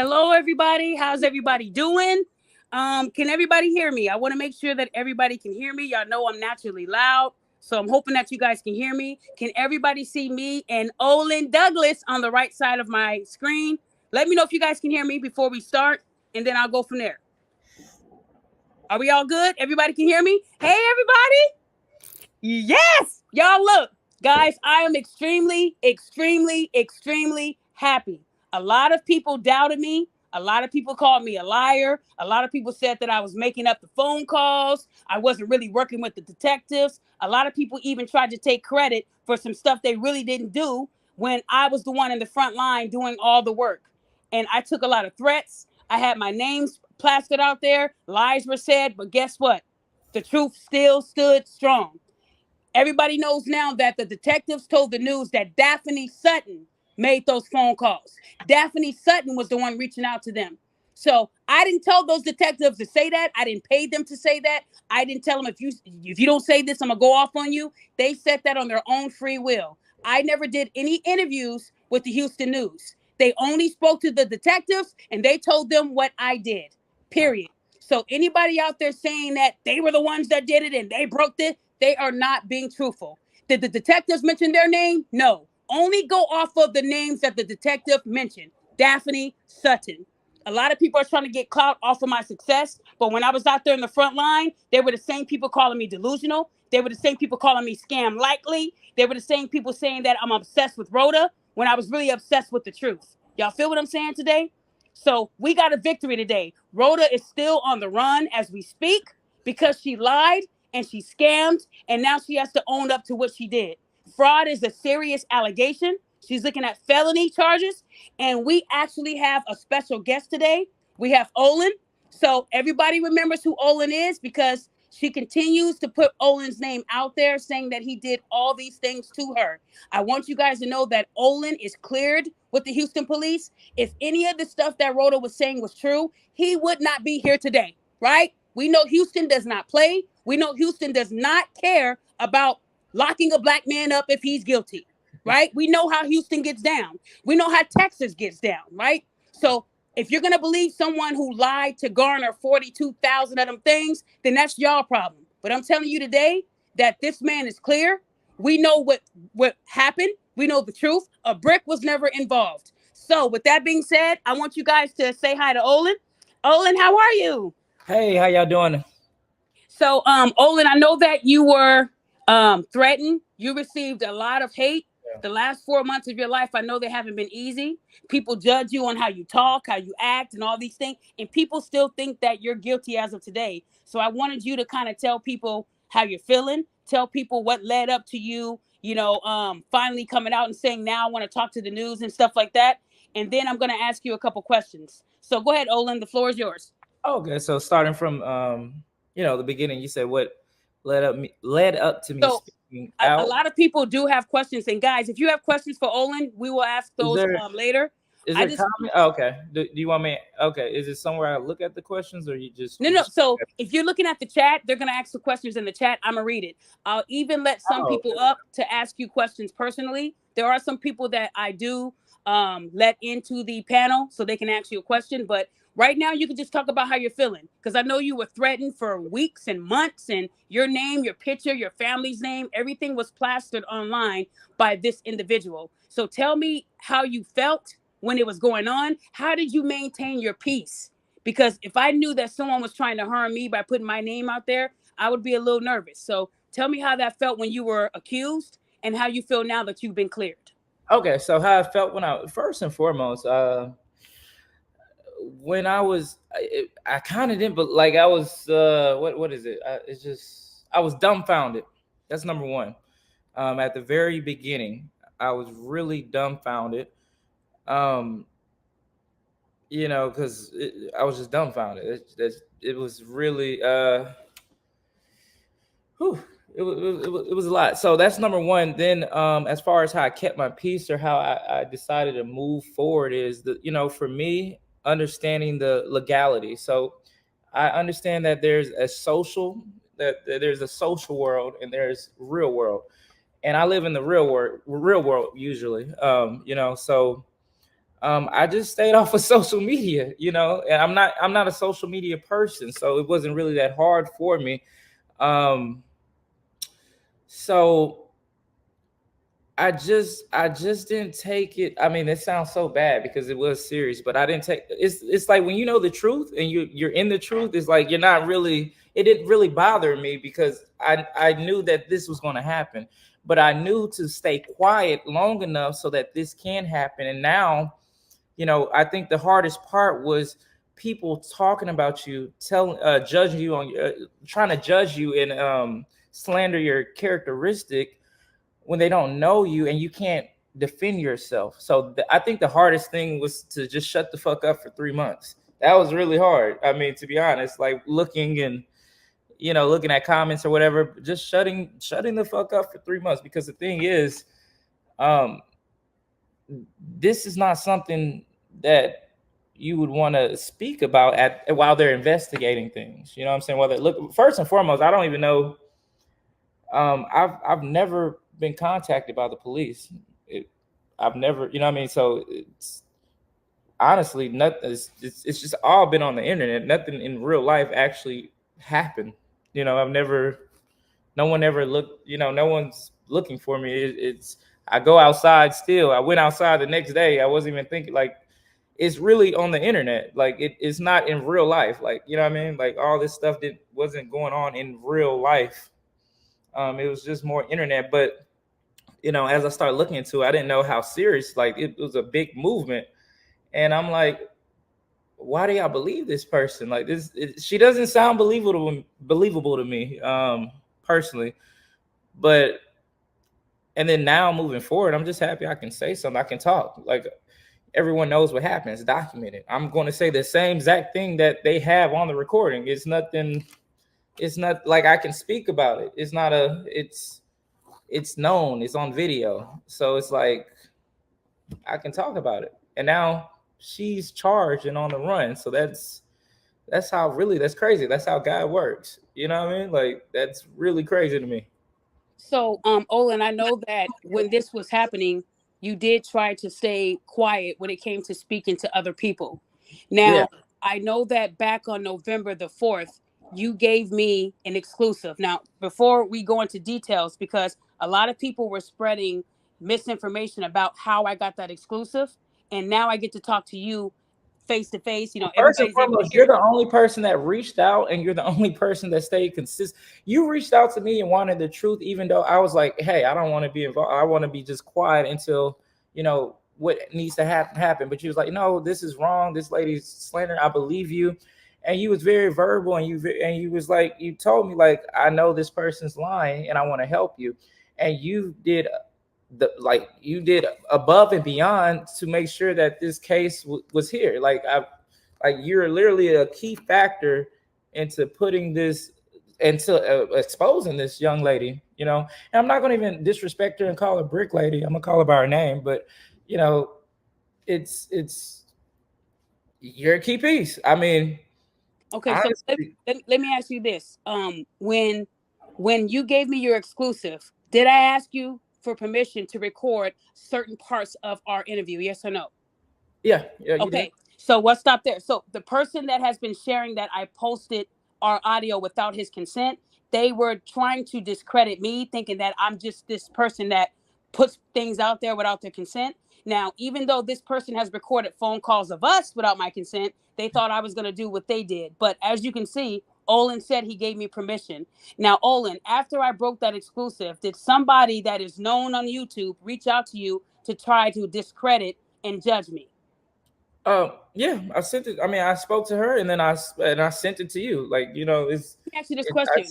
Hello, everybody. How's everybody doing? Can everybody hear me? I want to make sure that everybody can hear me. Y'all know I'm naturally loud, so I'm hoping that you guys can hear me. Can everybody see me and Olan Douglas on the right side of my screen? Let me know if you guys can hear me before we start, and then I'll go from there. Are we all good? Everybody can hear me? Hey, everybody. Yes. Y'all look. Guys, I am extremely, extremely, extremely happy. A lot of people doubted me. A lot of people called me a liar. A lot of people said that I was making up the phone calls. I wasn't really working with the detectives. A lot of people even tried to take credit for some stuff they really didn't do when I was the one in the front line doing all the work. And I took a lot of threats. I had my names plastered out there. Lies were said. But guess what? The truth still stood strong. Everybody knows now that the detectives told the news that Daphne Sutton made those phone calls. Daphne Sutton was the one reaching out to them. So I didn't tell those detectives to say that. I didn't pay them to say that. I didn't tell them if you don't say this, I'm gonna go off on you. They said that on their own free will. I never did any interviews with the Houston News. They only spoke to the detectives and they told them what I did. Period. So anybody out there saying that they were the ones that did it and they broke this, they are not being truthful. Did the detectives mention their name? No. Only go off of the names that the detective mentioned. Daphne Sutton. A lot of people are trying to get clout off of my success, but when I was out there in the front line, they were the same people calling me delusional. They were the same people calling me scam likely. They were the same people saying that I'm obsessed with Rhoda when I was really obsessed with the truth. Y'all feel what I'm saying today? So we got a victory today. Rhoda is still on the run as we speak because she lied and she scammed, and now she has to own up to what she did. Fraud is a serious allegation. She's looking at felony charges, and we actually have a special guest today. We have Olan. So everybody remembers who Olan is because she continues to put Olan's name out there saying that he did all these things to her. I want you guys to know that Olan is cleared with the Houston police. If any of the stuff that Rhoda was saying was true, he would not be here today, right? We know Houston does not play. We know Houston does not care about locking a black man up if he's guilty, right? We know how Houston gets down. We know how Texas gets down, right? So if you're going to believe someone who lied to garner 42,000 of them things, then that's y'all problem. But I'm telling you today that this man is clear. We know what happened. We know the truth. A brick was never involved. So with that being said, I want you guys to say hi to Olan. Olan, how are you? Hey, how y'all doing? So, Olan, I know that you were threatened. You received a lot of hate. The last 4 months of your life, I know they haven't been easy. People judge you on how you talk, how you act, and all these things. And people still think that you're guilty as of today. So I wanted you to kind of tell people how you're feeling, tell people what led up to you, finally coming out and saying, now I want to talk to the news and stuff like that. And then I'm going to ask you a couple questions. So go ahead, Olan, the floor is yours. Okay, so starting from the beginning, you said what led up to me So speaking a out. lot of people do have questions. And guys, if you have questions for Olan, we will ask Is those there later. is I there just comment? Oh, okay. Do you want me? Okay. Is it somewhere I look at the questions, or No, you no. just? So if you're looking at the chat, they're gonna ask the questions in the chat. I'm gonna read it. I'll even let some Oh, people up to ask you questions personally. There are some people that I do let into the panel so they can ask you a question. But right now, you can just talk about how you're feeling because I know you were threatened for weeks and months, and your name, your picture, your family's name, everything was plastered online by this individual. So tell me how you felt when it was going on. How did you maintain your peace? Because if I knew that someone was trying to harm me by putting my name out there, I would be a little nervous. So tell me how that felt when you were accused and how you feel now that you've been cleared. okay. So how I felt when I first and foremost, when I was, I kind of didn't, but like I was, what is it? It's just I was dumbfounded. That's number one. At the very beginning, I was really dumbfounded. Um, because I was just dumbfounded. It was really, whew, it was a lot. So that's number one. Then, as far as how I kept my peace or how I decided to move forward is that for me, understanding the legality. So I understand that that there's a social world and there's real world, and I live in the real world usually. So I just stayed off of social media, and I'm not a social media person, so it wasn't really that hard for me. Um, so I just didn't take it. I mean, it sounds so bad because it was serious, but I didn't take it's like when you know the truth and you're in the truth, it's like you're not really it didn't really bother me because I knew that this was going to happen. But I knew to stay quiet long enough so that this can happen. And now, I think the hardest part was people talking about you, telling judging you on trying to judge you and slander your characteristic when they don't know you and you can't defend yourself. So I think the hardest thing was to just shut the fuck up for 3 months. That was really hard. I mean, to be honest, like looking and looking at comments or whatever, just shutting the fuck up for 3 months. Because the thing is, um, this is not something that you would want to speak about while they're investigating things. You know what I'm saying? Well, look, first and foremost, I don't even know. I've never been contacted by the police. I've never, you know what I mean? So it's honestly nothing. It's just all been on the internet. Nothing in real life actually happened. I've never, no one ever looked, no one's looking for me. It's, I go outside still. I went outside the next day. I wasn't even thinking, like, it's really on the internet. Like it's not in real life. Like, you know what I mean? Like all this stuff that wasn't going on in real life. It was just more internet. But as I started looking into it, I didn't know how serious, like it was a big movement. And I'm like, why do y'all believe this person? Like she doesn't sound believable to me, personally. But and then now moving forward, I'm just happy I can say something. I can talk. Like everyone knows what happened. It's documented. I'm going to say the same exact thing that they have on the recording. It's nothing. It's not like I can speak about it. It's not it's known. It's on video. So it's like I can talk about it. And now she's charged and on the run. So that's how really that's crazy. That's how God works. You know what I mean? Like that's really crazy to me. So, Olin, I know that when this was happening, you did try to stay quiet when it came to speaking to other people. Yeah. Now, I know that back on November the 4th, you gave me an exclusive. Now, before we go into details, because a lot of people were spreading misinformation about how I got that exclusive, and now I get to talk to you face to face. Well, first and Everybody's able to foremost, hear you're me. the only person that reached out, and you're the only person that stayed consistent. You reached out to me and wanted the truth, even though I was like, "Hey, I don't want to be involved. I want to be just quiet until what needs to happen." But you was like, "No, this is wrong. This lady's slandering. I believe you," and you was very verbal, and you was like, you told me like, "I know this person's lying, and I want to help you," and you did above and beyond to make sure that this case was here. Like you're literally a key factor into putting this into exposing this young lady. And I'm not going to even disrespect her and call her Brick Lady. I'm gonna call her by her name. But you know it's you're a key piece. I mean, Okay, so honestly. let me ask you this. When you gave me your exclusive, did I ask you for permission to record certain parts of our interview? Yes or no? Yeah, you did. Okay, so what stopped there? So the person that has been sharing that I posted our audio without his consent, they were trying to discredit me, thinking that I'm just this person that puts things out there without their consent. Now, even though this person has recorded phone calls of us without my consent, they thought I was going to do what they did. But as you can see, Olin said he gave me permission. Now, Olin, after I broke that exclusive, did somebody that is known on YouTube reach out to you to try to discredit and judge me? Yeah, I sent it. I mean, I spoke to her, and then I sent it to you. Like, Let me ask you this it, I, question.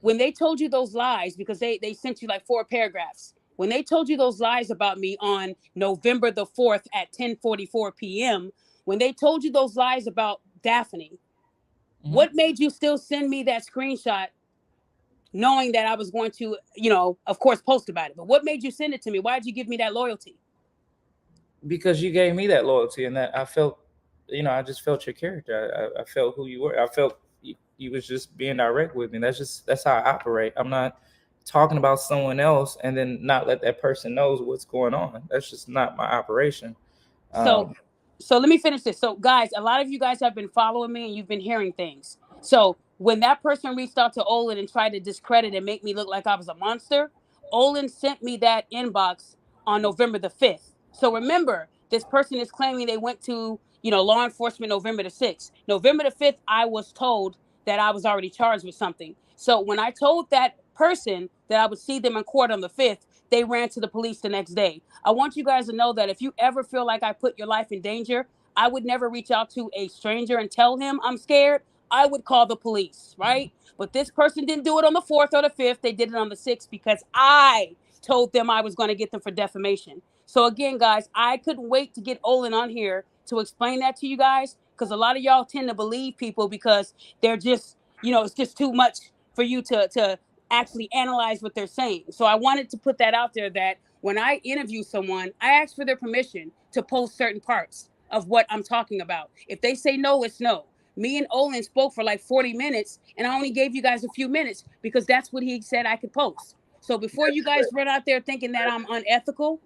When they told you those lies, because they sent you like 4 paragraphs, when they told you those lies about me on November the 4th at 10:44 p.m., when they told you those lies about Daphne, Mhm. what made you still send me that screenshot knowing that I was going to, of course, post about it? But what made you send it to me? Why did you give me that loyalty? Because you gave me that loyalty, and that I felt, I just felt your character. I felt who you were. I felt you was just being direct with me. That's how I operate. I'm not talking about someone else and then not let that person knows what's going on. That's just not my operation. So Um, So let me finish this. So guys, a lot of you guys have been following me and you've been hearing things. So when that person reached out to Olin and tried to discredit and make me look like I was a monster, Olin sent me that inbox on November the 5th. So remember, this person is claiming they went to, law enforcement November the 6th. November the 5th, I was told that I was already charged with something. So when I told that person that I would see them in court on the 5th, they ran to the police the next day. I want you guys to know that if you ever feel like I put your life in danger, I would never reach out to a stranger and tell him I'm scared. I would call the police, right? But this person didn't do it on the 4th or the 5th. They did it on the 6th because I told them I was going to get them for defamation. So again, guys, I couldn't wait to get Olin on here to explain that to you guys, because a lot of y'all tend to believe people because they're just, it's just too much for you to actually analyze what they're saying. So I wanted to put that out there, that when I interview someone, I ask for their permission to post certain parts of what I'm talking about. If they say no, it's no. Me and Olin spoke for like 40 minutes, and I only gave you guys a few minutes because that's what he said I could post. So before you guys run out there thinking that I'm unethical,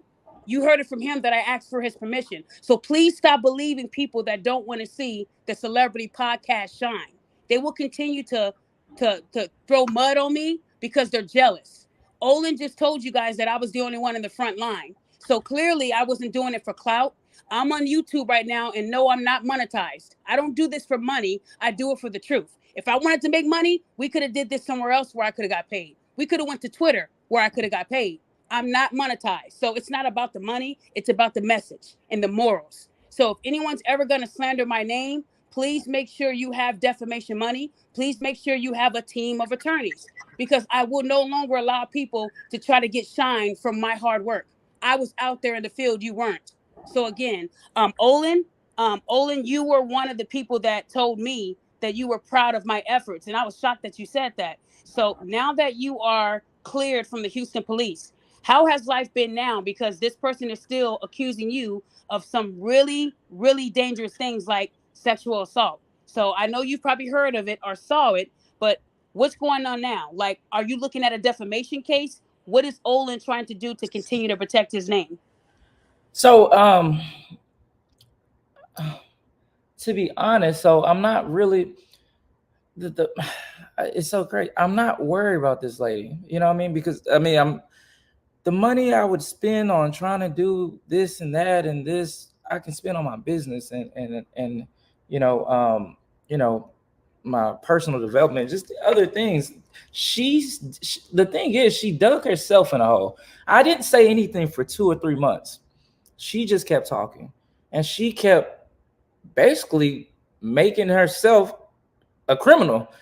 you heard it from him that I asked for his permission. So please stop believing people that don't want to see the celebrity podcast shine. They will continue to throw mud on me because they're jealous. Olin just told you guys that I was the only one in the front line. So clearly I wasn't doing it for clout. I'm on YouTube right now, and no, I'm not monetized. I don't do this for money. I do it for the truth. If I wanted to make money, we could have did this somewhere else where I could have got paid. We could have went to Twitter where I could have got paid. I'm not monetized. So it's not about the money. It's about the message and the morals. So if anyone's ever going to slander my name, please make sure you have defamation money. Please make sure you have a team of attorneys, because I will no longer allow people to try to get shine from my hard work. I was out there in the field. You weren't. So again, Olin, you were one of the people that told me that you were proud of my efforts. And I was shocked that you said that. So now that you are cleared from the Houston police, how has life been now? Because this person is still accusing you of some really, really dangerous things like sexual assault. So I know you've probably heard of it or saw it, but what's going on now? Like, are you looking at a defamation case? What is Olin trying to do to continue to protect his name? So, to be honest, so I'm not really the it's so great. I'm not worried about this lady. You know what I mean? Because I'm the money I would spend on trying to do this and that and this, I can spend on my business and my personal development, just the other things. The thing is, she dug herself in a hole. I didn't say anything for 2 or 3 months. She just kept talking, and she kept basically making herself a criminal.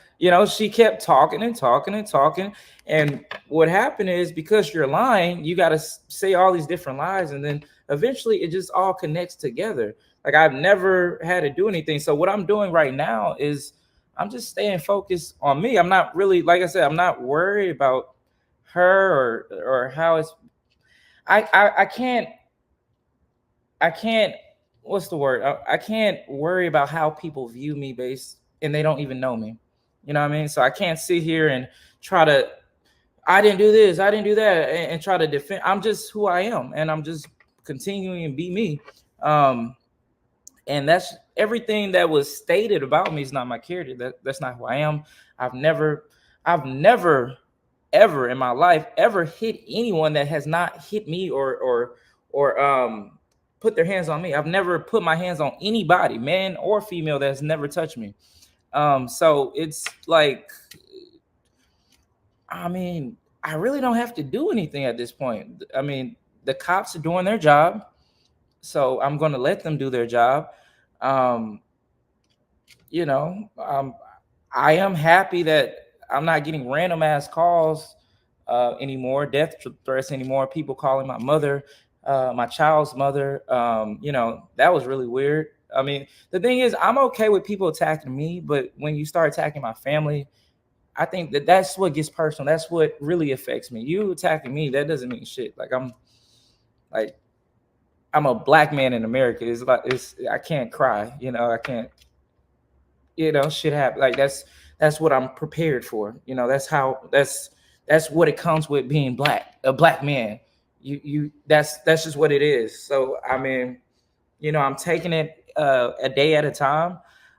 She kept talking and talking and talking. And what happened is, because you're lying, you got to say all these different lies. And then eventually it just all connects together. Like, I've never had to do anything. So what I'm doing right now is I'm just staying focused on me. I'm not really, like I said, I'm not worried about her or how it's, I can't, what's the word? I can't worry about how people view me based, and they don't even know me. You know what I mean? So I can't sit here and try to, I didn't do this, I didn't do that, and try to defend. I'm just who I am, and I'm just continuing to be me. And that's everything that was stated about me is not my character. That's not who I am. I've never ever in my life ever hit anyone that has not hit me or put their hands on me. I've never put my hands on anybody, man or female, that's never touched me. So it's like, I really don't have to do anything at this point. The cops are doing their job, so I'm going to let them do their job. I am happy that I'm not getting random ass calls anymore, death threats anymore, people calling my mother, my child's mother. That was really weird. The thing is, I'm okay with people attacking me, but when you start attacking my family, I think that's what gets personal. That's what really affects me. You attacking me, that doesn't mean shit. I'm a black man in America. I can't cry. I can't. Shit happen. Like, that's what I'm prepared for. That's what it comes with being black, a black man. That's just what it is. So I'm taking it a day at a time.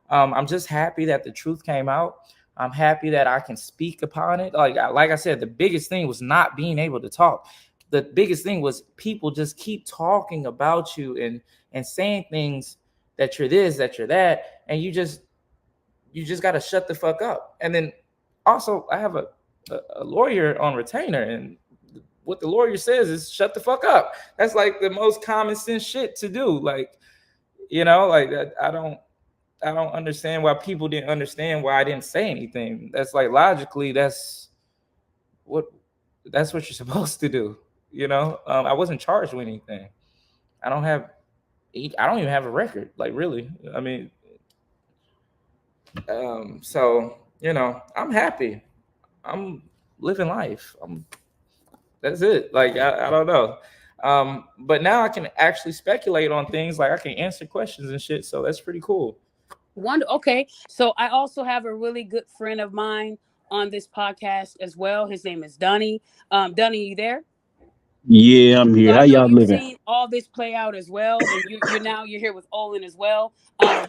I'm just happy that the truth came out. I'm happy that I can speak upon it. Like I said, the biggest thing was not being able to talk. The biggest thing was people just keep talking about you and saying things that you're this, that you're that, and you just got to shut the fuck up. And then also, I have a lawyer on retainer, and what the lawyer says is shut the fuck up. That's like the most common sense shit to do. Like, like I don't understand why people didn't understand why I didn't say anything. That's like logically, what that's what you're supposed to do. I wasn't charged with anything. I don't have I don't even have a record. Like, really. I mean, so I'm happy. I'm living life. That's it. Like, I don't know. But now I can actually speculate on things. Like, I can answer questions and shit. So that's pretty cool. Okay. So I also have a really good friend of mine on this podcast as well. His name is Dunny. Dunny, you there? Yeah, I'm So here. I How know y'all you've living? seen all this play out as well, and you're here with Olin as well.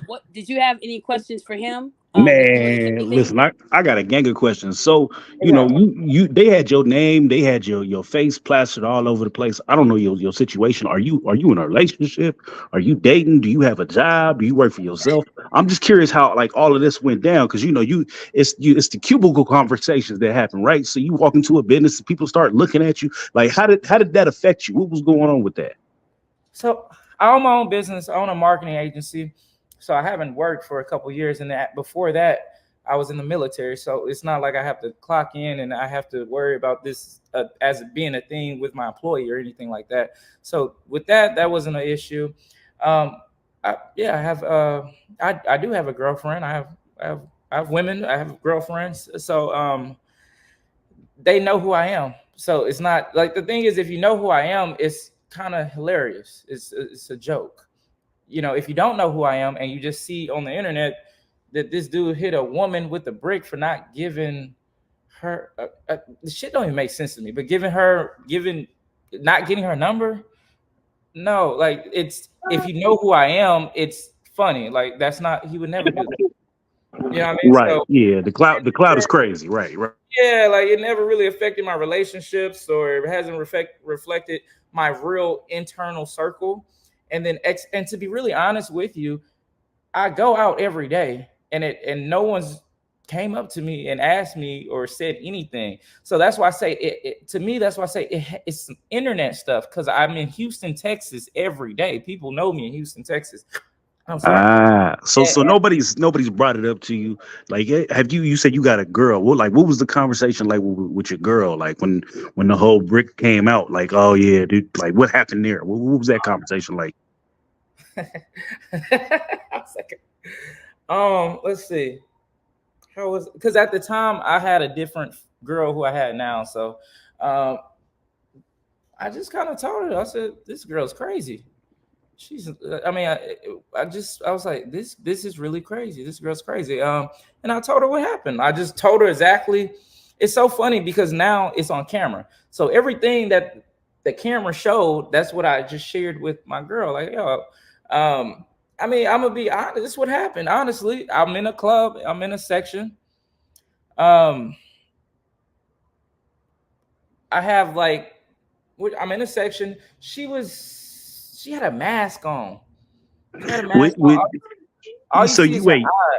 What did you have any questions for him? If you want to say Man, anything. listen, I got a gang of questions. So, Yeah. you they had your name, they had your face plastered all over the place. I don't know your situation. Are you in a relationship? Are you dating? Do you have a job? Do you work for yourself? I'm just curious how like all of this went down because it's the cubicle conversations that happen, right? So you walk into a business and people start looking at you. Like how did that affect you? What was going on with that? So I own my own business. I own a marketing agency. So I haven't worked for a couple years, and before that, I was in the military. So it's not like I have to clock in and I have to worry about this as being a thing with my employee or anything like that. So with that, that wasn't an issue. Um, yeah, I have. I do have a girlfriend. I have women. I have girlfriends. So they know who I am. So it's not like, the thing is, if you know who I am, it's kind of hilarious. It's a joke. If you don't know who I am and you just see on the internet that this dude hit a woman with a brick for not giving her the shit don't even make sense to me. But not getting her number, no, like, it's, if you know who I am, it's funny. Like, that's not, he would never do that. You know what I mean? Right. So Yeah, the cloud is crazy. Right. Right. yeah, like, it never really affected my relationships, or it hasn't reflected my real internal circle. And then, and to be really honest with you, I go out every day, and no one's came up to me and asked me or said anything. So that's why I say to me. That's why I say it's some internet stuff, because I'm in Houston, Texas every day. People know me in Houston, Texas. I'm sorry. So nobody's brought it up to you. Like, have you said you got a girl? What was the conversation like with your girl? Like when the whole brick came out, like, oh yeah, dude, like what happened there? What was that conversation like? Let's see. How was, because at the time I had a different girl who I had now. So um, I just kind of told her. I said, "This girl's crazy. She's. I mean, I was like, this is really crazy. This girl's crazy." And I told her what happened. I just told her exactly. It's so funny because now it's on camera. So everything that the camera showed, that's what I just shared with my girl. Like, yo, I mean, I'm gonna be honest. This is what happened. Honestly, I'm in a club. I'm in a section. Um, I have like, I'm in a section. She had a mask on. She had a mask on. With, All you so see you is her wait. eye.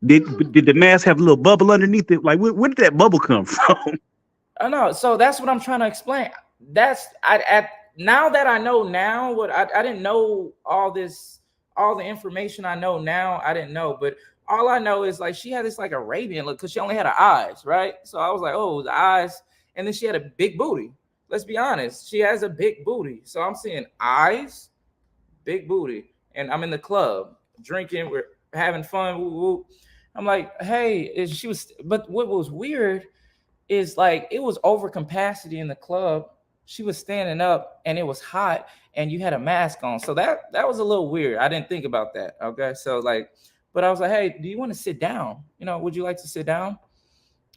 Did the mask have a little bubble underneath it? Like, where did that bubble come from? I know. So that's what I'm trying to explain. That's at now that I know now, what I didn't know all this, all the information I know now, I didn't know. But all I know is, like, she had this like Arabian look because she only had her eyes, right? So I was like, oh, the eyes. And then she had a big booty. Let's be honest. She has a big booty. So I'm seeing eyes, big booty. And I'm in the club drinking. We're having fun. Woo, woo. I'm like, hey, and she was, but what was weird is, like, it was over capacity in the club. She was standing up and it was hot and you had a mask on. So that was a little weird. I didn't think about that. Okay. So, like, but I was like, hey, do you want to sit down? Would you like to sit down?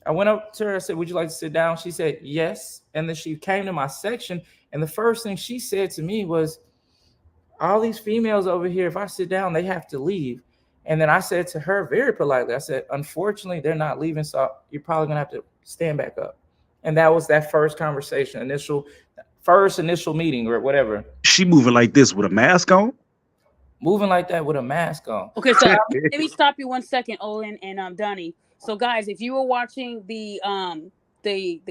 I went up to her. I said, would you like to sit down? She said, yes. And then she came to my section. And the first thing she said to me was, all these females over here, if I sit down, they have to leave. And then I said to her very politely, I said, unfortunately, they're not leaving, so you're probably gonna have to stand back up. And that was that first conversation, initial meeting or whatever. She moving like this with a mask on? Moving like that with a mask on. Okay, so let me stop you 1 second, Olan and Donnie. So guys, if you were watching the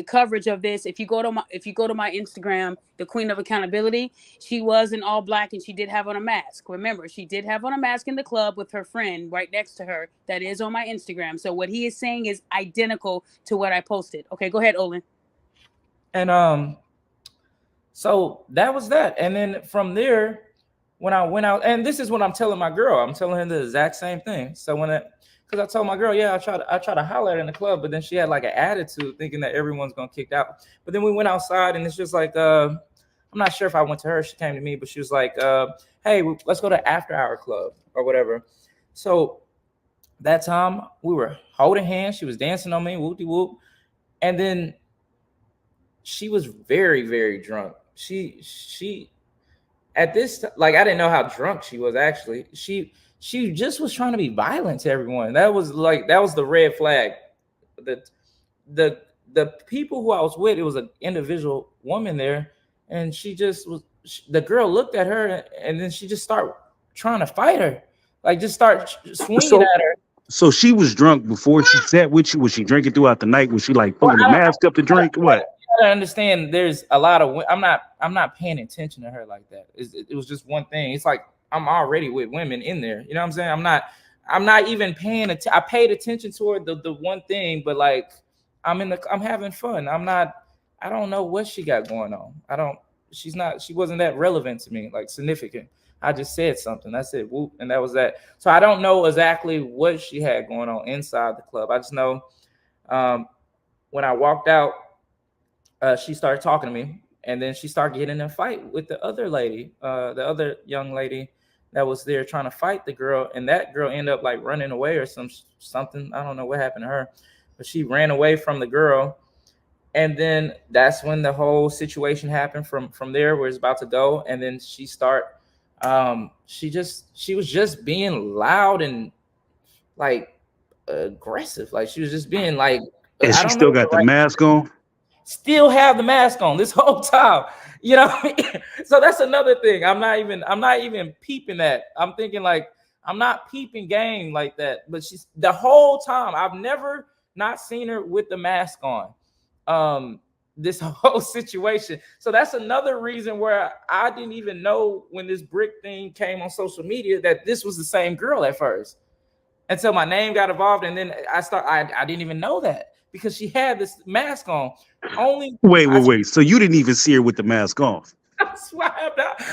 coverage of this, if you go to my Instagram, the Queen of Accountability, she was in all black and she did have on a mask. Remember, she did have on a mask in the club with her friend right next to her. That is on my Instagram. So what he is saying is identical to what I posted. Okay, go ahead, Olan. And so that was that. And then from there, when I went out, and this is what I'm telling my girl, I'm telling her the exact same thing. So because I told my girl, yeah, I try to holler at her in the club, but then she had like an attitude thinking that everyone's gonna kick out. But then we went outside and it's just like, I'm not sure if I went to her, she came to me, but she was like, hey, let's go to after hour club or whatever. So that time we were holding hands, she was dancing on me, whoop-de-whoop. And then she was very, very drunk. She at this, like, I didn't know how drunk she was actually. She just was trying to be violent to everyone. That was the red flag. The people who I was with, it was an individual woman there, and she just was. The girl looked at her, and then she just started trying to fight her, like just start swinging at her. So she was drunk before she sat with you. Was she drinking throughout the night? Was she like pulling the mask up to drink? What? I understand. There's a lot of. I'm not paying attention to her like that. It was just one thing. It's like I'm already with women in there. You know what I'm saying? I'm not even paying attention. I paid attention to her the one thing, but like I'm having fun. I don't know what she got going on. She wasn't that relevant to me, like significant. I just said something. That's it. Whoop, and that was that. So I don't know exactly what she had going on inside the club. I just know when I walked out, she started talking to me, and then she started getting in a fight with the other lady, the other young lady that was there trying to fight the girl, and that girl ended up like running away or something. I don't know what happened to her, but she ran away from the girl. And then that's when the whole situation happened from there where it's about to go. And then she was just being loud and like aggressive. Like she was just being like, and she still got the mask on. Still have the mask on this whole time, you know. So that's another thing. I'm not even peeping that. I'm thinking like I'm not peeping game like that. But she's the whole time. I've never not seen her with the mask on. This whole situation. So that's another reason where I didn't even know when this brick thing came on social media that this was the same girl at first, until my name got involved, and then I didn't even know that because she had this mask on. Wait. So you didn't even see her with the mask off? I swear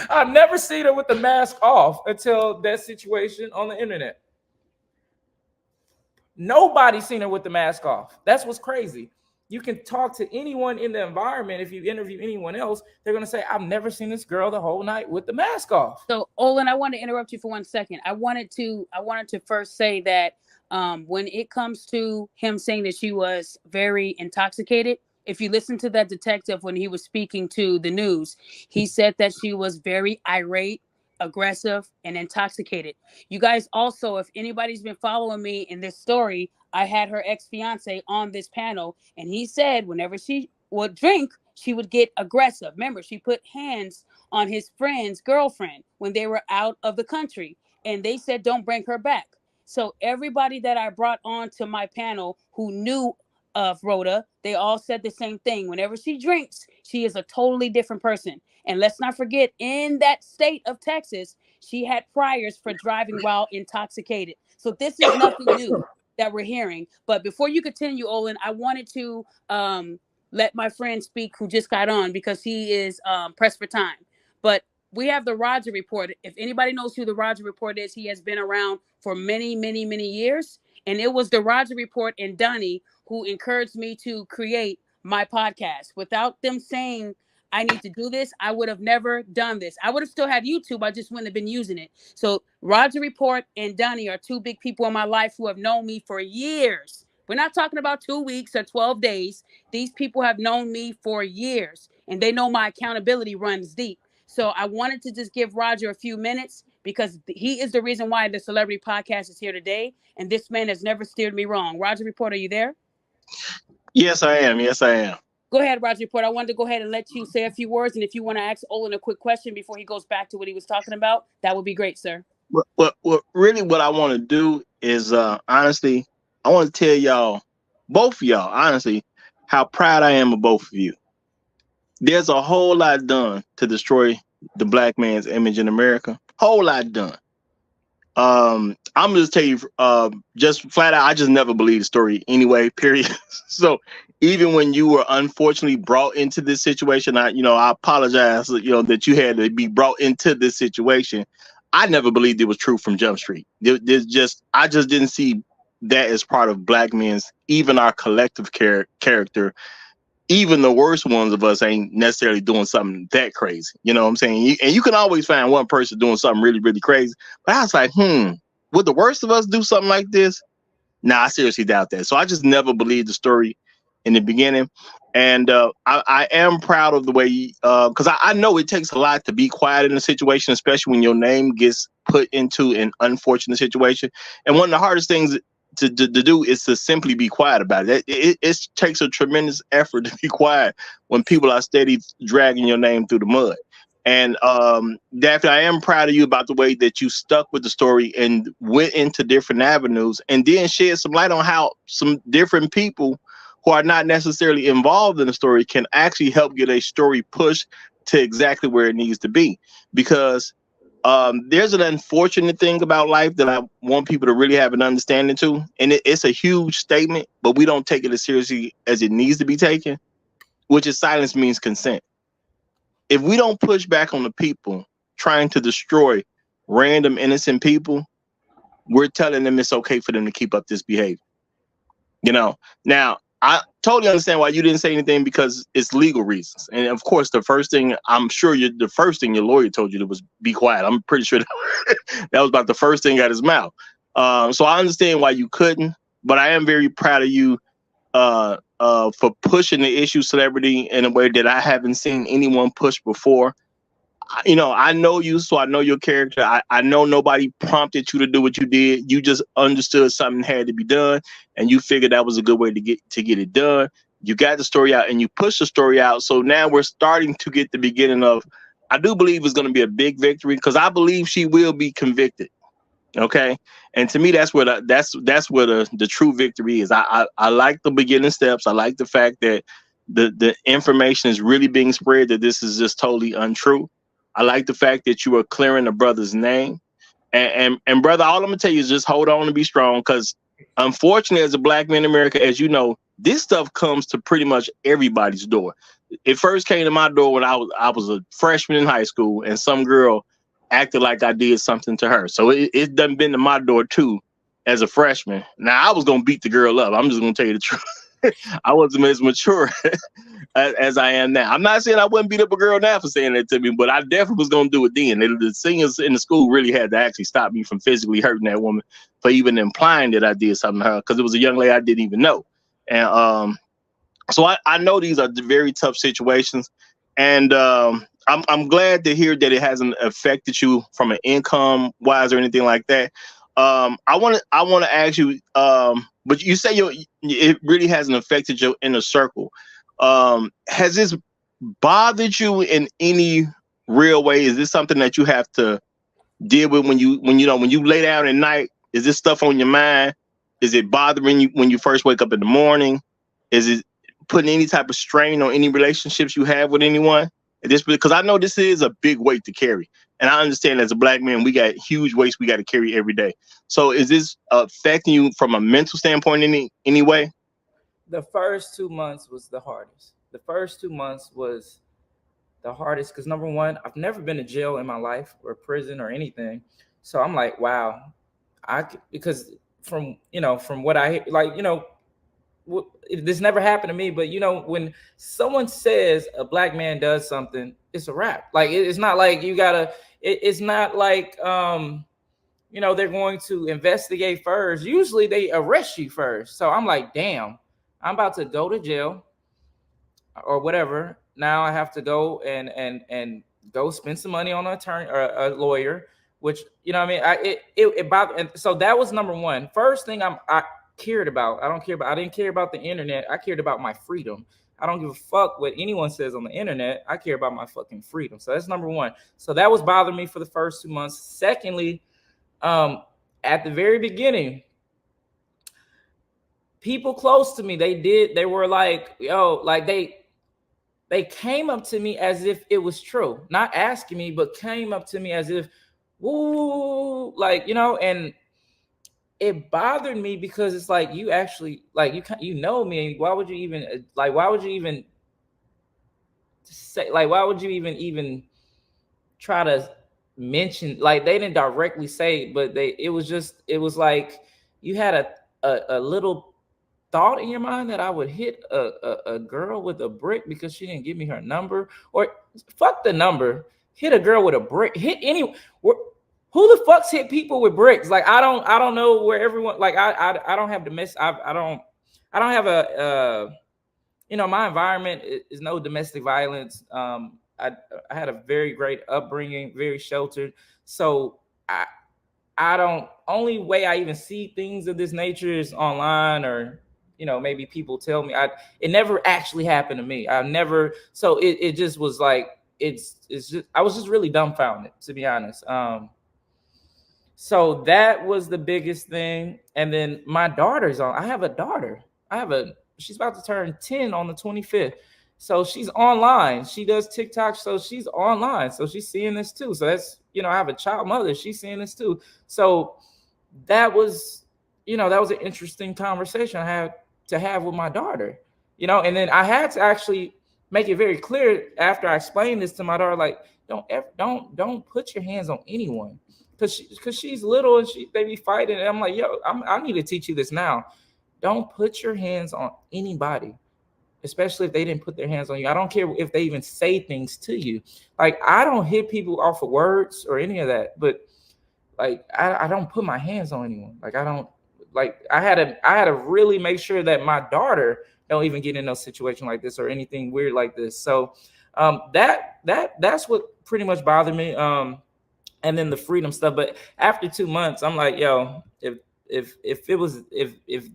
I've never seen her with the mask off until that situation on the internet. Nobody seen her with the mask off. That's what's crazy. You can talk to anyone in the environment. If you interview anyone else, they're going to say, I've never seen this girl the whole night with the mask off. So, Olan, I want to interrupt you for 1 second. I wanted to first say that when it comes to him saying that she was very intoxicated, if you listen to that detective when he was speaking to the news, he said that she was very irate, aggressive, and intoxicated. You guys also, if anybody's been following me in this story, I had her ex-fiance on this panel, and he said whenever she would drink, she would get aggressive. Remember, she put hands on his friend's girlfriend when they were out of the country, and they said, don't bring her back. So everybody that I brought on to my panel who knew of Rhoda, they all said the same thing. Whenever she drinks, she is a totally different person. And let's not forget, in that state of Texas, she had priors for driving while intoxicated. So this is nothing new that we're hearing. But before you continue, Olan, I wanted to let my friend speak who just got on because he is pressed for time. But we have the Roger Report. If anybody knows who the Roger Report is, he has been around for many, many, many years. And it was the Roger Report and Donnie who encouraged me to create my podcast. Without them saying I need to do this, I would have never done this. I would have still had YouTube. I just wouldn't have been using it. So Roger Report and Donnie are two big people in my life who have known me for years. We're not talking about 2 weeks or 12 days. These people have known me for years, and they know my accountability runs deep. So I wanted to just give Roger a few minutes because he is the reason why the Celebrity Podcast is here today. And this man has never steered me wrong. Roger Report, are you there? Yes, I am. Yes, I am. Go ahead, Roger Report. I wanted to go ahead and let you say a few words. And if you want to ask Olan a quick question before he goes back to what he was talking about, that would be great, sir. Really, what I want to do is, honestly, I want to tell y'all, both of y'all, honestly, how proud I am of both of you. There's a whole lot done to destroy the black man's image in America. Whole lot done. I'm just tell you, just flat out, I just never believed the story anyway. Period. So even when you were unfortunately brought into this situation, I apologize, that you had to be brought into this situation. I never believed it was true from Jump Street. I just didn't see that as part of black men's, even our collective character. Even the worst ones of us ain't necessarily doing something that crazy. You know what I'm saying? And you can always find one person doing something really, really crazy. But I was like, would the worst of us do something like this? Nah, I seriously doubt that. So I just never believed the story in the beginning. And I am proud of the way, because I know it takes a lot to be quiet in a situation, especially when your name gets put into an unfortunate situation. And one of the hardest things to do is to simply be quiet about it. It takes a tremendous effort to be quiet when people are steady dragging your name through the mud. And Daphne, I am proud of you about the way that you stuck with the story and went into different avenues and then shed some light on how some different people who are not necessarily involved in the story can actually help get a story pushed to exactly where it needs to be. Because there's an unfortunate thing about life that I want people to really have an understanding to. And it's a huge statement, but we don't take it as seriously as it needs to be taken, which is silence means consent. If we don't push back on the people trying to destroy random innocent people, we're telling them it's okay for them to keep up this behavior. Now, I totally understand why you didn't say anything, because it's legal reasons. And of course, the first thing your lawyer told you to was be quiet. I'm pretty sure that was about the first thing out of his mouth. So I understand why you couldn't, but I am very proud of you for pushing the issue celebrity in a way that I haven't seen anyone push before. I know you, so I know your character. I know nobody prompted you to do what you did. You just understood something had to be done, and you figured that was a good way to get it done. You got the story out, and you pushed the story out. So now we're starting to get the beginning of, I do believe it's going to be a big victory, because I believe she will be convicted. Okay, and to me, that's where the true victory is. I like the beginning steps. I like the fact that the information is really being spread, that this is just totally untrue. I like the fact that you are clearing the brother's name. And brother, all I'm gonna tell you is just hold on and be strong, because unfortunately, as a black man in America, as you know, this stuff comes to pretty much everybody's door. It first came to my door when I was a freshman in high school, and some girl acted like I did something to her. So it done been to my door too as a freshman. Now I was gonna beat the girl up. I'm just gonna tell you the truth. I wasn't as mature as I am now. I'm not saying I wouldn't beat up a girl now for saying that to me, but I definitely was going to do it then. The seniors in the school really had to actually stop me from physically hurting that woman for even implying that I did something to her, because it was a young lady I didn't even know. And so I know these are very tough situations, and I'm glad to hear that it hasn't affected you from an income wise or anything like that. I want to ask you, but you say it really hasn't affected your inner circle. Has this bothered you in any real way? Is this something that you have to deal with when you lay down at night? Is this stuff on your mind? Is it bothering you when you first wake up in the morning? Is it putting any type of strain on any relationships you have with anyone? Because I know this is a big weight to carry. And I understand as a black man, we got huge weights we got to carry every day. So is this affecting you from a mental standpoint in any way? The first 2 months was the hardest. The first 2 months was the hardest because, number one, I've never been to jail in my life or prison or anything. So I'm like, wow, because from what I like, this never happened to me, but when someone says a black man does something, it's a wrap. Like it's not like you gotta. It's not like they're going to investigate first. Usually they arrest you first. So I'm like, damn, I'm about to go to jail or whatever. Now I have to go and go spend some money on an attorney or a lawyer, which, you know what I mean? It bothered. And so that was number one. First thing I cared about. I didn't care about the internet. I cared about my freedom. I don't give a fuck what anyone says on the internet. I care about my fucking freedom. So that's number one. So that was bothering me for the first 2 months. Secondly, at the very beginning, people close to me, they were like, yo, like they came up to me as if it was true, not asking me, but came up to me as if, woo, like, you know, and it bothered me because it's like, you actually, like, you know me. Why would you even say, like, why would you even try to mention, like, they didn't directly say, but it was like you had a little thought in your mind that I would hit a girl with a brick because she didn't give me her number, or fuck the number, hit a girl with a brick, who the fuck's hit people with bricks? Like, I don't know where everyone, like, I don't have I don't have a you know, my environment is no domestic violence. I had a very great upbringing, very sheltered. So I don't, only way I even see things of this nature is online, or, you know, maybe people tell me. It never actually happened to me. So it just was like, it's just, I was just really dumbfounded, to be honest. So that was the biggest thing. And then my daughter's on. I have a daughter. She's about to turn 10 on the 25th. So she's online. She does TikTok. So she's online. So she's seeing this too. So that's, you know, I have a child mother. She's seeing this too. So that was, you know, that was an interesting conversation I had to have with my daughter, you know. And then I had to actually make it very clear after I explained this to my daughter, like, don't put your hands on anyone. Because she's little and they be fighting. And I'm like, yo, I need to teach you this now. Don't put your hands on anybody, especially if they didn't put their hands on you. I don't care if they even say things to you. Like, I don't hit people off of words or any of that, but like, I don't put my hands on anyone. Like, I don't, like, I had to really make sure that my daughter don't even get in no situation like this or anything weird like this. So that's what pretty much bothered me. And then the freedom stuff. But after 2 months, I'm like, yo, if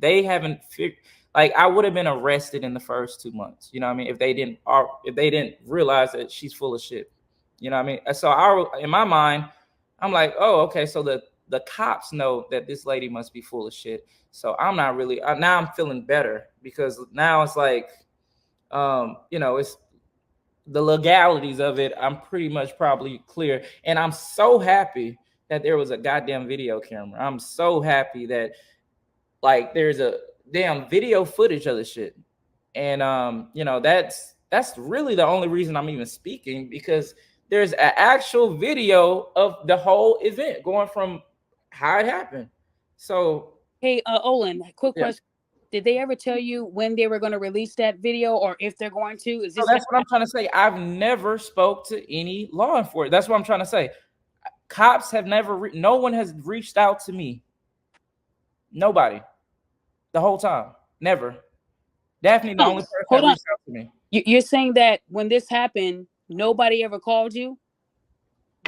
they haven't figured, like, I would have been arrested in the first 2 months. You know what I mean? If they didn't realize that she's full of shit. You know what I mean? So in my mind, I'm like, oh, okay. So the cops know that this lady must be full of shit. So I'm not really, now I'm feeling better, because now it's like, you know, it's the legalities of it. I'm pretty much probably clear. And I'm so happy that there was a goddamn video camera. I'm so happy that, like, there's a damn video footage of the shit. And you know, that's really the only reason I'm even speaking, because there's an actual video of the whole event going from how it happened. So, hey, Olan, quick question. Did they ever tell you when they were going to release that video, or if they're going to? Is this? So that's what I'm trying to say. I've never spoke to any law enforcement. That's what I'm trying to say. Cops have never. No one has reached out to me. Nobody. The whole time. Never. Daphne, the only person that reached out to me. You're saying that when this happened, nobody ever called you?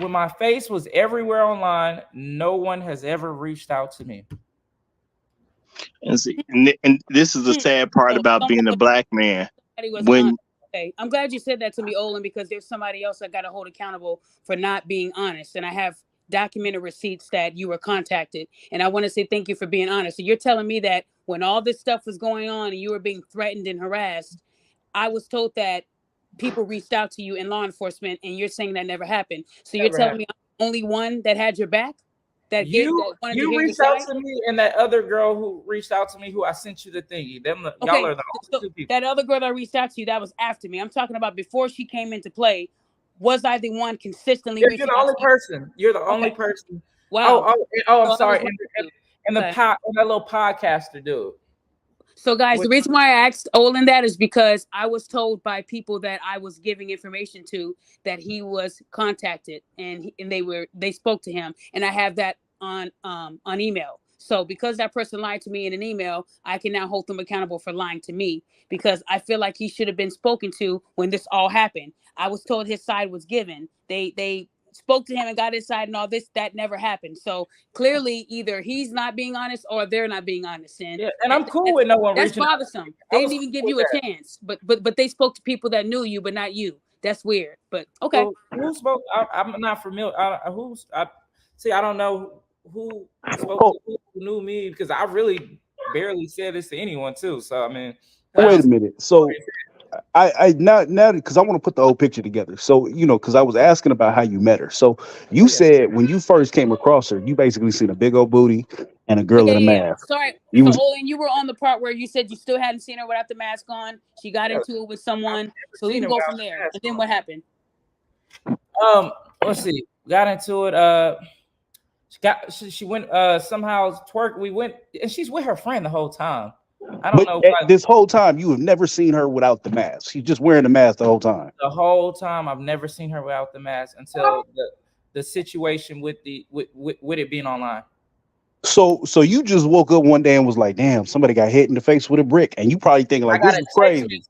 When my face was everywhere online, no one has ever reached out to me. And see, and this is the sad part about being a black man. Okay, I'm glad you said that to me, Olan, because there's somebody else I got to hold accountable for not being honest. And I have documented receipts that you were contacted. And I want to say thank you for being honest. So you're telling me that when all this stuff was going on and you were being threatened and harassed, I was told that people reached out to you in law enforcement, and you're saying that never happened. So you're telling me I'm the only one that had your back? That you reached out to me, and that other girl who reached out to me, who I sent you the thingy. Y'all are the only two people. That other girl that reached out to you, that was after me. I'm talking about before she came into play. Was I the one consistently? You're the only person. You're the only person. Wow. I'm sorry. And that little podcaster dude. So, guys, the reason why I asked Olan that is because I was told by people that I was giving information to that he was contacted, and they spoke to him, and I have that on email. So because that person lied to me in an email, I can now hold them accountable for lying to me, because I feel like he should have been spoken to when this all happened. I was told his side was given. They spoke to him and got his side and all this. That never happened. So clearly either he's not being honest or they're not being honest. And Yeah, and I'm cool with no one that's reaching out. bothersome. They didn't even give you a chance, but they spoke to people that knew you, but not you. That's weird. But okay. So who spoke? I'm not familiar. See, I don't know who spoke, who knew me, because I really barely said this to anyone too. So I mean, wait a minute. So I now because I want to put the whole picture together. So because I was asking about how you met her. So you said when you first came across her, you basically seen a big old booty and a girl in a mask. Sorry. You Olan, you were on the part where you said you still hadn't seen her without the mask on. She got into it with someone. So we can go from there. And then what happened? Let's see. Got into it. She went somehow twerk. We went, and she's with her friend the whole time. I don't know. This whole time you have never seen her without the mask. She's just wearing the mask the whole time. The whole time I've never seen her without the mask until the situation with it being online. So you just woke up one day and was like, "Damn, somebody got hit in the face with a brick," and you probably thinking like, "This is crazy."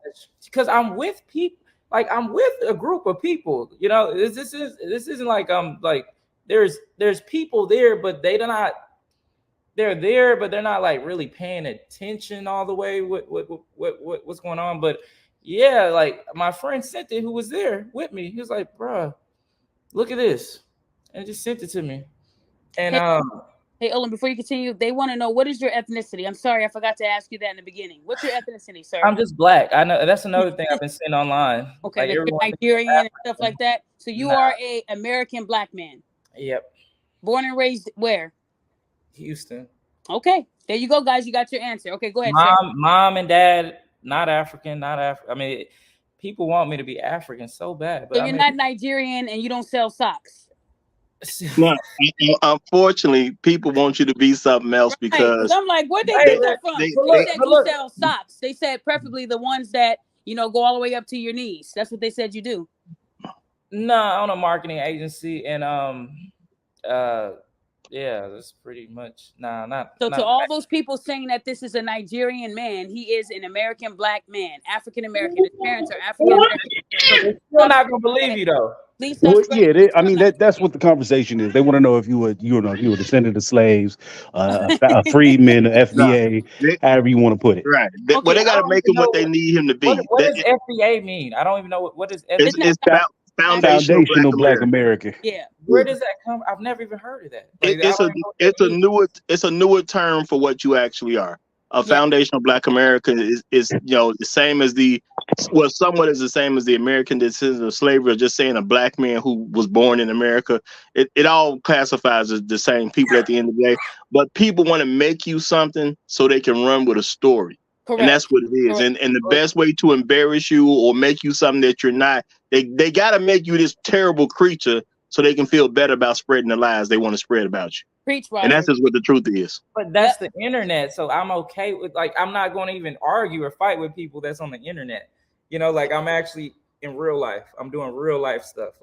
Because I'm with people, like I'm with a group of people. This isn't like there's people there, but they're there, but they're not like really paying attention all the way what's going on. But yeah, like my friend sent it, who was there with me. He was like, "Bruh, look at this," and just sent it to me. And hey, Olan, before you continue, they want to know, what is your ethnicity? I'm sorry, I forgot to ask you that in the beginning. What's your ethnicity, sir? I'm just black. I know that's another thing I've been seeing online. Okay, like you're Nigerian and stuff like that. So you are a American black man. Yep. Born and raised where? Houston. Okay, there you go, guys. You got your answer. Okay, go ahead. Mom and dad, not African. I mean, people want me to be African so bad, but so you're not Nigerian and you don't sell socks. No, unfortunately, people want you to be something else because I'm like, where they get that from? They said you sell socks. They said preferably the ones that go all the way up to your knees. That's what they said you do. No, I own a marketing agency, and yeah, that's pretty much to all those people saying that this is a Nigerian man, he is an American black man, African American. His parents are African American. They're still not gonna believe you though. I mean that's what the conversation is. They want to know if you were descendant of slaves, a freedman, FBA, however you want to put it. Right. Well, they got to make him what they need him to be. What does FBA mean? I don't even know what is FBA. It's about foundational Black America. Yeah. Where does that come? I've never even heard of that. It's a newer term for what you actually are. A foundational Black America is the same as somewhat is the same as the American descendants of slavery, or just saying a black man who was born in America. It all classifies as the same people at the end of the day. But people want to make you something so they can run with a story. Correct. And that's what it is. And the best way to embarrass you or make you something that you're not, they got to make you this terrible creature so they can feel better about spreading the lies they want to spread about you. Preach, and that's just what the truth is. But that's the internet, so I'm okay with I'm not going to even argue or fight with people that's on the internet. I'm actually in real life. I'm doing real life stuff.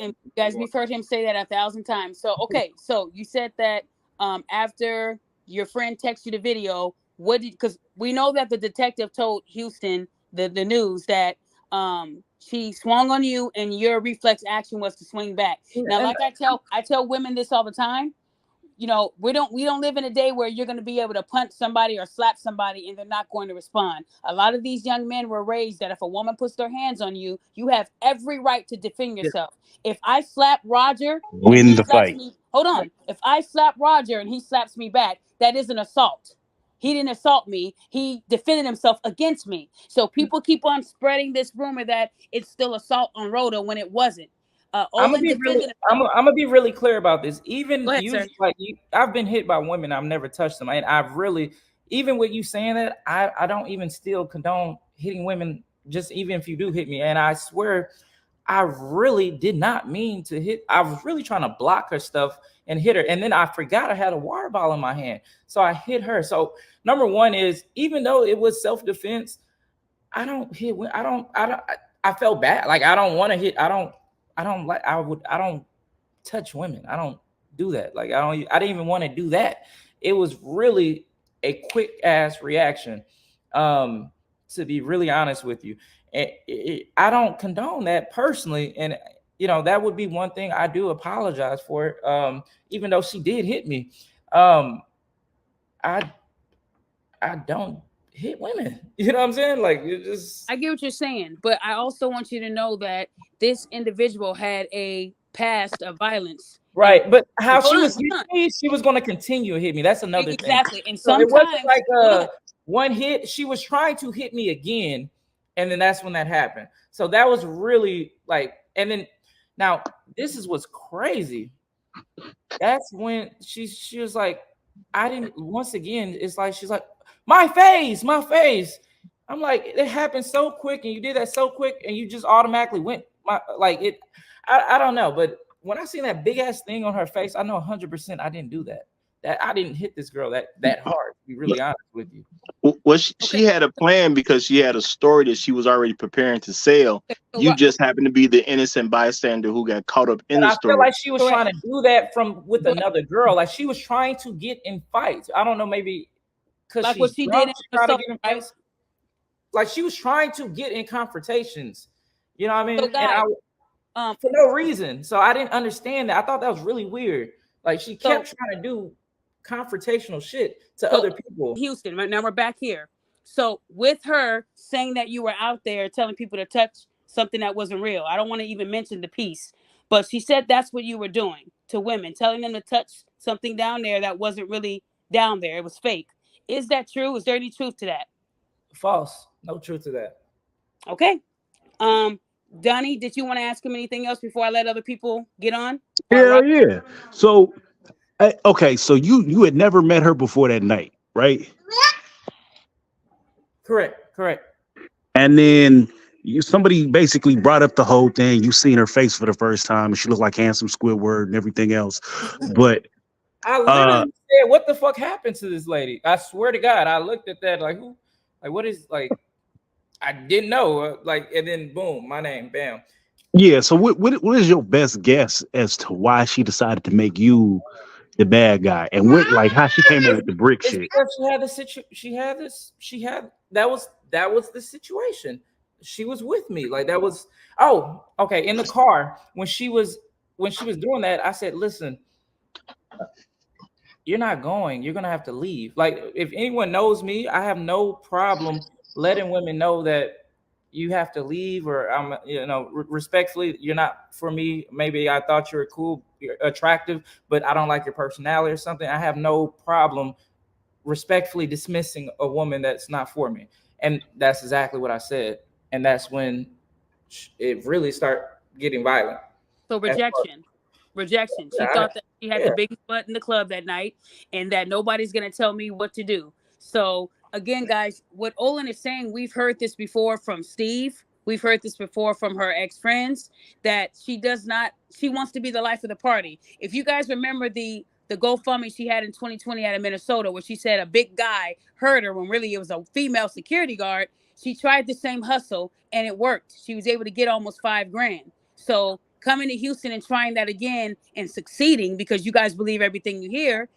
And guys, we've heard him say that 1,000 times. So okay, so you said that after your friend texted you the video, because we know that the detective told Houston the news that she swung on you and your reflex action was to swing back. Now, like I tell women this all the time. We don't live in a day where you're going to be able to punch somebody or slap somebody and they're not going to respond. A lot of these young men were raised that if a woman puts their hands on you, you have every right to defend yourself. If I slap Roger, win the fight. Hold on. If I slap Roger and he slaps me back, that is an assault. He didn't assault me. He defended himself against me. So people keep on spreading this rumor that it's still assault on Rhoda when it wasn't. I'm gonna be really clear about this. Even I've been hit by women. I've never touched them, and I've really, even with you saying that, I don't even still condone hitting women. Just even if you do hit me, and I swear, I really did not mean to hit. I was really trying to block her stuff and hit her, and then I forgot I had a water bottle in my hand, so I hit her. So number one is, even though it was self-defense, I don't hit. I felt bad. I don't want to hit. I don't touch women. I don't do that. I didn't even want to do that. it was really a quick ass reaction. To be really honest with you, I don't condone that personally, and that would be one thing I do apologize for. Even though she did hit me, I don't hit women. You know what I'm saying? Like, I get what you're saying, but I also want you to know that this individual had a past of violence. Right, but how she was hitting me, she was going to continue to hit me. That's another thing. Exactly, and so sometimes it wasn't like one hit. She was trying to hit me again, and then that's when that happened. So that was really like, and then now this is what's crazy. That's when she was like, I didn't. Once again, it's like she's like, my face. I'm like, it happened so quick, and you did that so quick, and you just automatically went I don't know, but when I seen that big ass thing on her face, I know 100% I didn't do that. That I didn't hit this girl that hard. To be really honest with you. Well, she had a plan because she had a story that she was already preparing to sell. You just happened to be the innocent bystander who got caught up in the story. I feel like she was trying to do that with another girl. Like she was trying to get in fights. I don't know, maybe because like what she did in fights. Like she was trying to get in confrontations. You know what I mean? So guys, for no reason. So I didn't understand that. I thought that was really weird. Like she kept trying to do confrontational shit to other people. Houston, right now we're back here. So with her saying that you were out there telling people to touch something that wasn't real, I don't want to even mention the piece, but she said that's what you were doing to women, telling them to touch something down there that wasn't really down there. It was fake. Is that true? Is there any truth to that? False. No truth to that. Okay. Donnie, did you want to ask him anything else before I let other people get on? Yeah. So, okay, so you had never met her before that night, right? Correct. And then somebody basically brought up the whole thing. You seen her face for the first time, and she looked like handsome Squidward and everything else. But I literally said, "What the fuck happened to this lady?" I swear to God, I looked at that like, who? Like, what is like? I didn't know. Like, and then boom, my name, bam. Yeah. So what is your best guess as to why she decided to make you the bad guy, and what, like, how she came in with the brick shit? Because that was the situation. She was with me. Like that was in the car when she was doing that. I said, listen, you're not going. You're gonna have to leave. Like if anyone knows me, I have no problem letting women know that you have to leave, or I'm, respectfully, you're not for me. Maybe I thought you were cool, you're attractive, but I don't like your personality or something. I have no problem respectfully dismissing a woman that's not for me. And that's exactly what I said. And that's when it really started getting violent. So rejection. She thought that she had the biggest butt in the club that night, and that nobody's going to tell me what to do. So again, guys, what Olan is saying, we've heard this before from Steve. We've heard this before from her ex-friends, that she wants to be the life of the party. If you guys remember the GoFundMe she had in 2020 out of Minnesota, where she said a big guy hurt her when really it was a female security guard, she tried the same hustle and it worked. She was able to get almost $5,000. So coming to Houston and trying that again and succeeding, because you guys believe everything you hear,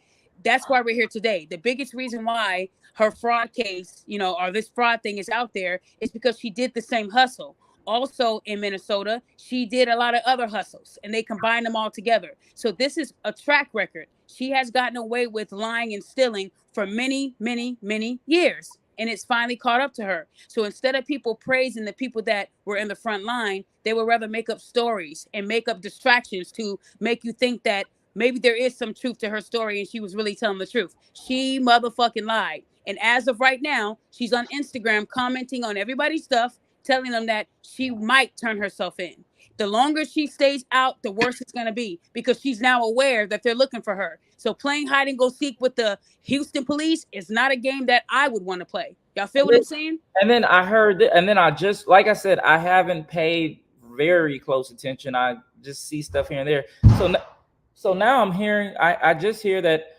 that's why we're here today. The biggest reason why her fraud case, or this fraud thing is out there, is because she did the same hustle. Also in Minnesota, she did a lot of other hustles, and they combined them all together. So this is a track record. She has gotten away with lying and stealing for many, many, many years, and it's finally caught up to her. So instead of people praising the people that were in the front line, they would rather make up stories and make up distractions to make you think that maybe there is some truth to her story and she was really telling the truth. She motherfucking lied. And as of right now, she's on Instagram commenting on everybody's stuff, telling them that she might turn herself in. The longer she stays out, the worse it's going to be, because she's now aware that they're looking for her. So playing hide and go seek with the Houston police is not a game that I would want to play. Y'all feel what I'm saying? And then I heard that, and then I just, like I said, I haven't paid very close attention. I just see stuff here and there. So now I'm hearing, I just hear that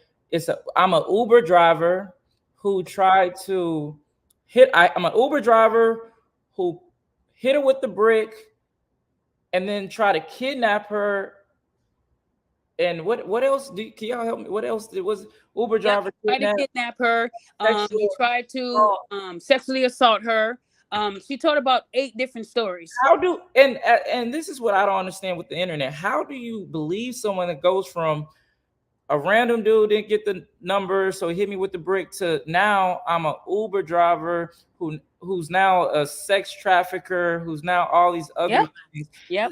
I'm an Uber driver who tried to I'm an Uber driver who hit her with the brick and then try to kidnap her And what else? Can y'all help me? What else? Was Uber Yep, driver he tried to kidnapped? kidnap her. He Sexual tried to assault. sexually assault her. She told about 8 different stories. How do and this is what I don't understand with the internet. How do you believe someone that goes from a random dude didn't get the number, so he hit me with the brick, to now I'm a Uber driver who's now a sex trafficker, who's now all these other Yep. things. Yep.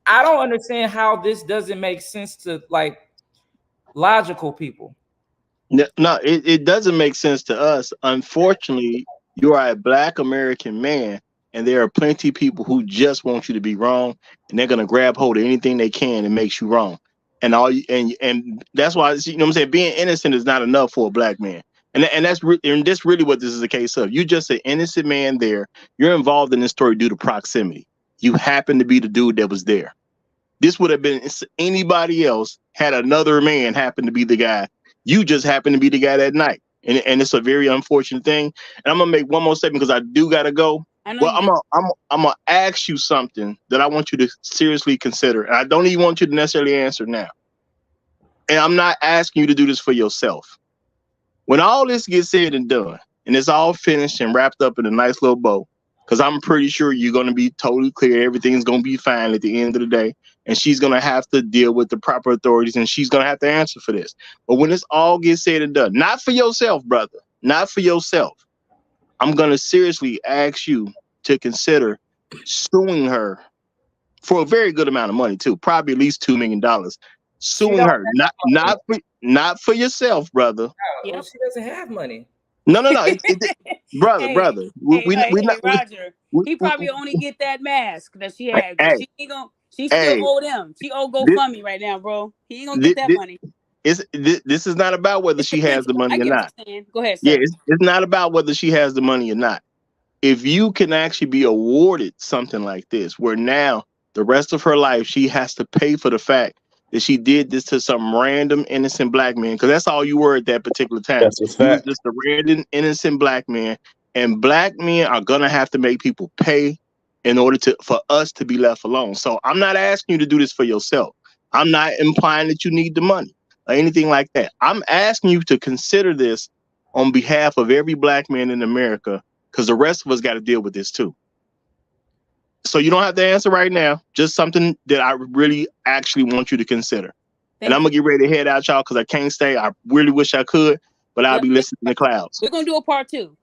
I don't understand how this doesn't make sense to like logical people. No, it doesn't make sense to us. Unfortunately, you are a Black American man, and there are plenty of people who just want you to be wrong, and they're gonna grab hold of anything they can and makes you wrong. And and that's why, you know what I'm saying, being innocent is not enough for a Black man. And that's really what this is a case of. You just an innocent man there. You're involved in this story due to proximity. You happen to be the dude that was there. This would have been anybody else had another man happen to be the guy. You just happen to be the guy that night. And it's a very unfortunate thing. And I'm gonna make one more statement because I do gotta go. I know Well, you did. I'm gonna ask you something that I want you to seriously consider. And I don't even want you to necessarily answer now. And I'm not asking you to do this for yourself. When all this gets said and done, and it's all finished and wrapped up in a nice little bow, because I'm pretty sure you're gonna be totally clear, everything's gonna be fine at the end of the day, and she's gonna have to deal with the proper authorities, and she's gonna have to answer for this. But when this all gets said and done, not for yourself, brother, not for yourself, I'm gonna seriously ask you to consider suing her for a very good amount of money too, probably at least $2 million. She Suing don't her, not for yourself, brother. Yep. She doesn't have money. No, brother, Hey, brother. hey, Roger. We, He we, probably only get that mask that she had because hey, she ain't gonna. She still hey, owe them. She owe this, GoFundMe right now, bro. He ain't gonna get this, that this, money. this is not about whether It's the she has the principle. I money or get what not. you're saying. Go ahead, Yeah, sir. it's not about whether she has the money or not. If you can actually be awarded something like this, where now the rest of her life she has to pay for the fact that she did this to some random innocent Black man, because that's all you were at that particular time. That's a You was fact. just a random innocent Black man, and Black men are gonna have to make people pay in order for us to be left alone. So I'm not asking you to do this for yourself. I'm not implying that you need the money or anything like that. I'm asking you to consider this on behalf of every Black man in America, because the rest of us got to deal with this too. So you don't have to answer right now. Just something that I really actually want you to consider. And I'm gonna get ready to head out, y'all, because I can't stay. I really wish I could, but I'll be listening in the clouds. We're gonna do a part 2.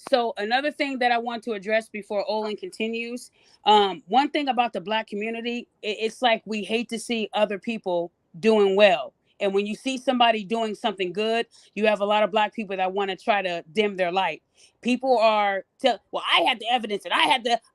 So another thing that I want to address before Olan continues. One thing about the Black community, it's like we hate to see other people doing well. And when you see somebody doing something good, you have a lot of Black people that want to try to dim their light. People are well, I had the evidence and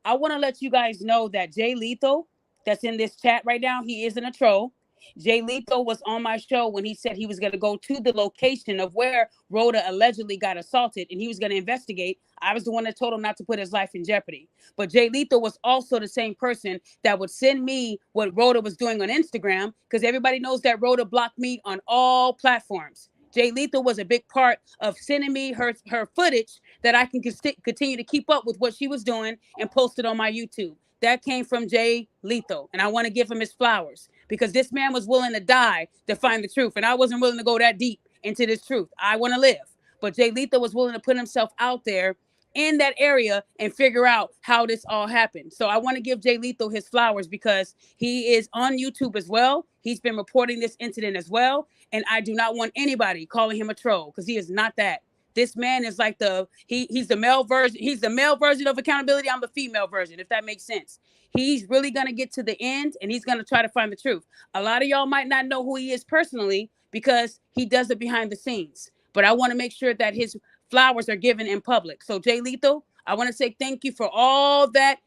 I want to let you guys know that Jay Lethal, that's in this chat right now, he isn't a troll. Jay Lethal was on my show when he said he was going to go to the location of where Rhoda allegedly got assaulted and he was going to investigate. I was the one that told him not to put his life in jeopardy. But Jay Lethal was also the same person that would send me what Rhoda was doing on Instagram, because everybody knows that Rhoda blocked me on all platforms. Jay Lethal was a big part of sending me her footage that I can continue to keep up with what she was doing and post it on my YouTube. That came from Jay Lethal, and I want to give him his flowers, because this man was willing to die to find the truth, and I wasn't willing to go that deep into this truth. I want to live, but Jay Lethal was willing to put himself out there in that area and figure out how this all happened. So I want to give Jay Lethal his flowers, because he is on YouTube as well. He's been reporting this incident as well, and I do not want anybody calling him a troll, because he is not that. This man is like he's the male version. He's the male version of accountability. I'm the female version, if that makes sense. He's really going to get to the end, and he's going to try to find the truth. A lot of y'all might not know who he is personally, because he does it behind the scenes. But I want to make sure that his flowers are given in public. So Jay Lethal, I want to say thank you for all that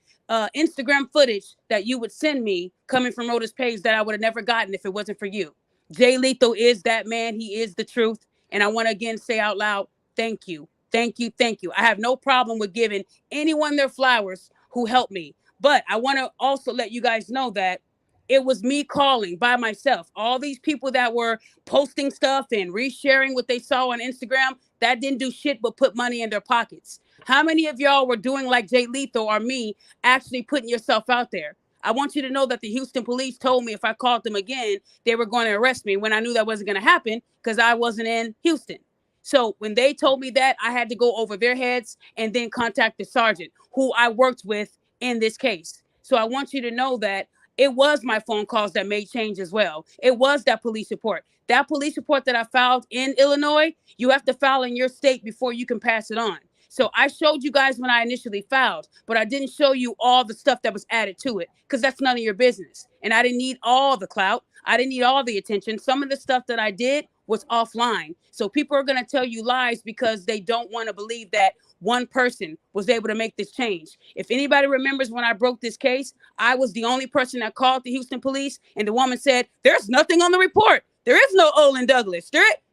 Instagram footage that you would send me coming from Rhoda's page that I would have never gotten if it wasn't for you. Jay Lethal is that man. He is the truth. And I want to again say out loud, thank you. Thank you. Thank you. I have no problem with giving anyone their flowers who helped me. But I want to also let you guys know that it was me calling by myself. All these people that were posting stuff and resharing what they saw on Instagram, that didn't do shit but put money in their pockets. How many of y'all were doing like Jay Lethal or me, actually putting yourself out there? I want you to know that the Houston police told me if I called them again, they were going to arrest me when I knew that wasn't going to happen because I wasn't in Houston. So when they told me that, I had to go over their heads and then contact the sergeant who I worked with in this case. So I want you to know that it was my phone calls that made change as well. It was that police report. That police report that I filed in Illinois, you have to file in your state before you can pass it on. So I showed you guys when I initially filed, but I didn't show you all the stuff that was added to it because that's none of your business. And I didn't need all the clout. I didn't need all the attention. Some of the stuff that I did was offline. So people are going to tell you lies because they don't want to believe that one person was able to make this change. If anybody remembers when I broke this case, I was the only person that called the Houston police, and the woman said, "There's nothing on the report. There is no Olan Douglas."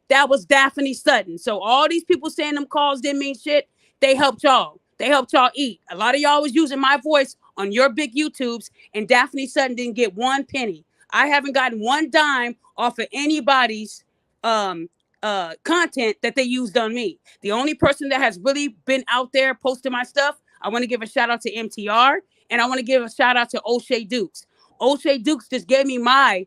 That was Daphne Sutton. So all these people saying them calls didn't mean shit. They helped y'all. They helped y'all eat. A lot of y'all was using my voice on your big YouTubes, and Daphne Sutton didn't get one penny. I haven't gotten one dime off of anybody's content that they used on me. The only person that has really been out there posting my stuff, I want to give a shout out to MTR, and I want to give a shout out to O'Shea Dukes. O'Shea Dukes just gave me my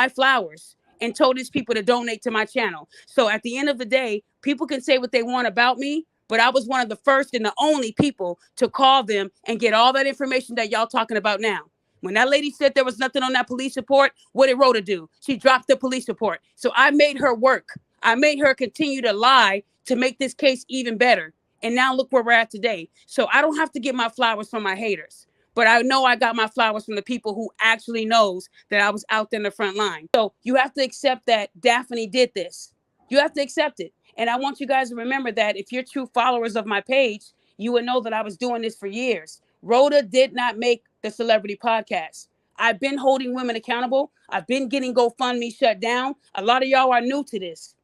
flowers and told his people to donate to my channel. So at the end of the day, people can say what they want about me, but I was one of the first and the only people to call them and get all that information that y'all talking about now. When that lady said there was nothing on that police report, what did Rhoda do? She dropped the police report. So I made her work. I made her continue to lie to make this case even better. And now look where we're at today. So I don't have to get my flowers from my haters. But I know I got my flowers from the people who actually knows that I was out there in the front line. So you have to accept that Daphne did this. You have to accept it. And I want you guys to remember that if you're true followers of my page, you would know that I was doing this for years. Rhoda did not make the celebrity podcast. I've been holding women accountable. I've been getting GoFundMe shut down. A lot of y'all are new to this.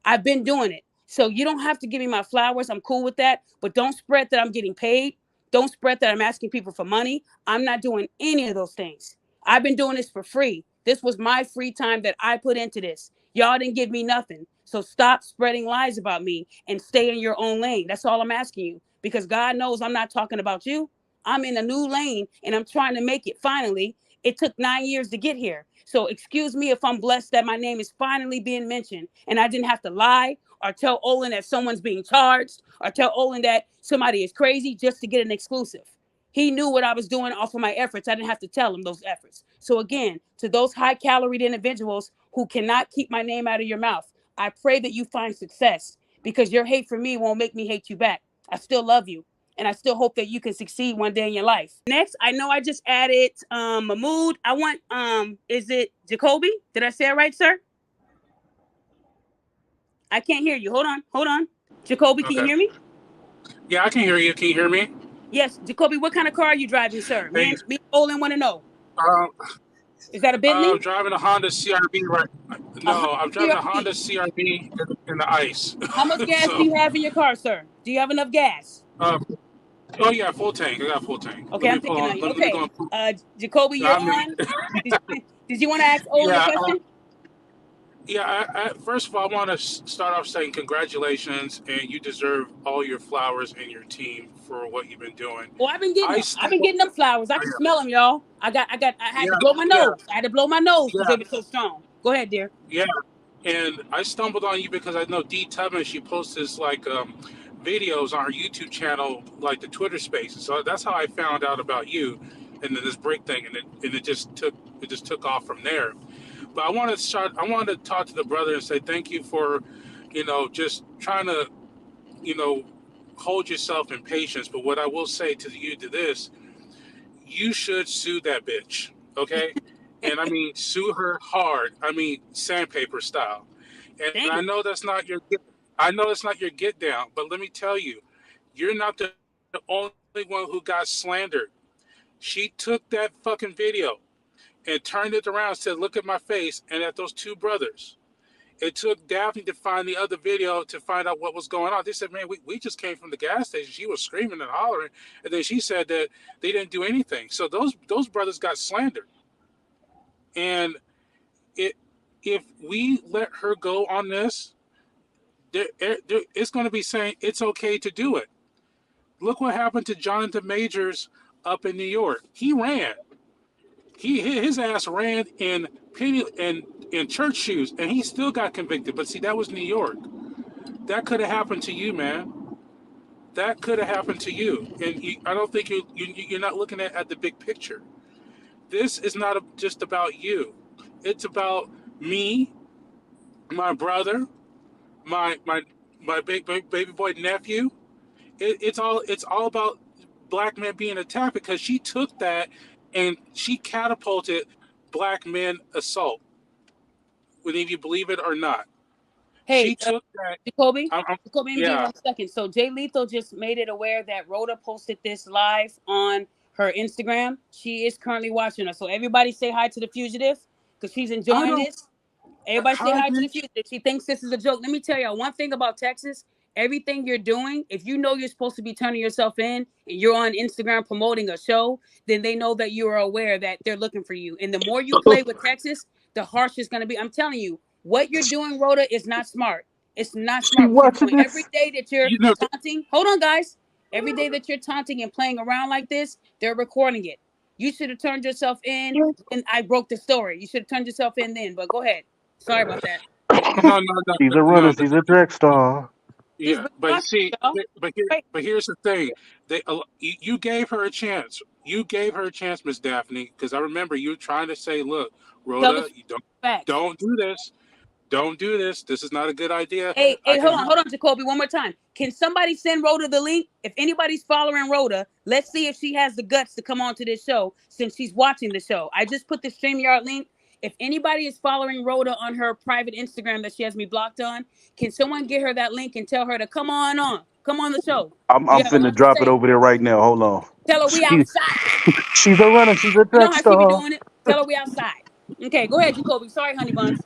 I've been doing it. So you don't have to give me my flowers. I'm cool with that. But don't spread that I'm getting paid. Don't spread that I'm asking people for money. I'm not doing any of those things. I've been doing this for free. This was my free time that I put into this. Y'all didn't give me nothing. So stop spreading lies about me and stay in your own lane. That's all I'm asking you. Because God knows I'm not talking about you. I'm in a new lane and I'm trying to make it finally. It took 9 years to get here. So excuse me if I'm blessed that my name is finally being mentioned and I didn't have to lie or tell Olan that someone's being charged or tell Olan that somebody is crazy just to get an exclusive. He knew what I was doing off of my efforts. I didn't have to tell him those efforts. So again, to those high-calorie individuals who cannot keep my name out of your mouth, I pray that you find success because your hate for me won't make me hate you back. I still love you. And I still hope that you can succeed one day in your life. Next, I know I just added Mahmoud. I want, is it Jacoby? Did I say it right, sir? I can't hear you. Hold on. Jacoby, can you hear me? Yeah, I can hear you. Can you hear me? Yes, Jacoby, what kind of car are you driving, sir? Me and Olan want to know. Is that a Bentley? I'm driving a Honda CRV right. No, I'm driving a Honda CRV in the ice. How much gas do you have in your car, sir? Do you have enough gas? Oh yeah, full tank. I got full tank. Okay, I'm thinking of you. Okay, Jacoby, you're on. Did you want to ask Olan a question? Yeah, first of all, I want to start off saying congratulations, and you deserve all your flowers and your team for what you've been doing. Well, I've been getting them flowers. I can smell them, y'all. I had to blow my nose. I had to blow my nose because they were so strong. Go ahead, dear. Yeah, and I stumbled on you because I know Dee Tubman, she posts this like videos on her YouTube channel, like the Twitter Spaces. So that's how I found out about you, and then this break thing, and it just took off from there. But I want to talk to the brother and say thank you for, just trying to, hold yourself in patience. But what I will say to you to this, you should sue that bitch, okay? And I mean, sue her hard. I mean, sandpaper style. And I know that's not your get down, but let me tell you, you're not the only one who got slandered. She took that fucking video and turned it around and said, look at my face and at those two brothers. It took Daphne to find the other video to find out what was going on. They said, man, we just came from the gas station. She was screaming and hollering. And then she said that they didn't do anything. So those brothers got slandered. And if we let her go on this, it's going to be saying it's okay to do it. Look what happened to Jonathan Majors up in New York. He ran. His ass ran in church shoes, and he still got convicted. But see, that was New York. That could have happened to you, man. That could have happened to you, and I don't think you're not looking at the big picture. This is not just about you. It's about me, my brother, my baby boy nephew. It's all about black men being attacked because she took that and she catapulted black men assault, whether you believe it or not. Hey, She took that. Jacoby, I'm, Jacoby, give yeah. 1 second. So Jay Lethal just made it aware that Rhoda posted this live on her Instagram. She is currently watching us. So everybody say hi to the fugitive because she's enjoying this. Everybody say hi to the fugitive. She thinks this is a joke. Let me tell y'all one thing about Texas. Everything you're doing, if you know you're supposed to be turning yourself in and you're on Instagram promoting a show, then they know that you are aware that they're looking for you. And the more you play with Texas, the harsher it's going to be. I'm telling you, what you're doing, Rhoda, is not smart. It's not smart. What you're doing. Every day that you're taunting, hold on, guys. Every day that you're taunting and playing around like this, they're recording it. You should have turned yourself in when I broke the story. You should have turned yourself in then, but go ahead. Sorry about that. No. She's a runner. She's a track star. Yeah, but see, but here's the thing: you gave her a chance. You gave her a chance, Miss Daphne, because I remember you trying to say, "Look, Rhoda, you don't do this. Don't do this. This is not a good idea." Hey, hold on, Jacoby, one more time. Can somebody send Rhoda the link? If anybody's following Rhoda, let's see if she has the guts to come on to this show since she's watching the show. I just put the StreamYard link. If anybody is following Rhoda on her private Instagram that she has me blocked on, can someone get her that link and tell her to come on the show? I'm finna drop it over there right now. Hold on. Tell her we outside. She's a runner. She's a You know track how she be star. doing it. Tell her we outside. Okay, go ahead, Jacoby. Sorry, honey buns.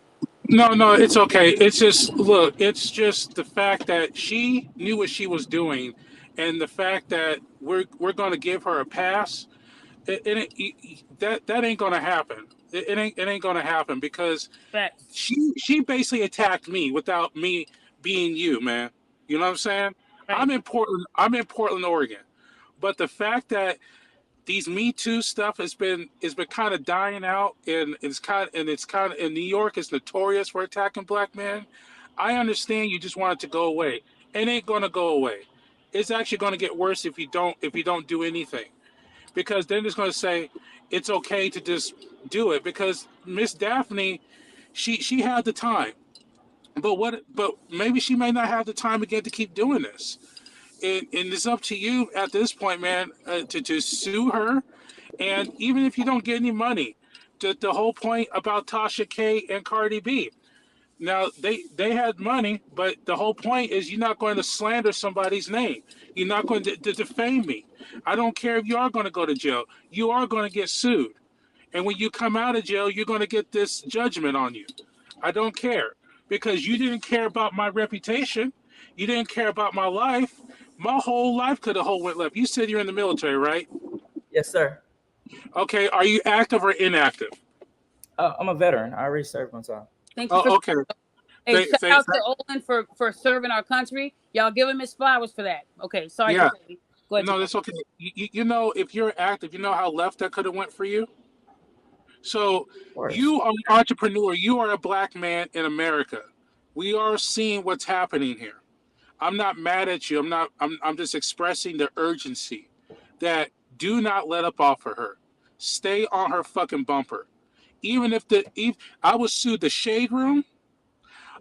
No, it's okay. It's just it's just the fact that she knew what she was doing, and the fact that we're going to give her a pass. That ain't gonna happen. It ain't gonna happen because she basically attacked me without me being you, man. You know what I'm saying? Right. I'm in Portland, Oregon, but the fact that these Me Too stuff has been kind of dying out, and it's kind of in New York is notorious for attacking black men. I understand you just want it to go away. It ain't gonna go away. It's actually gonna get worse if you don't do anything. Because then it's going to say it's okay to just do it because Miss Daphne, she had the time, but maybe she may not have the time again to keep doing this, and it's up to you at this point, man, to sue her, and even if you don't get any money, the whole point about Tasha K and Cardi B. Now they had money, but the whole point is you're not going to slander somebody's name. You're not going to defame me. I don't care if you are going to go to jail. You are going to get sued, and when you come out of jail, you're going to get this judgment on you. I don't care because you didn't care about my reputation. You didn't care about my life. My whole life could have went left. You said you're in the military, right? Yes, sir. Okay. Are you active or inactive? I'm a veteran. I already served my time. Thank you. Okay. Hey, shout out to Olan for serving our country. Y'all give him his flowers for that. Okay, sorry. Yeah. Go ahead. No, that's okay. You know, if you're active, you know how left that could have went for you? So you are an entrepreneur. You are a black man in America. We are seeing what's happening here. I'm not mad at you. I'm just expressing the urgency that do not let up off of her. Stay on her fucking bumper. Even if I would sue the Shade Room.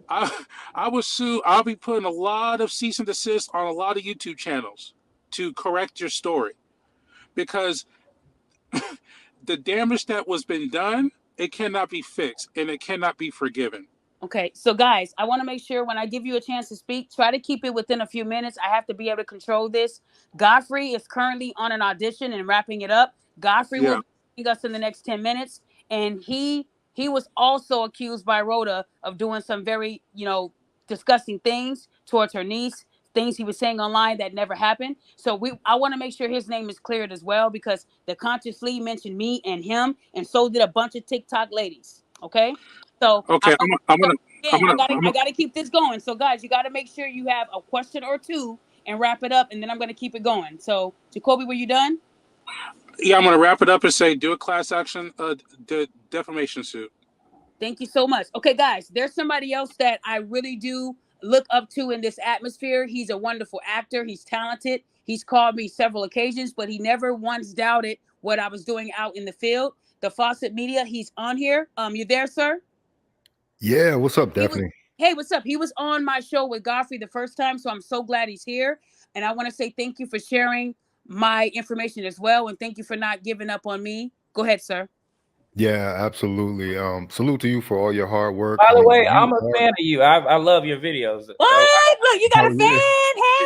I would sue. I'll be putting a lot of cease and desist on a lot of YouTube channels to correct your story because the damage that was been done, it cannot be fixed and it cannot be forgiven. Okay, so guys, I want to make sure when I give you a chance to speak, try to keep it within a few minutes. I have to be able to control this. Godfrey is currently on an audition and wrapping it up. Godfrey will be us in the next 10 minutes, and he was also accused by Rhoda of doing some very, disgusting things towards her niece, things he was saying online that never happened. So I want to make sure his name is cleared as well because the Conscious Lee mentioned me and him, and so did a bunch of TikTok ladies. Okay. So okay, I gotta keep this going. So guys, you gotta make sure you have a question or two and wrap it up, and then I'm gonna keep it going. So Jacoby, were you done? Yeah, I'm gonna wrap it up and say, do a class action defamation suit. Thank you so much. Okay, guys, there's somebody else that I really do look up to in this atmosphere. He's a wonderful actor. He's talented. He's called me several occasions, but he never once doubted what I was doing out in the field. The Fawcett Media, he's on here. You there, sir? Yeah, what's up, Daphne? Hey, what's up? He was on my show with Godfrey the first time, so I'm so glad he's here. And I want to say thank you for sharing my information as well, and thank you for not giving up on me. Go ahead, sir. Yeah, absolutely. Salute to you for all your hard work. By the way, I'm a fan of you. I love your videos. What? Look, you got a Oh, fan? yeah.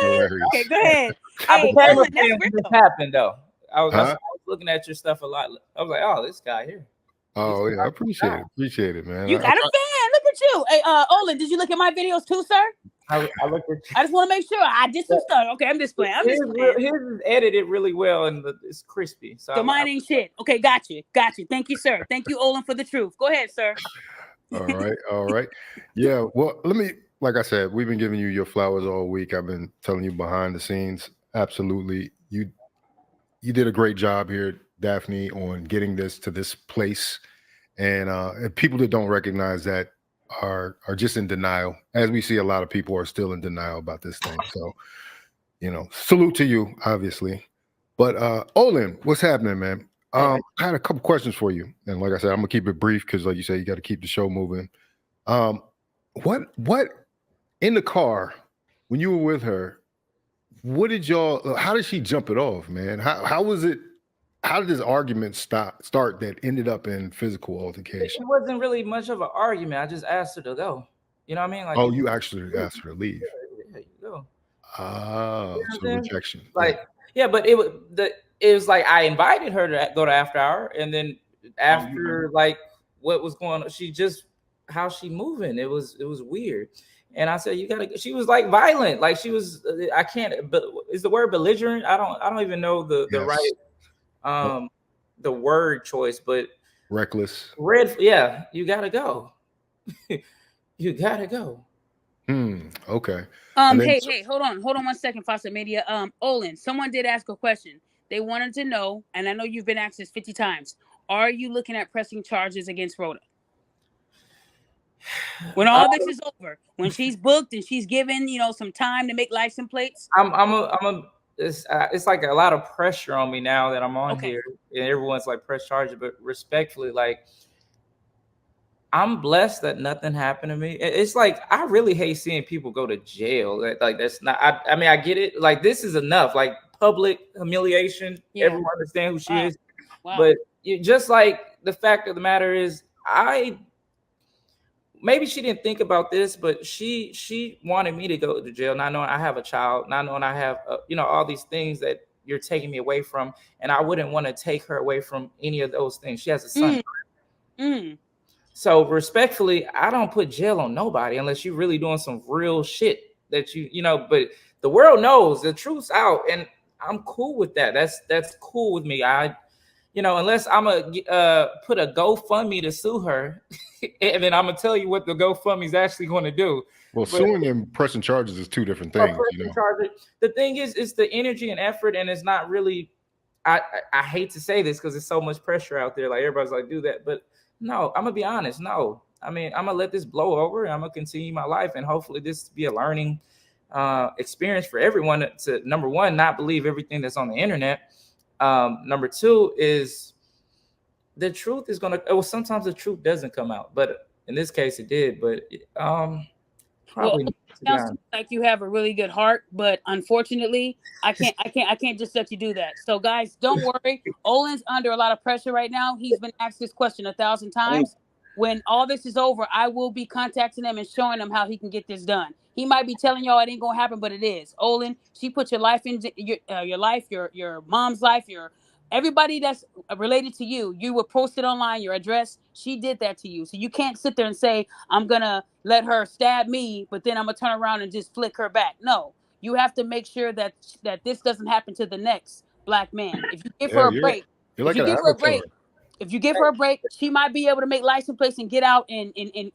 Hey, Hilarious. okay, go ahead. I Hey, became a Olan, fan that's when this real. happened, though. I was Huh? looking at your stuff a lot. I was like, oh, this guy here. Oh yeah, I appreciate it, man. You got a fan. Look at you. Hey, Olan, did you look at my videos too, sir? I looked at you. I just want to make sure I did some stuff. Okay, I'm just playing. His is edited really well and it's crispy. So mine ain't shit. Okay, got you. Thank you, sir. Thank you, Olan, for the truth. Go ahead, sir. All right. Yeah, well, like I said, we've been giving you your flowers all week. I've been telling you behind the scenes. Absolutely. You did a great job here, Daphne, on getting this to this place. And people that don't recognize that are just in denial, as we see a lot of people are still in denial about this thing. So, salute to you, obviously. But Olan, what's happening, man? I had a couple questions for you. And like I said, I'm gonna keep it brief because like you said, you got to keep the show moving. What in the car when you were with her, how did she jump it off, man? How was it? How did this argument start that ended up in physical altercation? It wasn't really much of an argument. I just asked her to go. You know what I mean? Like, oh, you actually asked her to leave. Yeah, you go. Oh, so rejection. Like, yeah, but it was like I invited her to go to after hour, and then after like what was going on, how she moving. It was weird. And I said, she was like violent. Like she was, I can't, but is the word belligerent? I don't even know the right the word choice, but reckless. Yeah, you gotta go. You gotta go. Okay. Hey, hold on 1 second, Fawcett Media. Olan, someone did ask a question. They wanted to know, and I know you've been asked this 50 times. Are you looking at pressing charges against Rhoda? When all this is over, when she's booked and she's given, some time to make license plates. It's like a lot of pressure on me now that I'm on here, and everyone's like press charges. But respectfully, like I'm blessed that nothing happened to me. It's like I really hate seeing people go to jail. Like that's not. I mean, I get it. Like this is enough. Like public humiliation. Yeah. Everyone understand who she is. Wow. But just like the fact of the matter is, maybe she didn't think about this, but she wanted me to go to jail, not knowing I have a child, not knowing I have, all these things that you're taking me away from. And I wouldn't want to take her away from any of those things. She has a son. So respectfully, I don't put jail on nobody unless you're really doing some real shit that but the world knows the truth's out, and I'm cool with that. That's cool with me. Unless I'm gonna put a GoFundMe to sue her, and then I'm gonna tell you what the GoFundMe is actually going to do. Well, suing and pressing charges is two different things. The thing is, it's the energy and effort, and it's not really. I hate to say this because there's so much pressure out there. Like everybody's like, do that, but no, I'm gonna be honest. No, I mean, I'm gonna let this blow over, and I'm gonna continue my life, and hopefully this be a learning experience for everyone to, number one, not believe everything that's on the internet. Number two is the truth is sometimes the truth doesn't come out, but in this case it did. But probably sounds like you have a really good heart, but unfortunately I can't just let you do that. So guys, don't worry. Olan's under a lot of pressure right now. He's been asked this question 1,000 times. When all this is over, I will be contacting him and showing him how he can get this done. He might be telling y'all it ain't gonna happen, but it is. Olan, she put your life in your life, your mom's life, everybody that's related to you. You were posted online, your address. She did that to you, so you can't sit there and say I'm gonna let her stab me, but then I'm gonna turn around and just flick her back. No, you have to make sure that this doesn't happen to the next black man. If you give her a break, if you give her a break, she might be able to make license plates and get out and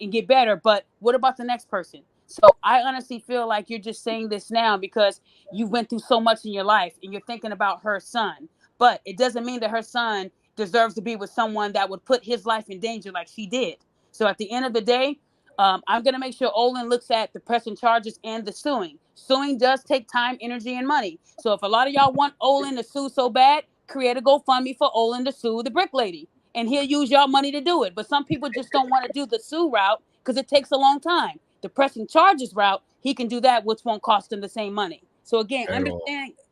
get better. But what about the next person? So I honestly feel like you're just saying this now because you went through so much in your life and you're thinking about her son. but it doesn't mean that her son deserves to be with someone that would put his life in danger like she did. So at the end of the day, I'm going to make sure Olan looks at the pressing charges and the suing. Suing does take time, energy, and money. So if a lot of y'all want Olan to sue so bad, create a GoFundMe for Olan to sue the brick lady. And he'll use y'all money to do it. But some people just don't want to do the sue route because it takes a long time. The pressing charges route, he can do that, which won't cost him the same money. So again,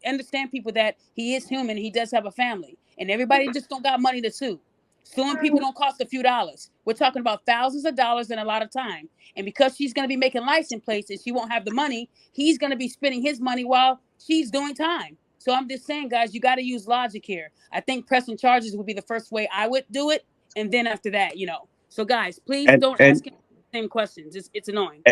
understand people that he is human. He does have a family. And everybody just don't got money to sue. Suing people don't cost a few dollars. We're talking about thousands of dollars and a lot of time. And because she's going to be making license plates and she won't have the money, he's going to be spending his money while she's doing time. So I'm just saying, guys, you got to use logic here. I think pressing charges would be the first way I would do it. And then after that, So guys, please don't ask him the same questions. It's annoying.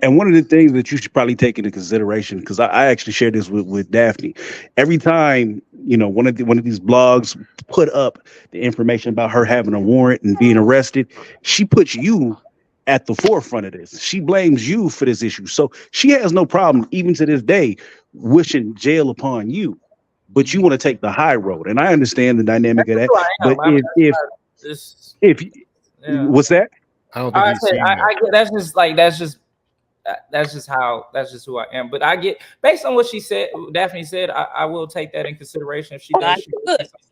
And one of the things that you should probably take into consideration, because I actually shared this with Daphne, every time one of these blogs put up the information about her having a warrant and being arrested, she puts you at the forefront of this. She blames you for this issue, so she has no problem, even to this day, wishing jail upon you. But you want to take the high road, and I understand the dynamic of that. But if what's that? I don't think I get that's just who I am. But I get, based on what Daphne said, I will take that in consideration. If she does,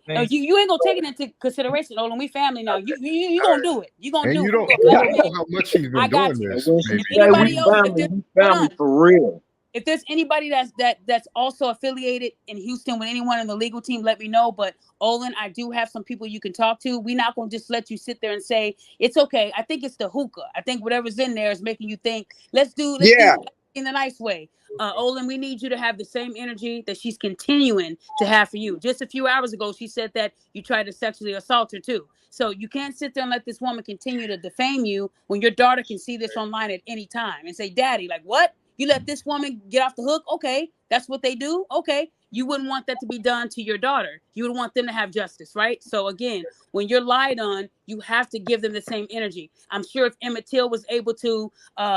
no, you ain't gonna take it into consideration, Olan. We family now. You gonna do it. You gonna do it. You don't know how much she's been doing this. Anybody else? Family for real. If there's anybody that's also affiliated in Houston with anyone in the legal team, let me know. But Olan, I do have some people you can talk to. We're not going to just let you sit there and say, it's okay. I think it's the hookah. I think whatever's in there is making you think, let's do it in the nice way. Olan, we need you to have the same energy that she's continuing to have for you. Just a few hours ago, she said that you tried to sexually assault her too. So you can't sit there and let this woman continue to defame you when your daughter can see this online at any time and say, Daddy, like what? You let this woman get off the hook? Okay, that's what they do? Okay. You wouldn't want that to be done to your daughter. You would want them to have justice, right? So again, when you're lied on, you have to give them the same energy. I'm sure if Emmett Till was able to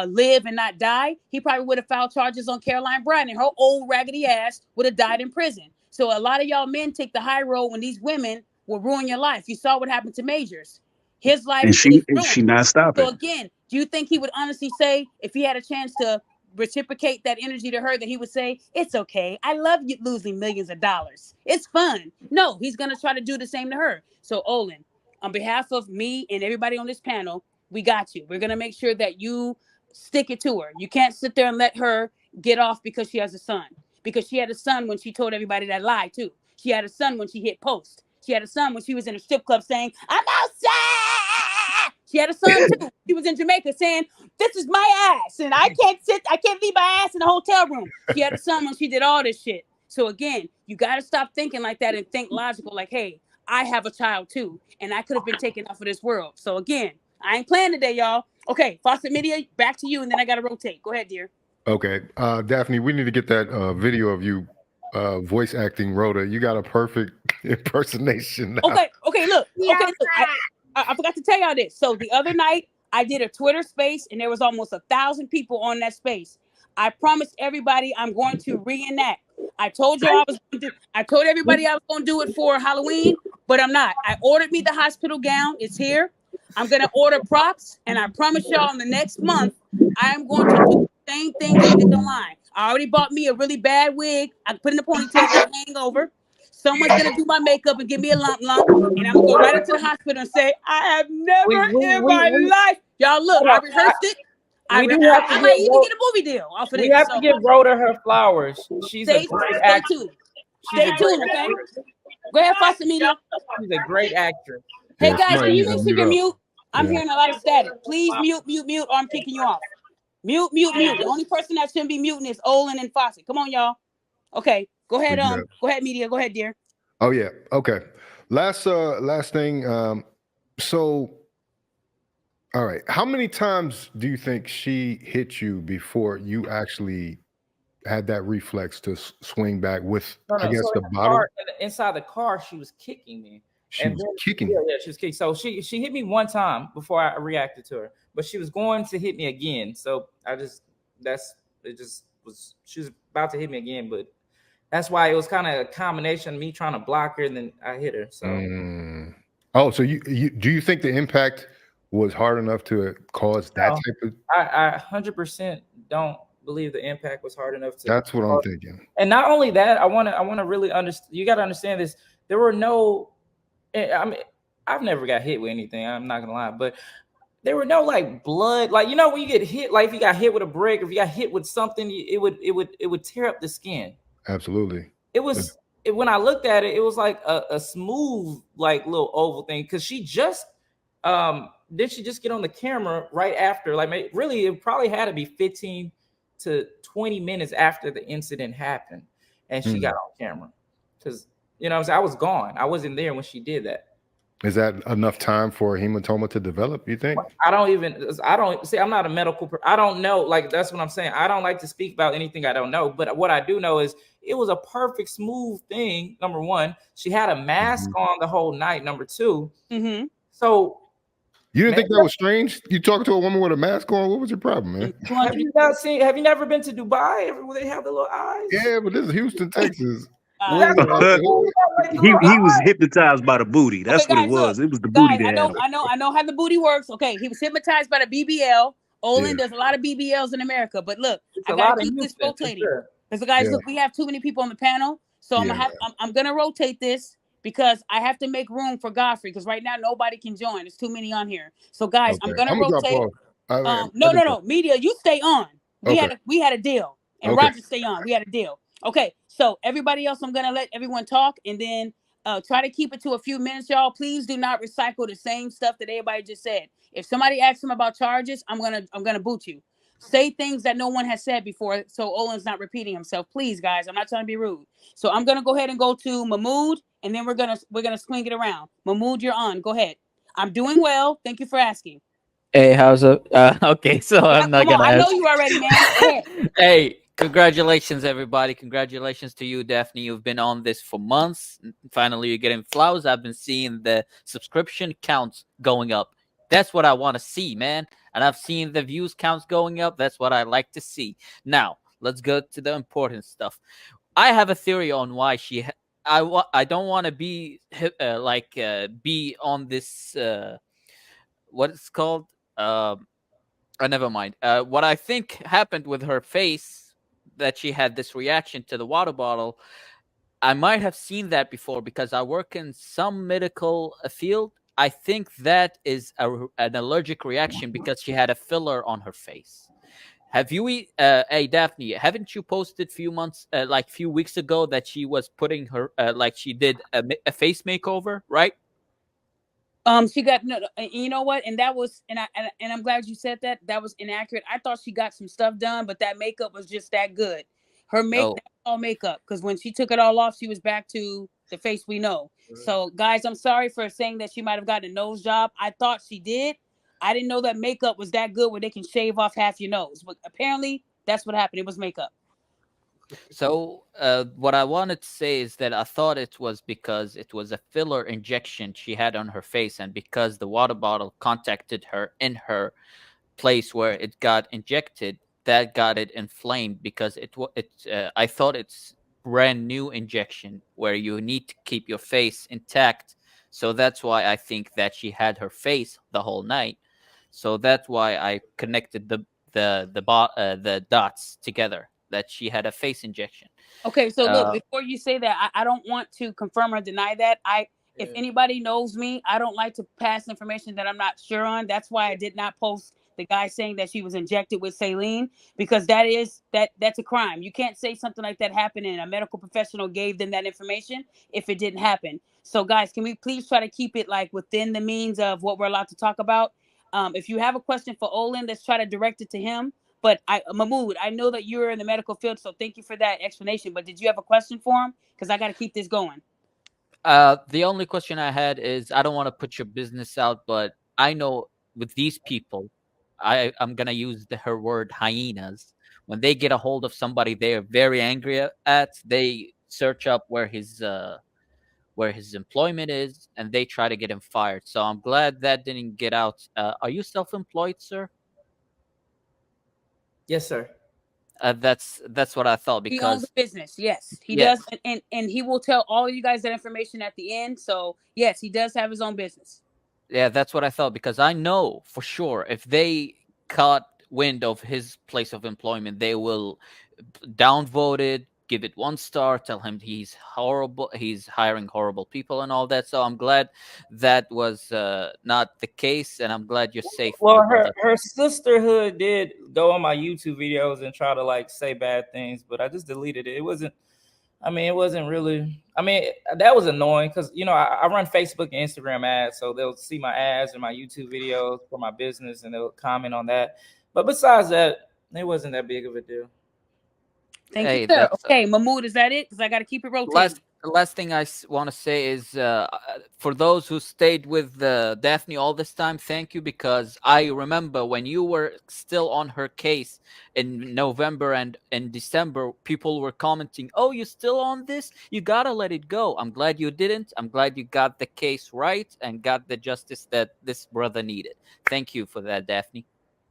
live and not die, he probably would have filed charges on Caroline Bryant, and her old raggedy ass would have died in prison. So a lot of y'all men take the high road when these women will ruin your life. You saw what happened to Majors. His life is ruined. She not stopping. So again, do you think he would honestly say, if he had a chance to reciprocate that energy to her, that he would say, it's okay, I love you losing millions of dollars, it's fun? No, he's going to try to do the same to her. So Olan, on behalf of me and everybody on this panel, we got you. We're going to make sure that you stick it to her. You can't sit there and let her get off because she has a son, because she had a son when she told everybody that lie too. She had a son when she hit post. She had a son when she was in a strip club saying, I'm outside. She had a son too. She was in Jamaica saying, this is my ass and I can't leave my ass in the hotel room. She had a son when she did all this shit. So again, you got to stop thinking like that and think logical, like, hey, I have a child too, and I could have been taken off of this world. So again, I ain't playing today, y'all. Okay, Fawcett Media, back to you, and then I got to rotate. Go ahead, dear. Okay, Daphne, we need to get that video of you voice acting Rhoda. You got a perfect impersonation now. Okay, look. I forgot to tell y'all this. So the other night, I did a Twitter space, and there was almost 1,000 people on that space. I promised everybody I'm going to reenact. I told everybody I was going to do it for Halloween, but I'm not. I ordered me the hospital gown. It's here. I'm going to order props, and I promise y'all in the next month, I am going to do the same thing she did online. I already bought me a really bad wig. I put in the ponytail, hang over. Someone's going to do my makeup and give me a lump, and I'm going to go right into the hospital and say, I have never in my life. Y'all, look, I rehearsed it. I might even get a movie deal off of this. We have to give Rhoda her flowers. She's a great actress. Stay tuned, okay? Go ahead, Fawcett Media. She's a great actress. Hey, guys, can you make sure you're mute? I'm hearing a lot of static. Please mute, or I'm kicking you off. Mute. The only person that shouldn't be muting is Olan and Fawcett. Come on, y'all. Okay, go ahead. Go ahead, Media. Go ahead, dear. Oh yeah. Okay. Last thing. So, all right. How many times do you think she hit you before you actually had that reflex to swing back with against the bottle? Inside the car, she was kicking me. She was kicking. Yeah, she was kicking. So she hit me one time before I reacted to her, but she was going to hit me again. So she was about to hit me again, but that's why it was kind of a combination of me trying to block her and then I hit her. So Oh, so you do you think the impact was hard enough to cause that no, type of? I 100% don't believe the impact was hard enough to. That's what I'm thinking. And not only that, I want to really understand. You got to understand this. There were no. I mean, I've never got hit with anything. I'm not gonna lie, but there were no like blood. Like, you know, when you get hit, like if you got hit with a brick, or if you got hit with something, it would tear up the skin. Absolutely. It was when I looked at it, it was like a smooth, like little oval thing. Because she just did she just get on the camera right after? Like, really, it probably had to be 15 to 20 minutes after the incident happened, and she got on camera. Because, you know, I was gone. I wasn't there when she did that. Is that enough time for a hematoma to develop, you think? I don't see. I'm not a medical. I don't know. Like, that's what I'm saying. I don't like to speak about anything I don't know. But what I do know is it was a perfect, smooth thing. Number one, she had a mask on the whole night. Number two, so you didn't think that was strange? You talking to a woman with a mask on? What was your problem, man? Have you not seen? Have you never been to Dubai? Where they have the little eyes? Yeah, but this is Houston, Texas. He was hypnotized by the booty. That's what it was. It was the booty that I know how the booty works. Okay, he was hypnotized by the BBL. Olan does a lot of BBLs in America, but look, I gotta keep this rotating. Because guys, look, we have too many people on the panel, so I'm gonna rotate this because I have to make room for Godfrey. Because right now nobody can join. There's too many on here. So guys, I'm gonna rotate. No, media, you stay on. We had a deal, and Roger stay on. We had a deal. Okay, so everybody else, I'm gonna let everyone talk, and then try to keep it to a few minutes, y'all. Please do not recycle the same stuff that everybody just said. If somebody asks them about charges, I'm gonna boot you. Say things that no one has said before, so Olan's not repeating himself. Please, guys, I'm not trying to be rude. So I'm gonna go ahead and go to Mahmoud, and then we're gonna swing it around. Mahmoud, you're on. Go ahead. I'm doing well. Thank you for asking. Hey, how's it? Okay, so I'm not gonna. I know you already, man. Hey, congratulations, everybody! Congratulations to you, Daphne. You've been on this for months. Finally, you're getting flowers. I've been seeing the subscription counts going up. That's what I want to see, man. And I've seen the views counts going up. That's what I like to see. Now, let's go to the important stuff. I have a theory on why she. I don't want to be be on this. What it's called? Never mind. What I think happened with her face, that she had this reaction to the water bottle, I might have seen that before because I work in some medical field. I think that is an allergic reaction because she had a filler on her face. Have you, hey Daphne, haven't you posted few weeks ago that she was putting her, she did a face makeover, right? She got no. You know what? And that was, and I'm glad you said that. That was inaccurate. I thought she got some stuff done, but that makeup was just that good. Her all makeup, because when she took it all off, she was back to the face we know. So, guys, I'm sorry for saying that she might have gotten a nose job. I thought she did. I didn't know that makeup was that good where they can shave off half your nose. But apparently, that's what happened. It was makeup. So what I wanted to say is that I thought it was because it was a filler injection she had on her face, and because the water bottle contacted her in her place where it got injected, that got it inflamed. Because I thought it's brand new injection where you need to keep your face intact. So that's why I think that she had her face the whole night. So that's why I connected the dots together, that she had a face injection. Okay, so look, before you say that, I don't want to confirm or deny that. If anybody knows me, I don't like to pass information that I'm not sure on. That's why I did not post the guy saying that she was injected with saline, because that's a crime. You can't say something like that happened and a medical professional gave them that information if it didn't happen. So guys, can we please try to keep it like within the means of what we're allowed to talk about? If you have a question for Olan, let's try to direct it to him. But Mahmoud, I know that you're in the medical field, so thank you for that explanation. But did you have a question for him? Because I got to keep this going. The only question I had is, I don't want to put your business out, but I know with these people, I'm gonna use her word, hyenas. When they get a hold of somebody they're very angry at, they search up where his employment is, and they try to get him fired. So I'm glad that didn't get out. Are you self-employed, sir? Yes, sir. That's what I thought He owns a because business. Yes, he yes, does, and he will tell all of you guys that information at the end. So yes, he does have his own business. yeah, that's what I thought because I know for sure if they caught wind of his place of employment, they will downvote it, give it 1 star, tell him he's horrible, he's hiring horrible people and all that. So I'm glad that was not the case, and I'm glad you're safe, Well, your brother. her sisterhood did go on my YouTube videos and try to like say bad things, but I just deleted it. It wasn't. I mean, it wasn't really. I mean, that was annoying because I run Facebook and Instagram ads, so they'll see my ads and my YouTube videos for my business, and they'll comment on that. But besides that, it wasn't that big of a deal. Thank Hey, you, sir. that's Okay, Mahmoud, is that it? Because I got to keep it rotating. last thing I want to say is for those who stayed with Daphne all this time, thank you, because I remember when you were still on her case in November and in December, people were commenting, "Oh, you're still on this? You gotta let it go." I'm glad you didn't. I'm glad you got the case right and got the justice that this brother needed. Thank you for that, Daphne.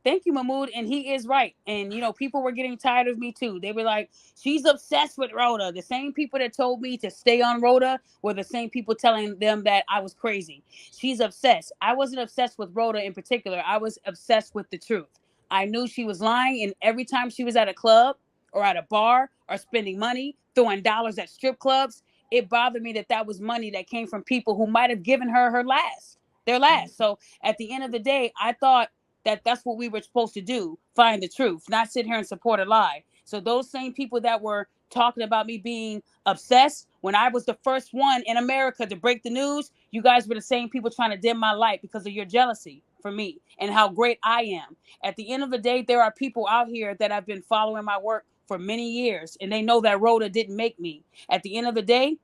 Thank you, Mahmoud. And he is right. And, people were getting tired of me too. They were like, she's obsessed with Rhoda. The same people that told me to stay on Rhoda were the same people telling them that I was crazy. She's obsessed. I wasn't obsessed with Rhoda in particular. I was obsessed with the truth. I knew she was lying. And every time she was at a club or at a bar or spending money, throwing dollars at strip clubs, it bothered me that was money that came from people who might have given her their last. So at the end of the day, I thought that's what we were supposed to do, find the truth, not sit here and support a lie. So those same people that were talking about me being obsessed when I was the first one in America to break the news, you guys were the same people trying to dim my light because of your jealousy for me and how great I am. At the end of the day, there are people out here that have been following my work for many years, and they know that Rhoda didn't make me. At the end of the day,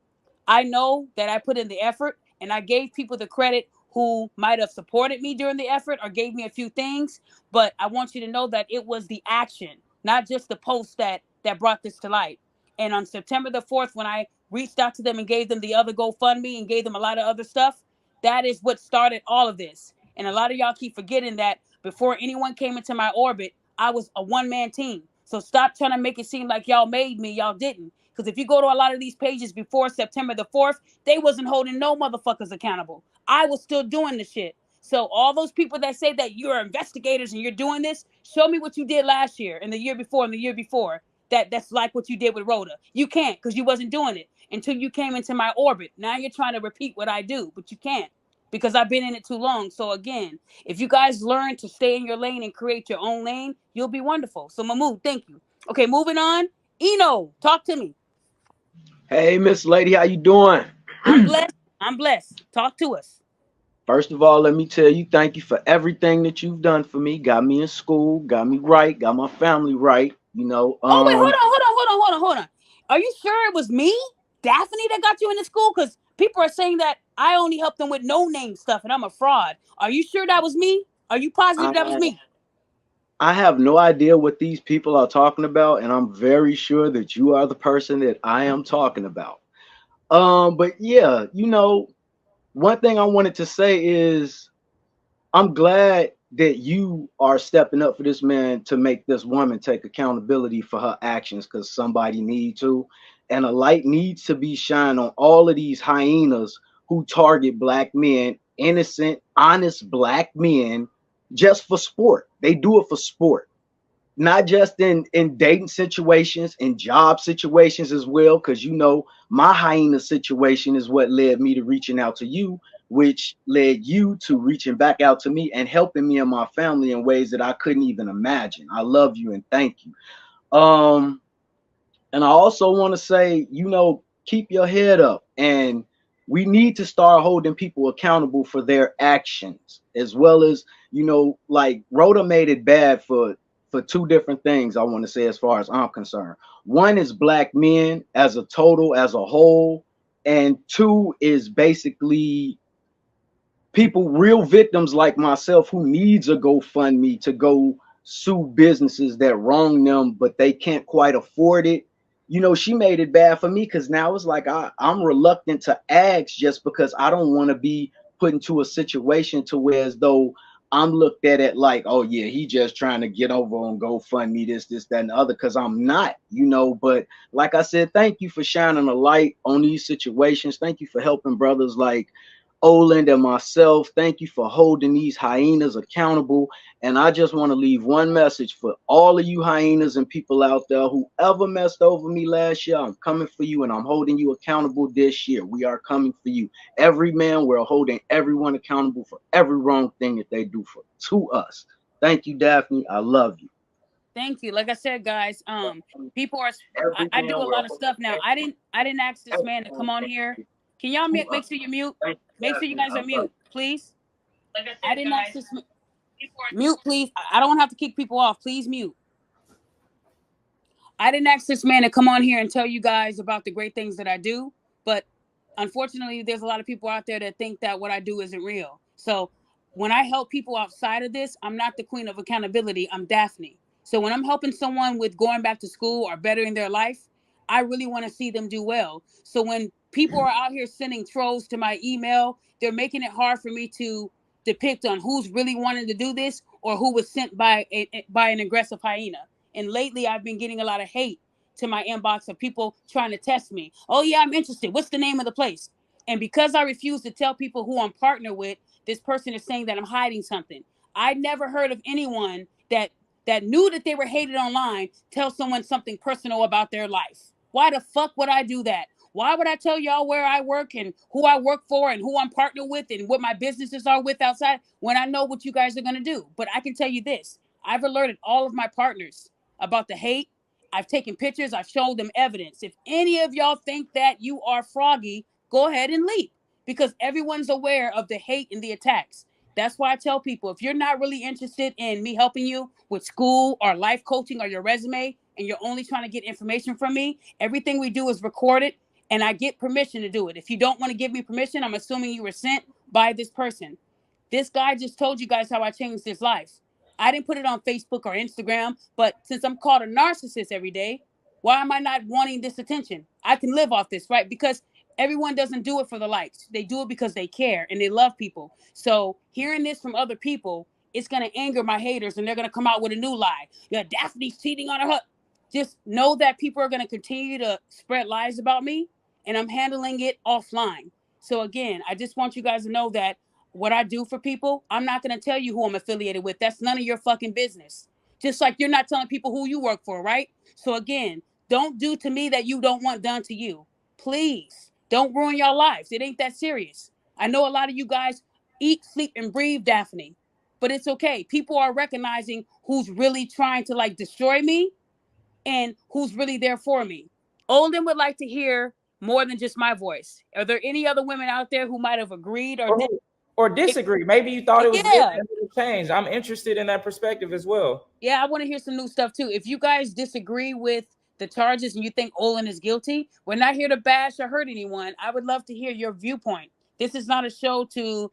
I know that I put in the effort, and I gave people the credit who might have supported me during the effort or gave me a few things. But I want you to know that it was the action, not just the post that brought this to light. And on September the 4th, when I reached out to them and gave them the other GoFundMe and gave them a lot of other stuff, that is what started all of this. And a lot of y'all keep forgetting that before anyone came into my orbit, I was a one-man team. So stop trying to make it seem like y'all made me. Y'all didn't. Because if you go to a lot of these pages before September the 4th, they wasn't holding no motherfuckers accountable. I was still doing the shit. So all those people that say that you're investigators and you're doing this, show me what you did last year and the year before and the year before. That's like what you did with Rhoda. You can't, because you wasn't doing it until you came into my orbit. Now you're trying to repeat what I do, but you can't, because I've been in it too long. So again, if you guys learn to stay in your lane and create your own lane, you'll be wonderful. So Mahmoud, thank you. Okay, moving on. Eno, talk to me. Hey, Miss Lady, how you doing? I'm blessed. Talk to us. First of all, let me tell you, thank you for everything that you've done for me. Got me in school, got me right, got my family right. Oh wait, hold on. Are you sure it was me, Daphne, that got you into school? Because people are saying that I only helped them with no name stuff and I'm a fraud. Are you sure that was me? Are you positive that was me? I have no idea what these people are talking about, and I'm very sure that you are the person that I am talking about. But yeah, one thing I wanted to say is I'm glad that you are stepping up for this man to make this woman take accountability for her actions, because somebody needs to. And a light needs to be shined on all of these hyenas who target black men, innocent, honest black men, just for sport. They do it for sport, not just in dating situations, in job situations as well. Because my hyena situation is what led me to reaching out to you, which led you to reaching back out to me and helping me and my family in ways that I couldn't even imagine. I love you and thank you. And I also want to say, keep your head up, and we need to start holding people accountable for their actions, as well as, like Rhoda made it bad for two different things. I want to say, as far as I'm concerned, one is black men as a total, as a whole, and two is basically people, real victims like myself, who needs a GoFundMe to go sue businesses that wrong them, but they can't quite afford it. She made it bad for me, because now it's like I'm reluctant to ask, just because I don't want to be put into a situation to where as though I'm looked at it like, oh yeah, he just trying to get over on GoFundMe, this, that, and the other, because I'm not, you know. But like I said, thank you for shining a light on these situations. Thank you for helping brothers like Olan and myself. Thank you for holding these hyenas accountable. And I just want to leave one message for all of you hyenas and people out there who ever messed over me last year. I'm coming for you, and I'm holding you accountable this year. We are coming for you. Every man, we're holding everyone accountable for every wrong thing that they do to us. Thank you, Daphne. I love you. Thank you. Like I said, guys, people are. I do a lot of stuff now. I didn't ask this man to come on here. Can y'all make sure you mute? Make sure you guys are mute, please. I didn't ask this. Mute, please. I don't have to kick people off. Please mute. I didn't ask this man to come on here and tell you guys about the great things that I do, but unfortunately, there's a lot of people out there that think that what I do isn't real. So when I help people outside of this, I'm not the queen of accountability. I'm Daphne. So when I'm helping someone with going back to school or bettering their life, I really want to see them do well. So when people are out here sending trolls to my email, they're making it hard for me to depict on who's really wanting to do this or who was sent by an aggressive hyena. And lately, I've been getting a lot of hate to my inbox of people trying to test me. Oh, yeah, I'm interested. What's the name of the place? And because I refuse to tell people who I'm partnered with, this person is saying that I'm hiding something. I never heard of anyone that knew that they were hated online tell someone something personal about their life. Why the fuck would I do that? Why would I tell y'all where I work and who I work for and who I'm partnered with and what my businesses are with outside when I know what you guys are going to do? But I can tell you this. I've alerted all of my partners about the hate. I've taken pictures. I've showed them evidence. If any of y'all think that you are froggy, go ahead and leave, because everyone's aware of the hate and the attacks. That's why I tell people, if you're not really interested in me helping you with school or life coaching or your resume, and you're only trying to get information from me, everything we do is recorded, and I get permission to do it. If you don't want to give me permission, I'm assuming you were sent by this person. This guy just told you guys how I changed his life. I didn't put it on Facebook or Instagram, but since I'm called a narcissist every day, why am I not wanting this attention? I can live off this, right? Because everyone doesn't do it for the likes. They do it because they care and they love people. So hearing this from other people, it's going to anger my haters, and they're going to come out with a new lie. Yeah, Daphne's cheating on her husband. Just know that people are going to continue to spread lies about me, and I'm handling it offline. So again, I just want you guys to know that what I do for people, I'm not going to tell you who I'm affiliated with. That's none of your fucking business. Just like you're not telling people who you work for, right? So again, don't do to me that you don't want done to you. Please, don't ruin your lives. It ain't that serious. I know a lot of you guys eat, sleep, and breathe Daphne, but it's okay. People are recognizing who's really trying to like destroy me and who's really there for me. Olden would like to hear more than just my voice. Are there any other women out there who might have agreed or disagree? Maybe you thought it was different, it changed. I'm interested in that perspective as well. Yeah, I want to hear some new stuff too. If you guys disagree with the charges and you think Olan is guilty, we're not here to bash or hurt anyone. I would love to hear your viewpoint. This is not a show to,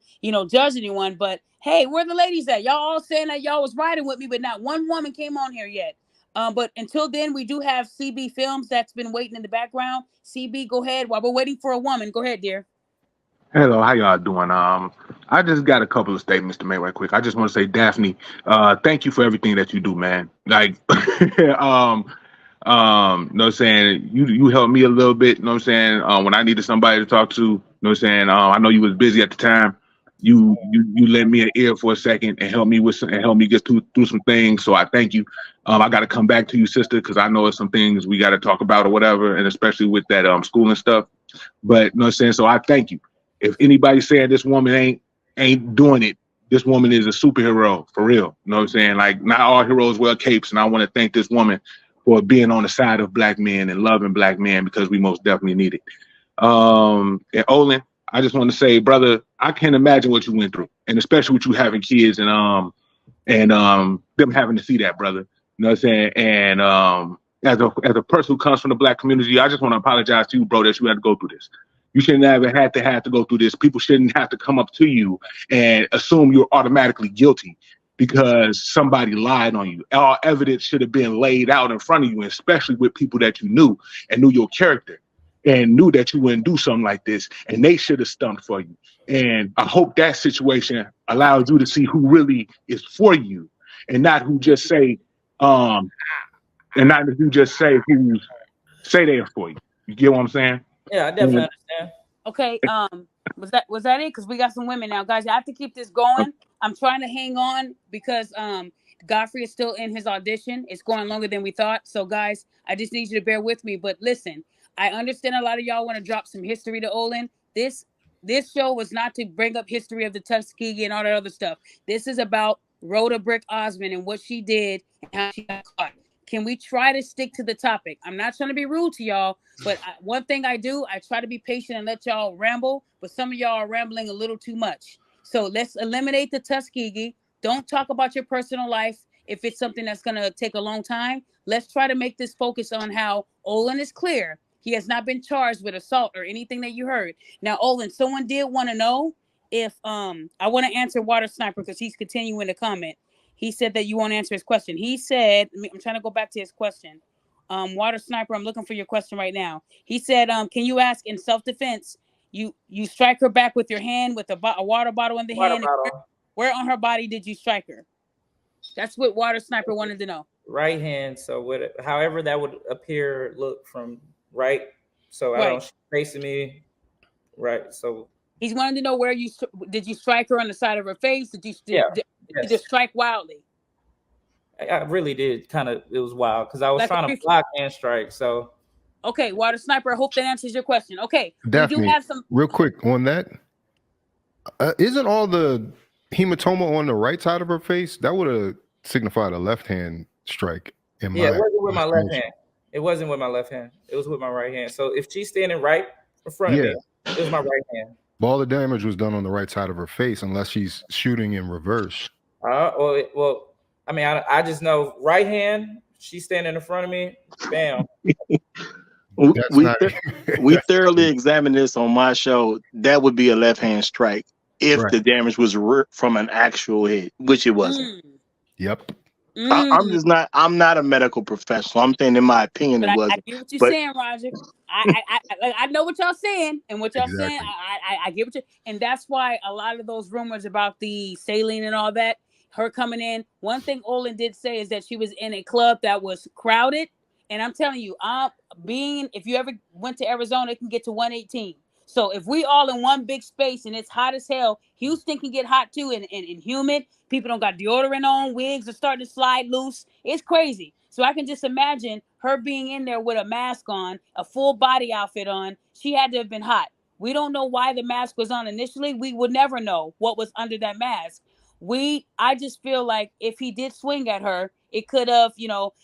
judge anyone, but hey, where are the ladies at? Y'all all saying that y'all was riding with me, but not one woman came on here yet. But until then, we do have CB Films that's been waiting in the background. CB, go ahead. While we're waiting for a woman, go ahead, dear. Hello, how y'all doing? I just got a couple of statements to make right quick. I just want to say, Daphne, thank you for everything that you do, man. Like, you know what I'm saying? You helped me a little bit, you know what I'm saying? When I needed somebody to talk to, you know what I'm saying? I know you was busy at the time. You lent me an ear for a second and helped me get through some things. So I thank you. I got to come back to you, sister, because I know it's some things we got to talk about or whatever, and especially with that school and stuff. But you know what I'm saying? So I thank you. If anybody's saying this woman ain't doing it, this woman is a superhero for real. You know what I'm saying? Like, not all heroes wear capes, and I want to thank this woman for being on the side of black men and loving black men, because we most definitely need it. And Olan, I just want to say, brother, I can't imagine what you went through, and especially with you having kids and them having to see that, brother. You know what I'm saying? And as a person who comes from the black community, I just want to apologize to you, bro, that you had to go through this. You shouldn't have had to go through this. People shouldn't have to come up to you and assume you're automatically guilty because somebody lied on you. All evidence should have been laid out in front of you, especially with people that you knew and knew your character. and knew that you wouldn't do something like this, and they should have stumped for you. And I hope that situation allows you to see who really is for you, and not who just say, and not who just say who say they're for you. You get what I'm saying? Yeah, I definitely understand. Okay, was that it? Because we got some women now, guys. I have to keep this going. I'm trying to hang on because Godfrey is still in his audition. It's going longer than we thought. So, guys, I just need you to bear with me. But listen, I understand a lot of y'all want to drop some history to Olan. This show was not to bring up history of the Tuskegee and all that other stuff. This is about Rhoda Brick Osmond and what she did and how she got caught. Can we try to stick to the topic? I'm not trying to be rude to y'all, but one thing I do, I try to be patient and let y'all ramble, but some of y'all are rambling a little too much. So let's eliminate the Tuskegee. Don't talk about your personal life if it's something that's going to take a long time. Let's try to make this focus on how Olan is clear. He has not been charged with assault or anything that you heard. Now, Olan, someone did want to know if I want to answer Water Sniper because he's continuing to comment. He said that you won't answer his question. He said, I'm trying to go back to his question. Water Sniper, I'm looking for your question right now. He said, can you ask in self-defense, you strike her back with your hand with a water bottle in the hand? Where on her body did you strike her? That's what Water Sniper wanted to know. Right hand. So however that would appear, look from right. So I don't facing me. Right. So he's wanting to know where did you strike her on the side of her face? Did you just strike wildly? I really did. It was wild because I was trying to block and strike. So okay, Water Sniper, I hope that answers your question. Okay, Daphne, we do have some real quick on that. Isn't all the hematoma on the right side of her face? That would have signified a left hand strike. It wasn't with my left hand. It wasn't with my left hand. It was with my right hand. So if she's standing right in front of me, it was my right hand. But all the damage was done on the right side of her face, unless she's shooting in reverse. Well, I mean, I just know right hand. She's standing in front of me. Bam. we thoroughly examined this on my show. That would be a left hand strike if the damage was from an actual hit, which it wasn't. Yep. I'm not a medical professional. I'm saying in my opinion it wasn't. I get what you're saying, Roger. I know what y'all saying, and what y'all saying, I get what you, and that's why a lot of those rumors about the saline and all that, her coming in. One thing Olan did say is that she was in a club that was crowded, and I'm telling you, if you ever went to Arizona, it can get to 118. So if we all in one big space and it's hot as hell, Houston can get hot too and humid. People don't got deodorant on, wigs are starting to slide loose. It's crazy. So I can just imagine her being in there with a mask on, a full body outfit on. She had to have been hot. We don't know why the mask was on initially. We would never know what was under that mask. I just feel like if he did swing at her, it could have,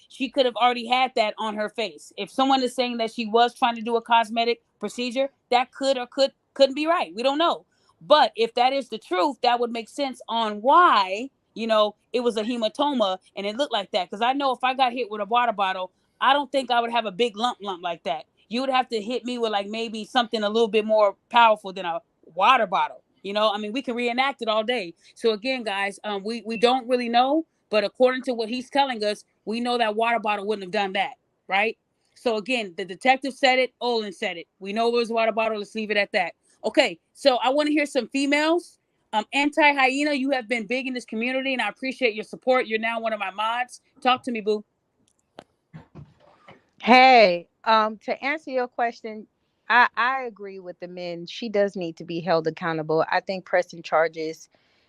she could have already had that on her face. If someone is saying that she was trying to do a cosmetic procedure, that couldn't be right. We don't know. But if that is the truth, that would make sense on why, it was a hematoma and it looked like that. Because I know if I got hit with a water bottle, I don't think I would have a big lump like that. You would have to hit me with like maybe something a little bit more powerful than a water bottle. We can reenact it all day. So again, guys, we don't really know. But according to what he's telling us, we know that water bottle wouldn't have done that, right? So again, the detective said it, Olan said it. We know it was a water bottle. Let's leave it at that. Okay, so I want to hear some females. Anti-Hyena, you have been big in this community, and I appreciate your support. You're now one of my mods. Talk to me, boo. Hey, to answer your question, I agree with the men. She does need to be held accountable. I think pressing charges,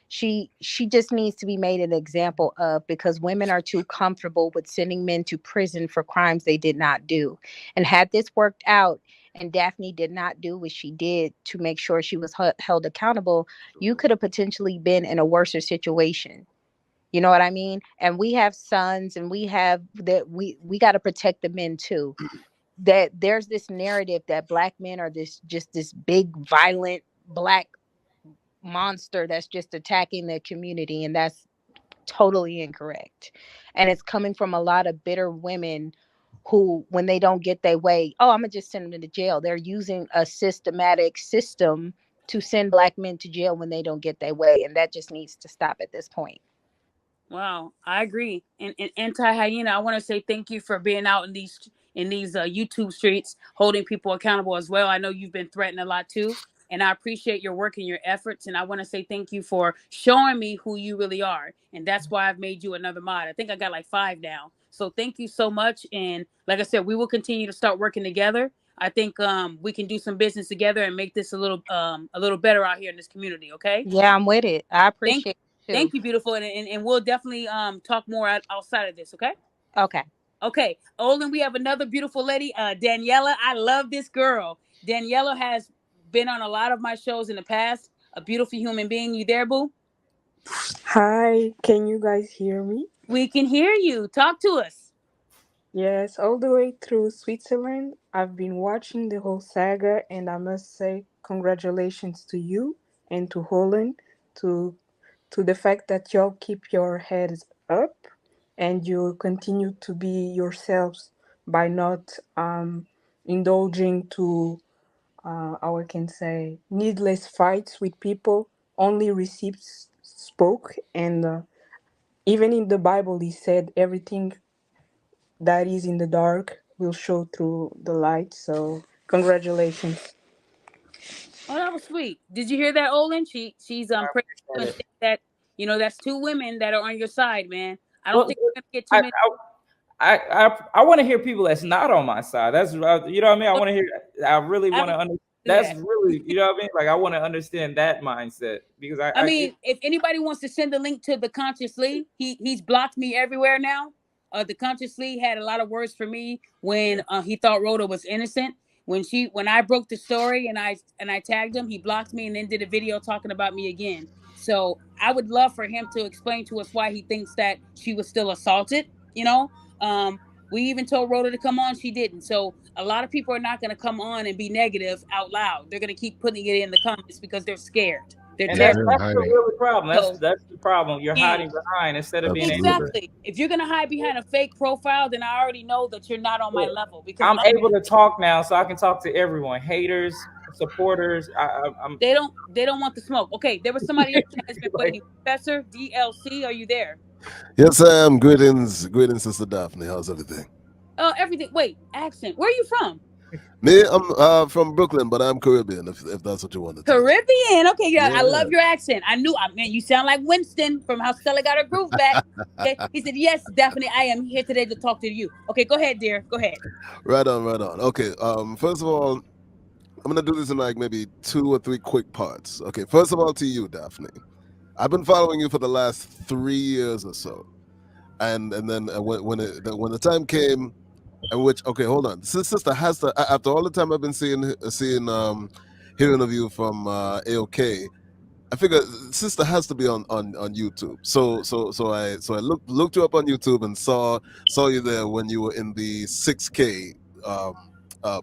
she just needs to be made an example of, because women are too comfortable with sending men to prison for crimes they did not do. And had this worked out and Daphne did not do what she did to make sure she was held accountable, you could have potentially been in a worse situation. You know what I mean? And we have sons, and we have that we got to protect the men too. That there's this narrative that black men are this big violent black monster that's just attacking the community, and that's totally incorrect. And it's coming from a lot of bitter women who, when they don't get their way, I'm gonna just send them to jail. They're using a systematic system to send black men to jail when they don't get their way, and that just needs to stop at this point. Wow, I agree. And Anti-Hyena, I want to say thank you for being out in these in these YouTube streets, holding people accountable as well. I know you've been threatened a lot too, and I appreciate your work and your efforts. And I want to say thank you for showing me who you really are, and that's why I've made you another mod. I think I got like 5 now. So thank you so much. And like I said, we will continue to start working together. I think we can do some business together and make this a little better out here in this community. Okay. Yeah, I'm with it. I Thank appreciate it Thank too. you, beautiful, and we'll definitely talk more outside of this. Okay. Okay. Okay, Olin, we have another beautiful lady, Daniela. I love this girl. Daniela has been on a lot of my shows in the past. A beautiful human being. You there, boo? Hi, can you guys hear me? We can hear you. Talk to us. Yes, all the way through Switzerland. I've been watching the whole saga, and I must say congratulations to you and to Holland to the fact that y'all keep your heads up and you continue to be yourselves by not indulging to how I can say needless fights with people. Only receipts spoke, and even in the Bible, he said everything that is in the dark will show through the light. So, congratulations. Oh, that was sweet. Did you hear that, Olin? She's praising you and saying that that's 2 women that are on your side, man. I don't Well, think we're gonna get too many. I want to hear people that's not on my side. That's you know what I mean. I want to hear. I really want to understand. That's really you know what I mean. Like I want to understand that mindset because I mean, if anybody wants to send the link to the Conscious Lee, he's blocked me everywhere now. The Conscious Lee had a lot of words for me when he thought Rhoda was innocent. When I broke the story and I tagged him, he blocked me and then did a video talking about me again. So I would love for him to explain to us why he thinks that she was still assaulted. We even told Rhoda to come on, she didn't. So a lot of people are not going to come on and be negative out loud. They're going to keep putting it in the comments because they're scared. They're and that's terrified. the real problem. So- That's the problem. You're hiding behind instead of being able to. Exactly. If you're gonna hide behind a fake profile, then I already know that you're not on my level because I'm able to talk now, so I can talk to everyone, haters, supporters. They don't want the smoke. Okay, there was somebody else that has been waiting. Professor DLC, are you there? Yes, I am. Greetings, Sister Daphne. How's everything? Oh, everything. Wait, accent. Where are you from? Me, I'm from Brooklyn, but I'm Caribbean. If that's what you wanted. Caribbean. Okay, yeah, I Yeah. love your accent. I knew. Man, you sound like Winston from How Stella Got Her Groove Back. Okay, he said, "Yes, definitely. I am here today to talk to you." Okay, go ahead, dear. Go ahead. Right on. Okay. First of all, I'm gonna do this in like maybe 2 or 3 quick parts. Okay. First of all, to you, Daphne. I've been following you for the last 3 years or so, and then when the time came, in which hold on, sister has to, after all the time I've been hearing of you from AOK, I figured sister has to be on YouTube. So I looked you up on YouTube and saw you there when you were in the 6K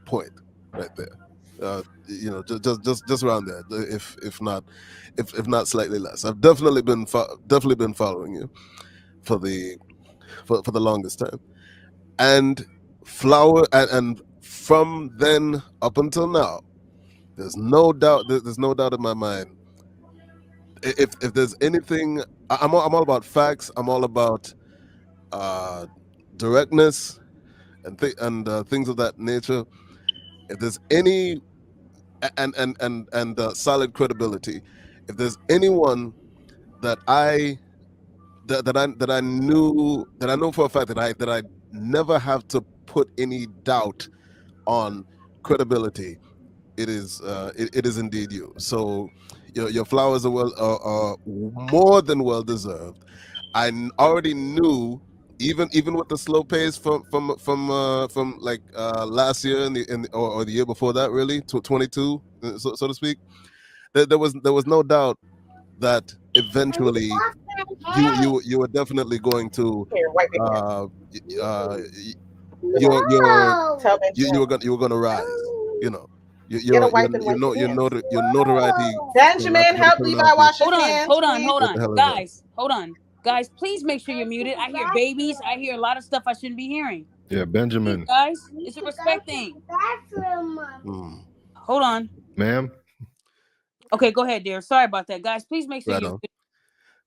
point right there. Just around there, if not slightly less. I've definitely been following you for the longest time, and and from then up until now, there's no doubt in my mind. If there's anything, I'm all about facts. I'm all about directness and things of that nature. If there's any and solid credibility, if there's anyone that I know for a fact that I never have to put any doubt on credibility, it is indeed you. So your flowers are more than well deserved. I already knew, even with the slow pace from like last year or the year before that, really, to 22, so to speak, there was no doubt that eventually you were definitely going to you were gonna rise. Your notoriety. Benjamin, help Levi wash his hands. Hold on. Guys, please make sure you're muted. I hear babies. I hear a lot of stuff I shouldn't be hearing. Yeah, Benjamin. Please, guys, it's a respect thing. Hold on. Ma'am. Okay, go ahead, dear. Sorry about that, guys. Please make sure you're muted.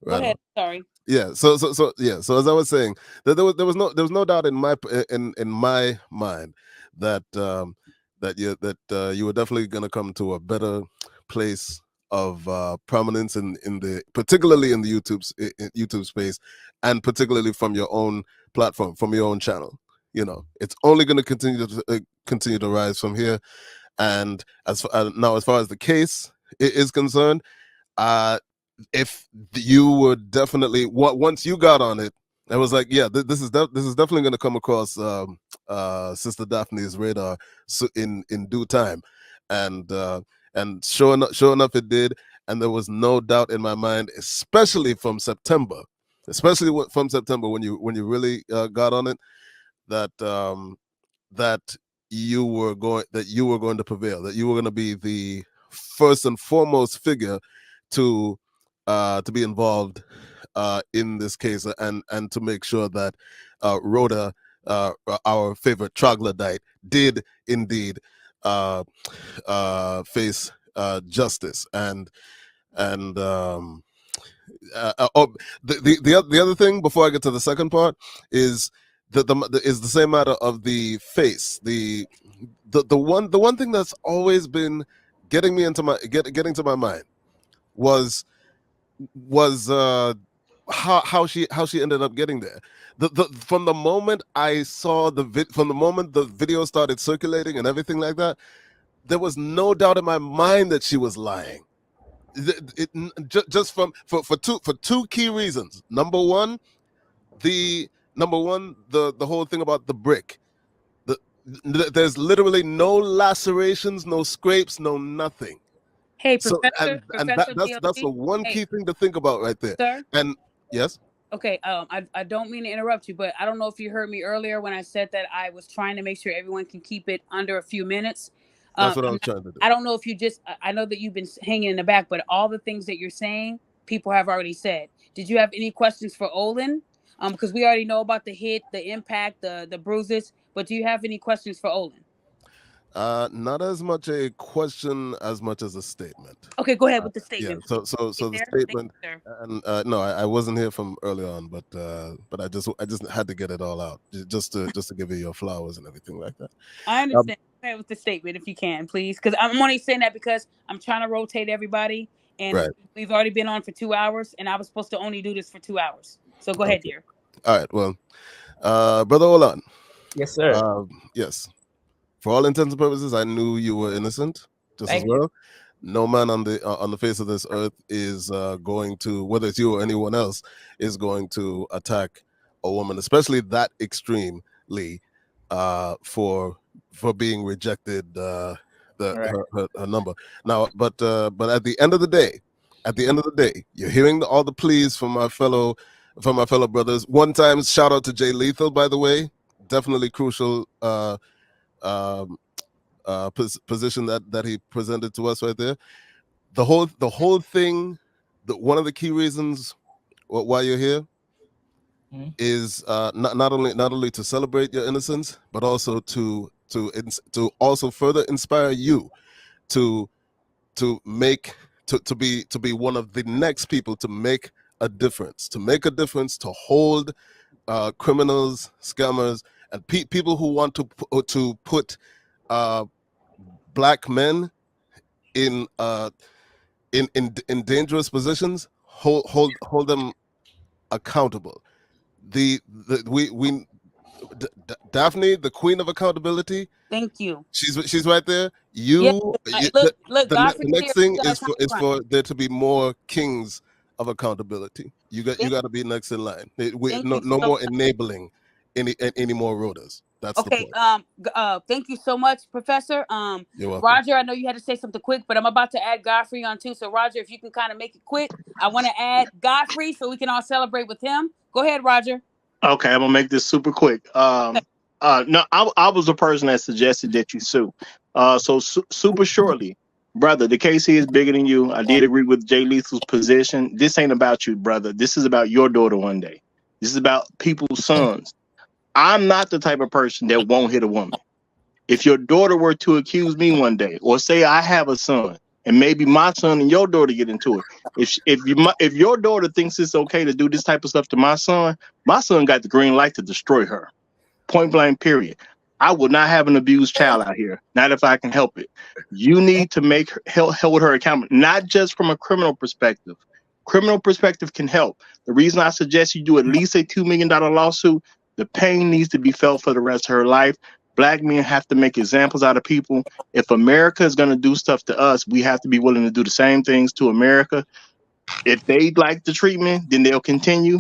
Go ahead. Sorry. Yeah. So as I was saying, there was no doubt in my mind that you were definitely going to come to a better place of prominence particularly in the YouTube space, and particularly from your own platform, from your own channel. It's only going to continue to rise from here. And as far as the case is concerned, if you were definitely once you got on it, I was like, yeah, this is definitely going to come across Sister Daphne's radar in due time, and sure enough it did, and there was no doubt in my mind, especially from September when you really got on it, that you were going to prevail, that you were going to be the first and foremost figure to be involved in this case, and to make sure that Rhoda, our favorite troglodyte, did indeed face justice. The other thing before I get to the second part is the same matter of the face. The one thing that's always been getting to my mind was how she ended up getting there. From the moment I saw from the moment the video started circulating and everything like that, there was no doubt in my mind that she was lying. Just for two key reasons. Number one, the whole thing about the brick. There's literally no lacerations, no scrapes, no nothing. Hey, Professor, that's the one key thing to think about right there. Sir? And yes. Okay, I don't mean to interrupt you, but I don't know if you heard me earlier when I said that I was trying to make sure everyone can keep it under a few minutes. That's what I was trying to do. I don't know if I know that you've been hanging in the back, but all the things that you're saying, people have already said. Did you have any questions for Olan? Because we already know about the hit, the impact, the bruises, but do you have any questions for Olan? Not as much a question as much as a statement. Okay, go ahead with the statement. Yeah, so the statement. And no, I wasn't here from early on, but I just had to get it all out, just to give you your flowers and everything like that. I understand. Go ahead with the statement if you can, please, because I'm only saying that because I'm trying to rotate everybody, and we've already been on for 2 hours, and I was supposed to only do this for 2 hours. So go ahead, dear. All right. Well, Brother Olan. Yes, sir. Yes. For all intents and purposes, I knew you were innocent, just as well. No man on the face of this earth is going to, whether it's you or anyone else, is going to attack a woman, especially that extremely, for being rejected her number. Now, but at the end of the day, you're hearing all the pleas from my fellow brothers. One time, shout out to Jay Lethal, by the way, definitely crucial. Position that he presented to us right there. The whole thing. One of the key reasons why you're here is not only to celebrate your innocence, but also to also further inspire you to be one of the next people to make a difference, to hold criminals, scammers, and people who want to put black men in dangerous positions, hold them accountable. Daphne, the queen of accountability. Thank you. She's right there. Look, the next thing is for there to be more kings of accountability. You got to be next in line. No more enabling any more Rhodas. That's okay. Thank you so much, Professor. You're welcome. Roger, I know you had to say something quick, but I'm about to add Godfrey on too. So Roger, if you can kind of make it quick, I want to add Godfrey so we can all celebrate with him. Go ahead, Roger. Okay, I'm gonna make this super quick. No, I was the person that suggested that you sue. Super shortly, brother, the case here is bigger than you. I did agree with Jay Lethal's position. This ain't about you, brother. This is about your daughter one day. This is about people's sons. I'm not the type of person that won't hit a woman. If your daughter were to accuse me one day or say I have a son, and maybe my son and your daughter get into it. If your daughter thinks it's okay to do this type of stuff to my son got the green light to destroy her. Point blank, period. I will not have an abused child out here. Not if I can help it. You need to hold her accountable, not just from a criminal perspective. Criminal perspective can help. The reason I suggest you do at least a $2 million lawsuit, the pain needs to be felt for the rest of her life. Black men have to make examples out of people. If America is going to do stuff to us, we have to be willing to do the same things to America. If they like the treatment, then they'll continue.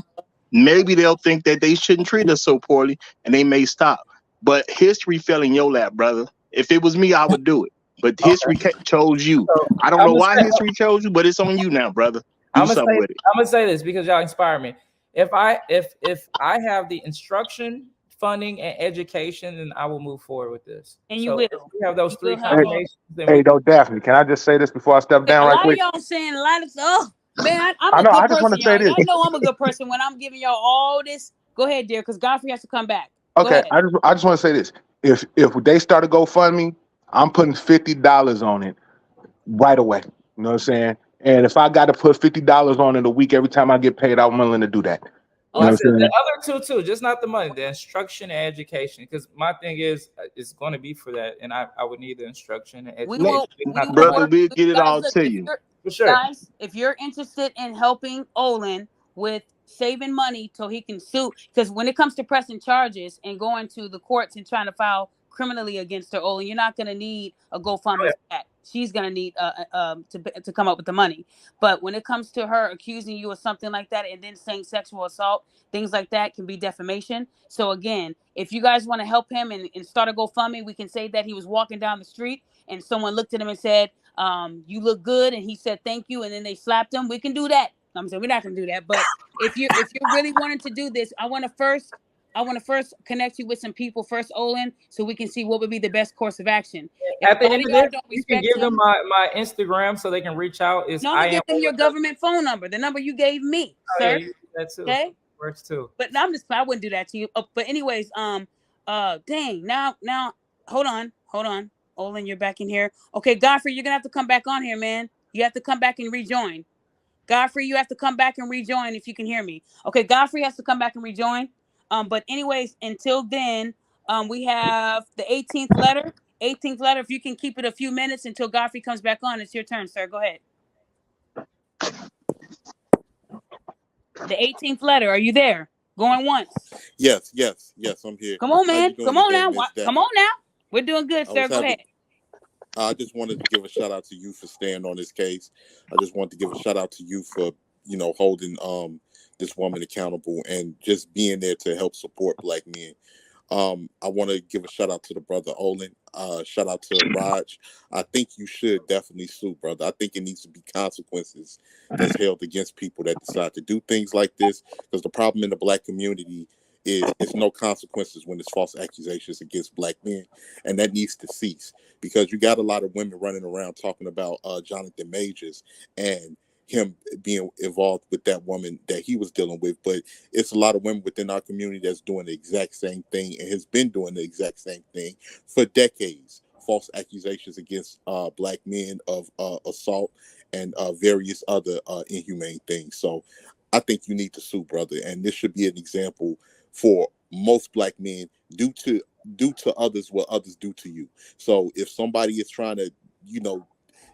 Maybe they'll think that they shouldn't treat us so poorly, and they may stop. But history fell in your lap, brother. If it was me, I would do it. But history chose you. I don't know why history chose you, but it's on you now, brother. Do something with it. I'm gonna say this because y'all inspire me. If I have the instruction, funding, and education, then I will move forward with this. And you will. We have those three combinations. Hey, Daphne, can I just say this before I step down right quick? A lot of y'all saying a lot of stuff. Man, I know. I just want to say this. I know I'm a good person when I'm giving y'all all this. Go ahead, dear, because Godfrey has to come back. Okay, I just want to say this. If they start a GoFundMe, I'm putting $50 on it right away. You know what I'm saying? And if I got to put $50 on it a week every time I get paid, I'm willing to do that. The other two too, just not the money, the instruction and education. Because my thing is, it's going to be for that, and I would need the instruction and education. Brother, we'll get it all to you. For sure. Guys, if you're interested in helping Olan with saving money so he can sue, because when it comes to pressing charges and going to the courts and trying to file criminally against her, Olan, you're not going to need a GoFundMe back. She's going to need to come up with the money. But when it comes to her accusing you of something like that and then saying sexual assault, things like that can be defamation. So again, if you guys want to help him and start a GoFundMe, we can say that he was walking down the street and someone looked at him and said, you look good, and he said thank you, and then they slapped him. We can do that. I'm saying we're not gonna do that. But if you're really wanting to do this, I want to first connect you with some people first, Olan, so we can see what would be the best course of action. At the end of this, you can give them my Instagram so they can reach out. No, I'm gonna give them your government phone number, the number you gave me, sir. Yeah, that too. Okay, works too. But I wouldn't do that to you. But anyways, dang, now, hold on. Olan, you're back in here. Okay, Godfrey, you're gonna have to come back on here, man. You have to come back and rejoin. Godfrey, you have to come back and rejoin if you can hear me. Okay, Godfrey has to come back and rejoin. But anyways, until then, we have the 18th letter. 18th letter. If you can keep it a few minutes until Godfrey comes back on, it's your turn, sir. Go ahead. The 18th letter. Are you there? Going once. Yes, I'm here. Come on, man. Come on now. Come on now. We're doing good, sir. Go ahead. I just wanted to give a shout out to you for staying on this case. I just wanted to give a shout out to you for, holding this woman accountable and just being there to help support Black men. I want to give a shout out to the brother Olan. Shout out to Raj. I think you should definitely sue, brother. I think it needs to be consequences that's held against people that decide to do things like this, because the problem in the Black community is it's no consequences when it's false accusations against Black men, and that needs to cease, because you got a lot of women running around talking about Jonathan Majors and him being involved with that woman that he was dealing with, but it's a lot of women within our community that's doing the exact same thing and has been doing the exact same thing for decades. False accusations against Black men of assault and various other inhumane things. So I think you need to sue, brother, and this should be an example for most Black men. Do to others what others do to you. So if somebody is trying to,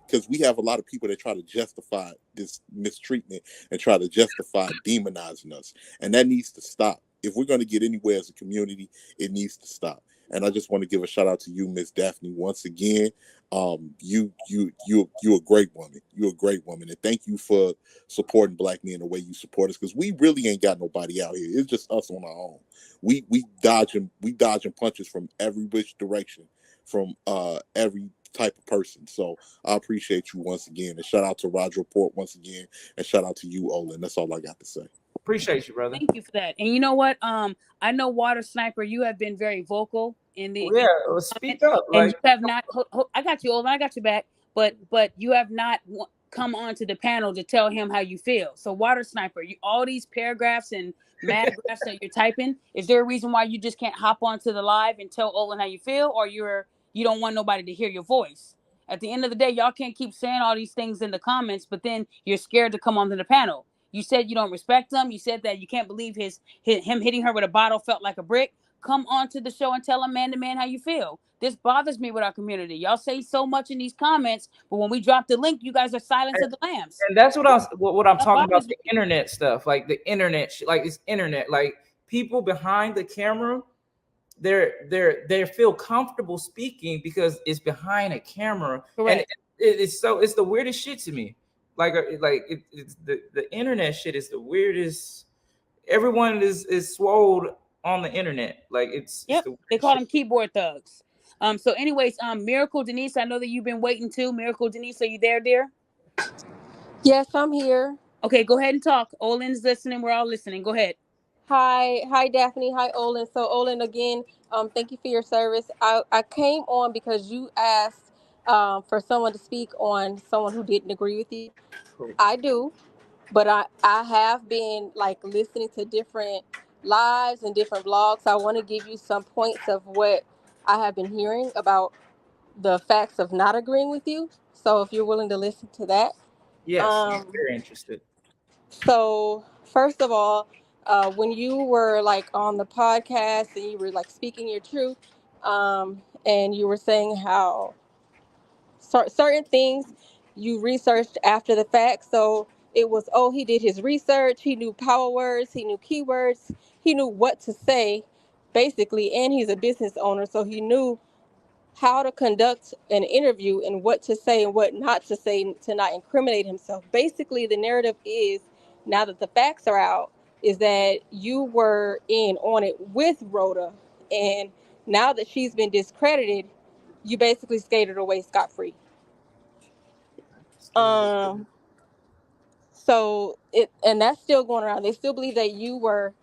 because we have a lot of people that try to justify this mistreatment and try to justify demonizing us, and that needs to stop. If we're going to get anywhere as a community, it needs to stop. And I just want to give a shout out to you, Miss Daphne, once again. You're a great woman. You're a great woman, and thank you for supporting Black men the way you support us, because we really ain't got nobody out here. It's just us on our own. We dodging punches from every which direction, from every type of person. So I appreciate you once again, and shout out to Roger Report once again, and shout out to you, Olan. That's all I got to say. Appreciate you, brother. Thank you for that. And you know what? I know Water Sniper, you have been very vocal in the speak up. And you have not. I got you, Olan. I got you back. But you have not come onto the panel to tell him how you feel. So Water Sniper, all these paragraphs and mad graphs that you're typing, is there a reason why you just can't hop onto the live and tell Olan how you feel, or you don't want nobody to hear your voice? At the end of the day, y'all can't keep saying all these things in the comments, but then you're scared to come onto the panel. You said you don't respect him. You said that you can't believe him hitting her with a bottle felt like a brick. Come on to the show and tell him man to man how you feel. This bothers me with our community. Y'all say so much in these comments, but when we drop the link, you guys are silent to the lambs. And that's what I'm talking about, the internet stuff, like the internet, like it's internet, like people behind the camera, they feel comfortable speaking because it's behind a camera. Correct. And it's the weirdest shit to me. It's the internet shit is the weirdest. Everyone is swole on the internet. Like it's they call them keyboard thugs. So anyways, Miracle Denise, I know that you've been waiting too. Miracle Denise, are you there, dear? Yes, I'm here. Okay, go ahead and talk. Olin's listening. We're all listening. Go ahead. Hi, Daphne. Hi, Olan. So, Olan, again, thank you for your service. I came on because you asked for someone to speak on someone who didn't agree with you. Cool. I do, but I have been like listening to different lives and different vlogs. I want to give you some points of what I have been hearing about the facts of not agreeing with you. So, if you're willing to listen to that. Yes, I'm very interested. So, first of all, when you were like on the podcast and you were like speaking your truth, and you were saying how certain things you researched after the fact. So it was, oh, he did his research, he knew power words, he knew keywords, he knew what to say, basically, and he's a business owner, so he knew how to conduct an interview and what to say and what not to say to not incriminate himself. Basically, the narrative is, now that the facts are out, is that you were in on it with Rhoda, and now that she's been discredited, you basically skated away scot-free. So and that's still going around. They still believe that you were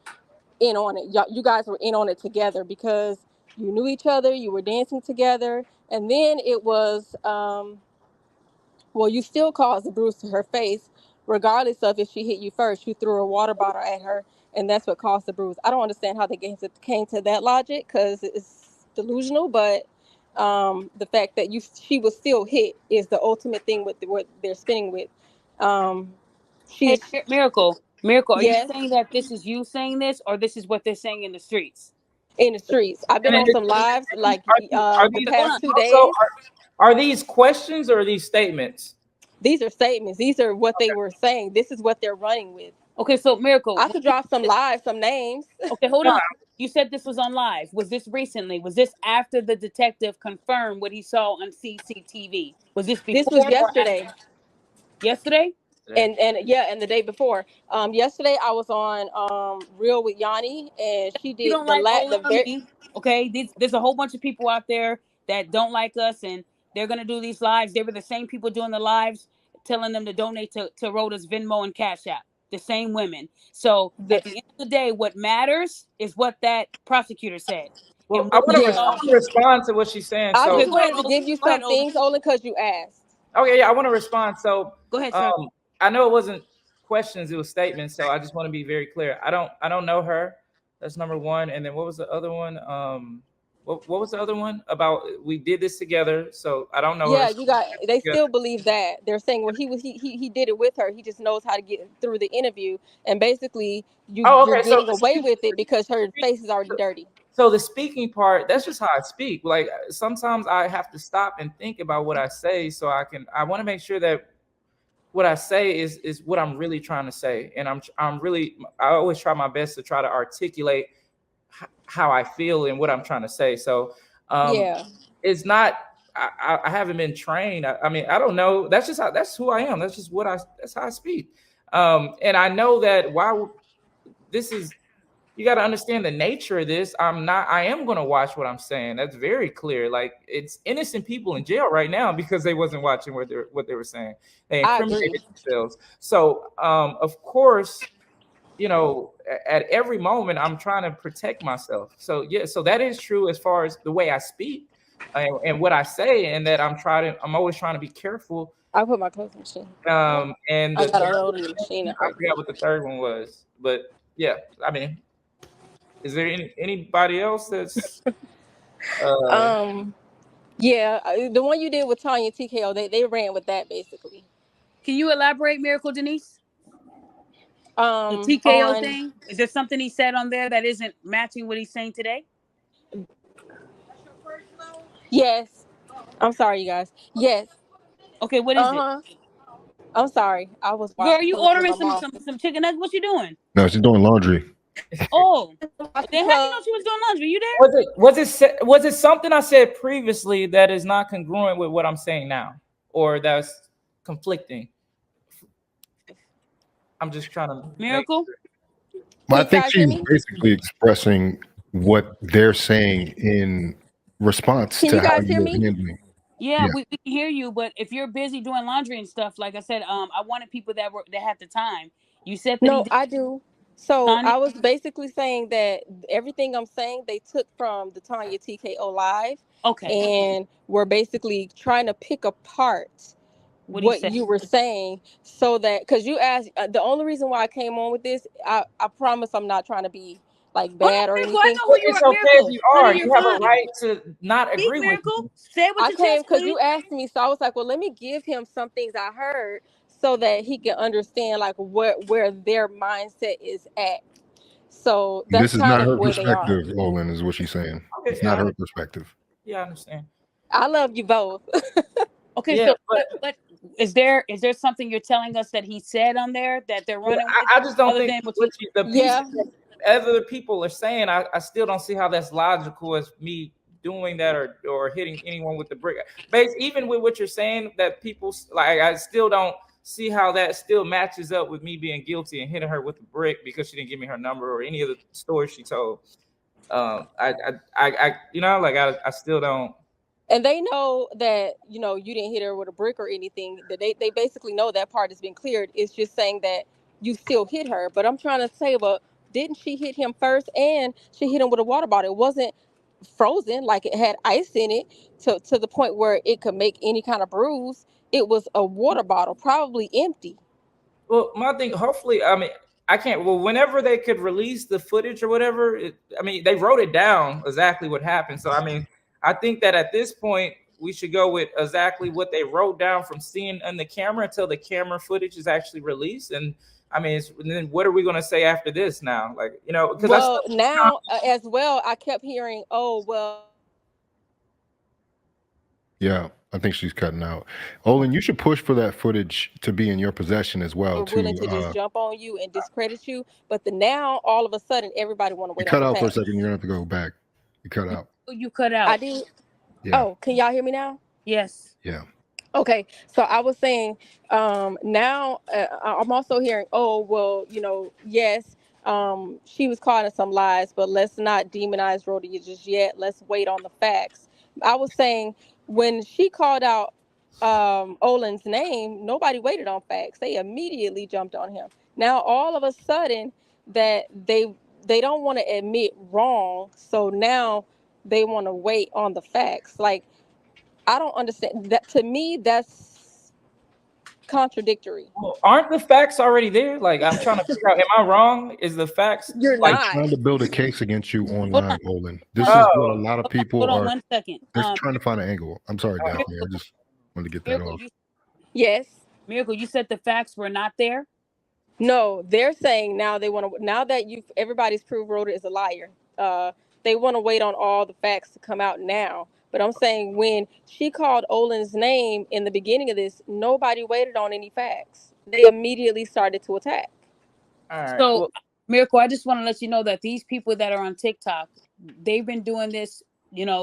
in on it. You guys were in on it together because you knew each other, you were dancing together, and then it was, well, you still caused a bruise to her face, regardless of if she hit you first. You threw a water bottle at her, and that's what caused the bruise. I don't understand how they came to that logic because it's delusional, but the fact that she was still hit is the ultimate thing with what they're spinning with. Hey, Miracle, are Yes. you saying that this is you saying this, or this is what they're saying in the streets? In the streets. I've been on some lives like the past 2 days. Are these questions or are these statements? These are statements. These are what they were saying. This is what they're running with. Okay, so Miracle, I could drop some lives, some names. Okay, hold on. You said this was on live. Was this recently? Was this after the detective confirmed what he saw on CCTV? Was this before? This was yesterday. Yesterday? And the day before. Yesterday I was on Real with Yanni, and she did okay. There's a whole bunch of people out there that don't like us, and they're gonna do these lives. They were the same people doing the lives, telling them to donate to Rhoda's Venmo and Cash App. The same women. So at the end of the day, what matters is what that prosecutor said. Well, I want to respond to what she's saying. I just wanted to give you some things only because you asked. Okay, yeah, I want to respond. So go ahead, sir. I know it wasn't questions, it was statements. So I just want to be very clear. I don't know her. That's number one. And then what was the other one? What was the other one about? We did this together, so I don't know. Yeah, they still believe that. They're saying, well, he did it with her. He just knows how to get through the interview, and basically you're getting away with it because her face is already dirty. So the speaking part, that's just how I speak. Like sometimes I have to stop and think about what I say, so I want to make sure that what I say is what I'm really trying to say, and I always try my best to try to articulate how I feel and what I'm trying to say. So it's not, I haven't been trained. I mean, I don't know. That's who I am. That's how I speak. And I know that you got to understand the nature of this. I am going to watch what I'm saying. That's very clear. Like it's innocent people in jail right now because they wasn't watching what they were saying. They incriminated themselves. So, of course, at every moment I'm trying to protect myself. So so that is true as far as the way I speak and what I say, and that I'm always trying to be careful. I put my clothes in the machine. And I got a load in the machine. I forgot what the third one was, but yeah, I mean, is there anybody else that's? Yeah, the one you did with Tanya TKO, they ran with that basically. Can you elaborate, Miracle Denise? The TKO On thing? Is there something he said on there that isn't matching what he's saying today? yes. I'm sorry, you guys. Yes. Okay, what is it? I'm sorry. I was Girl, are you clothes with ordering my mom. some chicken nuggets? What you doing? No, she's doing laundry. Oh, then how you know she was doing laundry? You there? Was it something I said previously that is not congruent with what I'm saying now, or that's conflicting? I'm just trying to Miracle. Well, I think she's basically expressing what they're saying in response Can to you how guys hear you're me? handling. Yeah, we can hear you, but if you're busy doing laundry and stuff, like I said, I wanted people that had the time. You said that he No, did. I do. So Tanya? I was basically saying that everything I'm saying they took from the Tanya TKO live, Okay. and we're basically trying to pick apart What he what said. you were saying, so that because you asked, the only reason why I came on with this, I promise I'm not trying to be like Oh no, bad or Miracle! I anything. know who you It's are, okay if Miracle. you Honey, are. you're You have a fine. right to not Speak, agree with Miracle. me. Say it with I your came chest, because Queen. you asked me, so I was like, well, let me give him some things I heard so that he can understand like where their mindset is at. So This that's is kind not of her where they are. perspective, Olin, is what she's saying. Okay, It's not her perspective. Yeah, I understand. I love you both. Okay, Yeah, so but is there something you're telling us that he said on there that they're running with? I just don't other think than what the pieces that other people are saying, I still don't see how that's logical as me doing that or hitting anyone with the brick. Even with what you're saying, that people like, I still don't see how that still matches up with me being guilty and hitting her with a brick because she didn't give me her number or any of the stories she told. I still don't. And they know that, you didn't hit her with a brick or anything. That they basically know that part has been cleared. It's just saying that you still hit her. But I'm trying to say, well, didn't she hit him first? And she hit him with a water bottle. It wasn't frozen, like it had ice in it to the point where it could make any kind of bruise. It was a water bottle, probably empty. Well, my thing, hopefully, I mean, I can't. Well, whenever they could release the footage or whatever, they wrote it down exactly what happened. So, I mean, I think that at this point, we should go with exactly what they wrote down from seeing on the camera until the camera footage is actually released. And I mean, then what are we going to say after this now? Like, because well, now as well, I kept hearing, oh, well. Yeah, I think she's cutting out. Olin, you should push for that footage to be in your possession as well. We're willing to just jump on you and discredit you, but now all of a sudden everybody want to wait you cut on the out for a facts. second. You're gonna have to go back. You cut out. You cut out. I did. Yeah. Oh, can y'all hear me now? Yes. Yeah. Okay, so I was saying, now I'm also hearing, oh, well, yes, she was calling some lies, but let's not demonize Rhoda just yet. Let's wait on the facts. I was saying when she called out Olin's name, nobody waited on facts. They immediately jumped on him. Now all of a sudden that they don't want to admit wrong, so now they want to wait on the facts. Like, I don't understand that. To me, that's contradictory. Well, aren't the facts already there? Like, I'm trying to figure out, am I wrong? Is the facts You're like not trying to build a case against you online, Olin? This Oh. is what a lot of people Hold on are. 1 second. They're trying to find an angle. I'm sorry, Daphne. I just wanted to get that off. Yes. Miracle, you said the facts were not there? No, they're saying now they want to. Now that everybody's proved Rhoda is a liar. They want to wait on all the facts to come out now. But I'm saying when she called Olin's name in the beginning of this, nobody waited on any facts. They immediately started to attack. All right. So, Miracle, I just want to let you know that these people that are on TikTok, they've been doing this,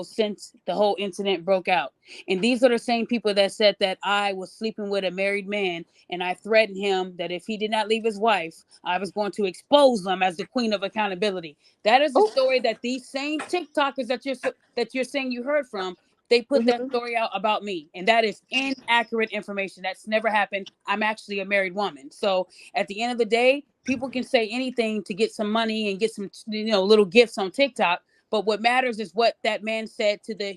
since the whole incident broke out. And these are the same people that said that I was sleeping with a married man and I threatened him that if he did not leave his wife, I was going to expose them as the queen of accountability. That is the story that these same TikTokers that you're saying you heard from, they put that story out about me. And that is inaccurate information. That's never happened. I'm actually a married woman. So at the end of the day, people can say anything to get some money and get some, little gifts on TikTok. But what matters is what that man said to the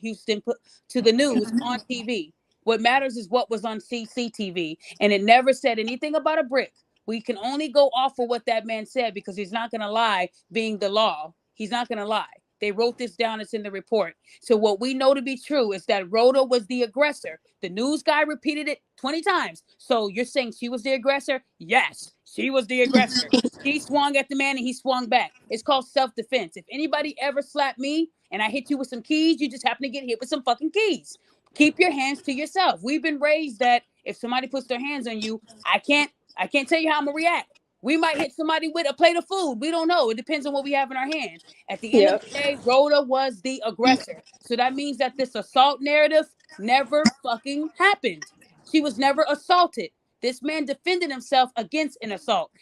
to the news on TV. What matters is what was on CCTV. And it never said anything about a brick. We can only go off of what that man said because he's not going to lie, being the law. He's not going to lie. They wrote this down. It's in the report. So what we know to be true is that Rhoda was the aggressor. The news guy repeated it 20 times. So you're saying she was the aggressor? Yes, she was the aggressor. She swung at the man and he swung back. It's called self-defense. If anybody ever slapped me and I hit you with some keys, you just happen to get hit with some fucking keys. Keep your hands to yourself. We've been raised that if somebody puts their hands on you, I can't tell you how I'm gonna react. We might hit somebody with a plate of food. We don't know. It depends on what we have in our hand. At the end of the day, Rhoda was the aggressor. So that means that this assault narrative never fucking happened. She was never assaulted. This man defended himself against an assault.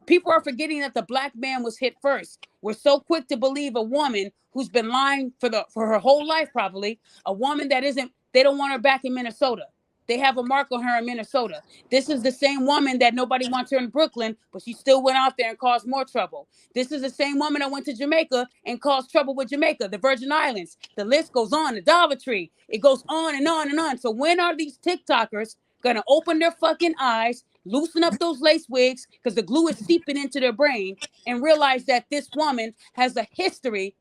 People are forgetting that the black man was hit first. We're so quick to believe a woman who's been lying for her whole life, probably, a woman that isn't, they don't want her back in Minnesota. They have a mark on her in Minnesota. This is the same woman that nobody wants her in Brooklyn, but she still went out there and caused more trouble. This is the same woman that went to Jamaica and caused trouble with Jamaica, the Virgin Islands. The list goes on, the Dollar Tree. It goes on and on and on. So when are these TikTokers going to open their fucking eyes, loosen up those lace wigs, because the glue is seeping into their brain, and realize that this woman has a history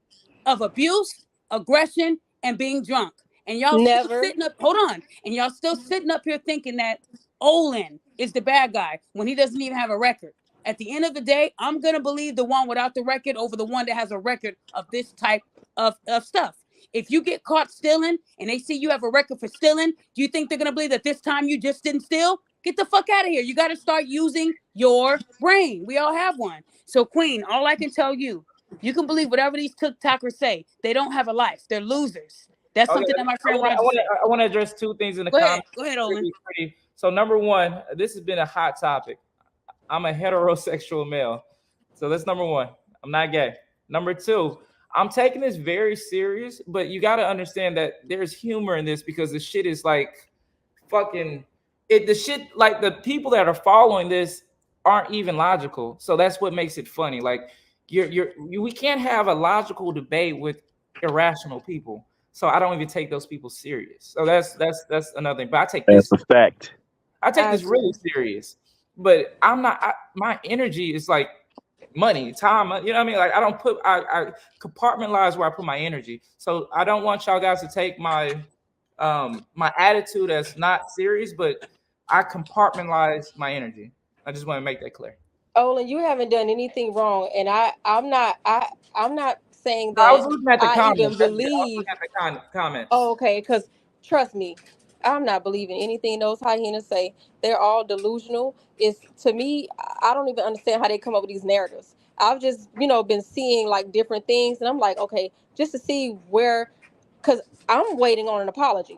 of abuse, aggression, and being drunk? And y'all still sitting up, hold on. And y'all still sitting up here thinking that Olan is the bad guy when he doesn't even have a record. At the end of the day, I'm going to believe the one without the record over the one that has a record of this type of stuff. If you get caught stealing and they see you have a record for stealing, do you think they're going to believe that this time you just didn't steal? Get the fuck out of here. You got to start using your brain. We all have one. So, Queen, all I can tell you, you can believe whatever these TikTokers say. They don't have a life. They're losers. That's something that my friend Roger said. I want to address two things in the comments. Go ahead, Olan. So number one, this has been a hot topic. I'm a heterosexual male. So that's number one. I'm not gay. Number two, I'm taking this very serious, but you got to understand that there's humor in this because the shit is like fucking it. The shit, like the people that are following this aren't even logical. So that's what makes it funny. Like we can't have a logical debate with irrational people. So I don't even take those people serious. So that's another thing. But I take this. That's a fact. I take this really serious. But I'm not. My energy is like money, time. You know what I mean? Like I don't put. I compartmentalize where I put my energy. So I don't want y'all guys to take my my attitude as not serious. But I compartmentalize my energy. I just want to make that clear. Olan, you haven't done anything wrong, and I'm not saying that I was looking at the comments. Even believe at the comments. Oh, okay, because trust me, I'm not believing anything those hyenas say. They're all delusional. It's, to me, I don't even understand how they come up with these narratives. I've just, been seeing like different things, and I'm like, okay, just to see where, because I'm waiting on an apology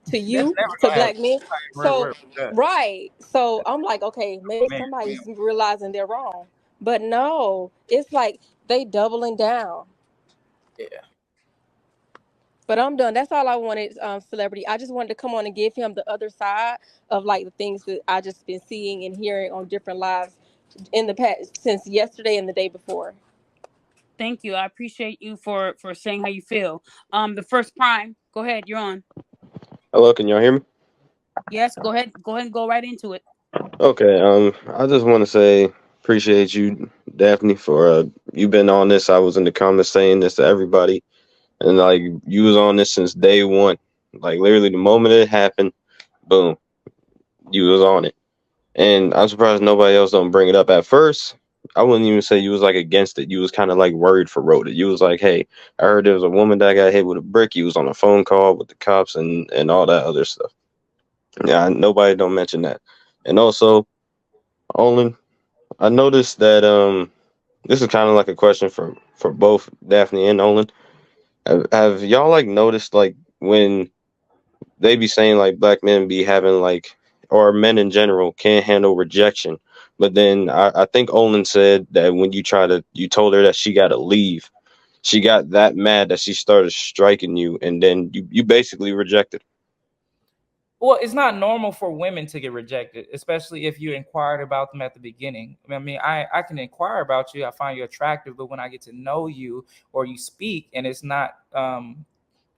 to you, to black men. So, right. So I'm like, okay, maybe somebody's realizing they're wrong. But no, it's like they doubling down. Yeah. But I'm done. That's all I wanted, Celebrity. I just wanted to come on and give him the other side of like the things that I just been seeing and hearing on different lives in the past, since yesterday and the day before. Thank you. I appreciate you for saying how you feel. The first Prime, go ahead. You're on. Hello, can y'all hear me? Yes, go ahead. Go ahead and go right into it. Okay. I just want to say appreciate you, Daphne, for you've been on this. I was in the comments saying this to everybody, and like you was on this since day one. Like literally the moment it happened, boom, you was on it. And I'm surprised nobody else don't bring it up. At first, I wouldn't even say you was like against it. You was kind of like worried for Rhoda. You was like, hey, I heard there was a woman that got hit with a brick. You was on a phone call with the cops and all that other stuff. Yeah, nobody don't mention that. And also, Olan, I noticed that this is kind of like a question for both Daphne and Olan. Have y'all like noticed like when they be saying like black men be having like, or men in general can't handle rejection, but then I think Olan said that when you told her that she got to leave, she got that mad that she started striking you, and then you basically rejected her. Well, it's not normal for women to get rejected, especially if you inquired about them at the beginning. I mean, I can inquire about you. I find you attractive, but when I get to know you or you speak and it's not,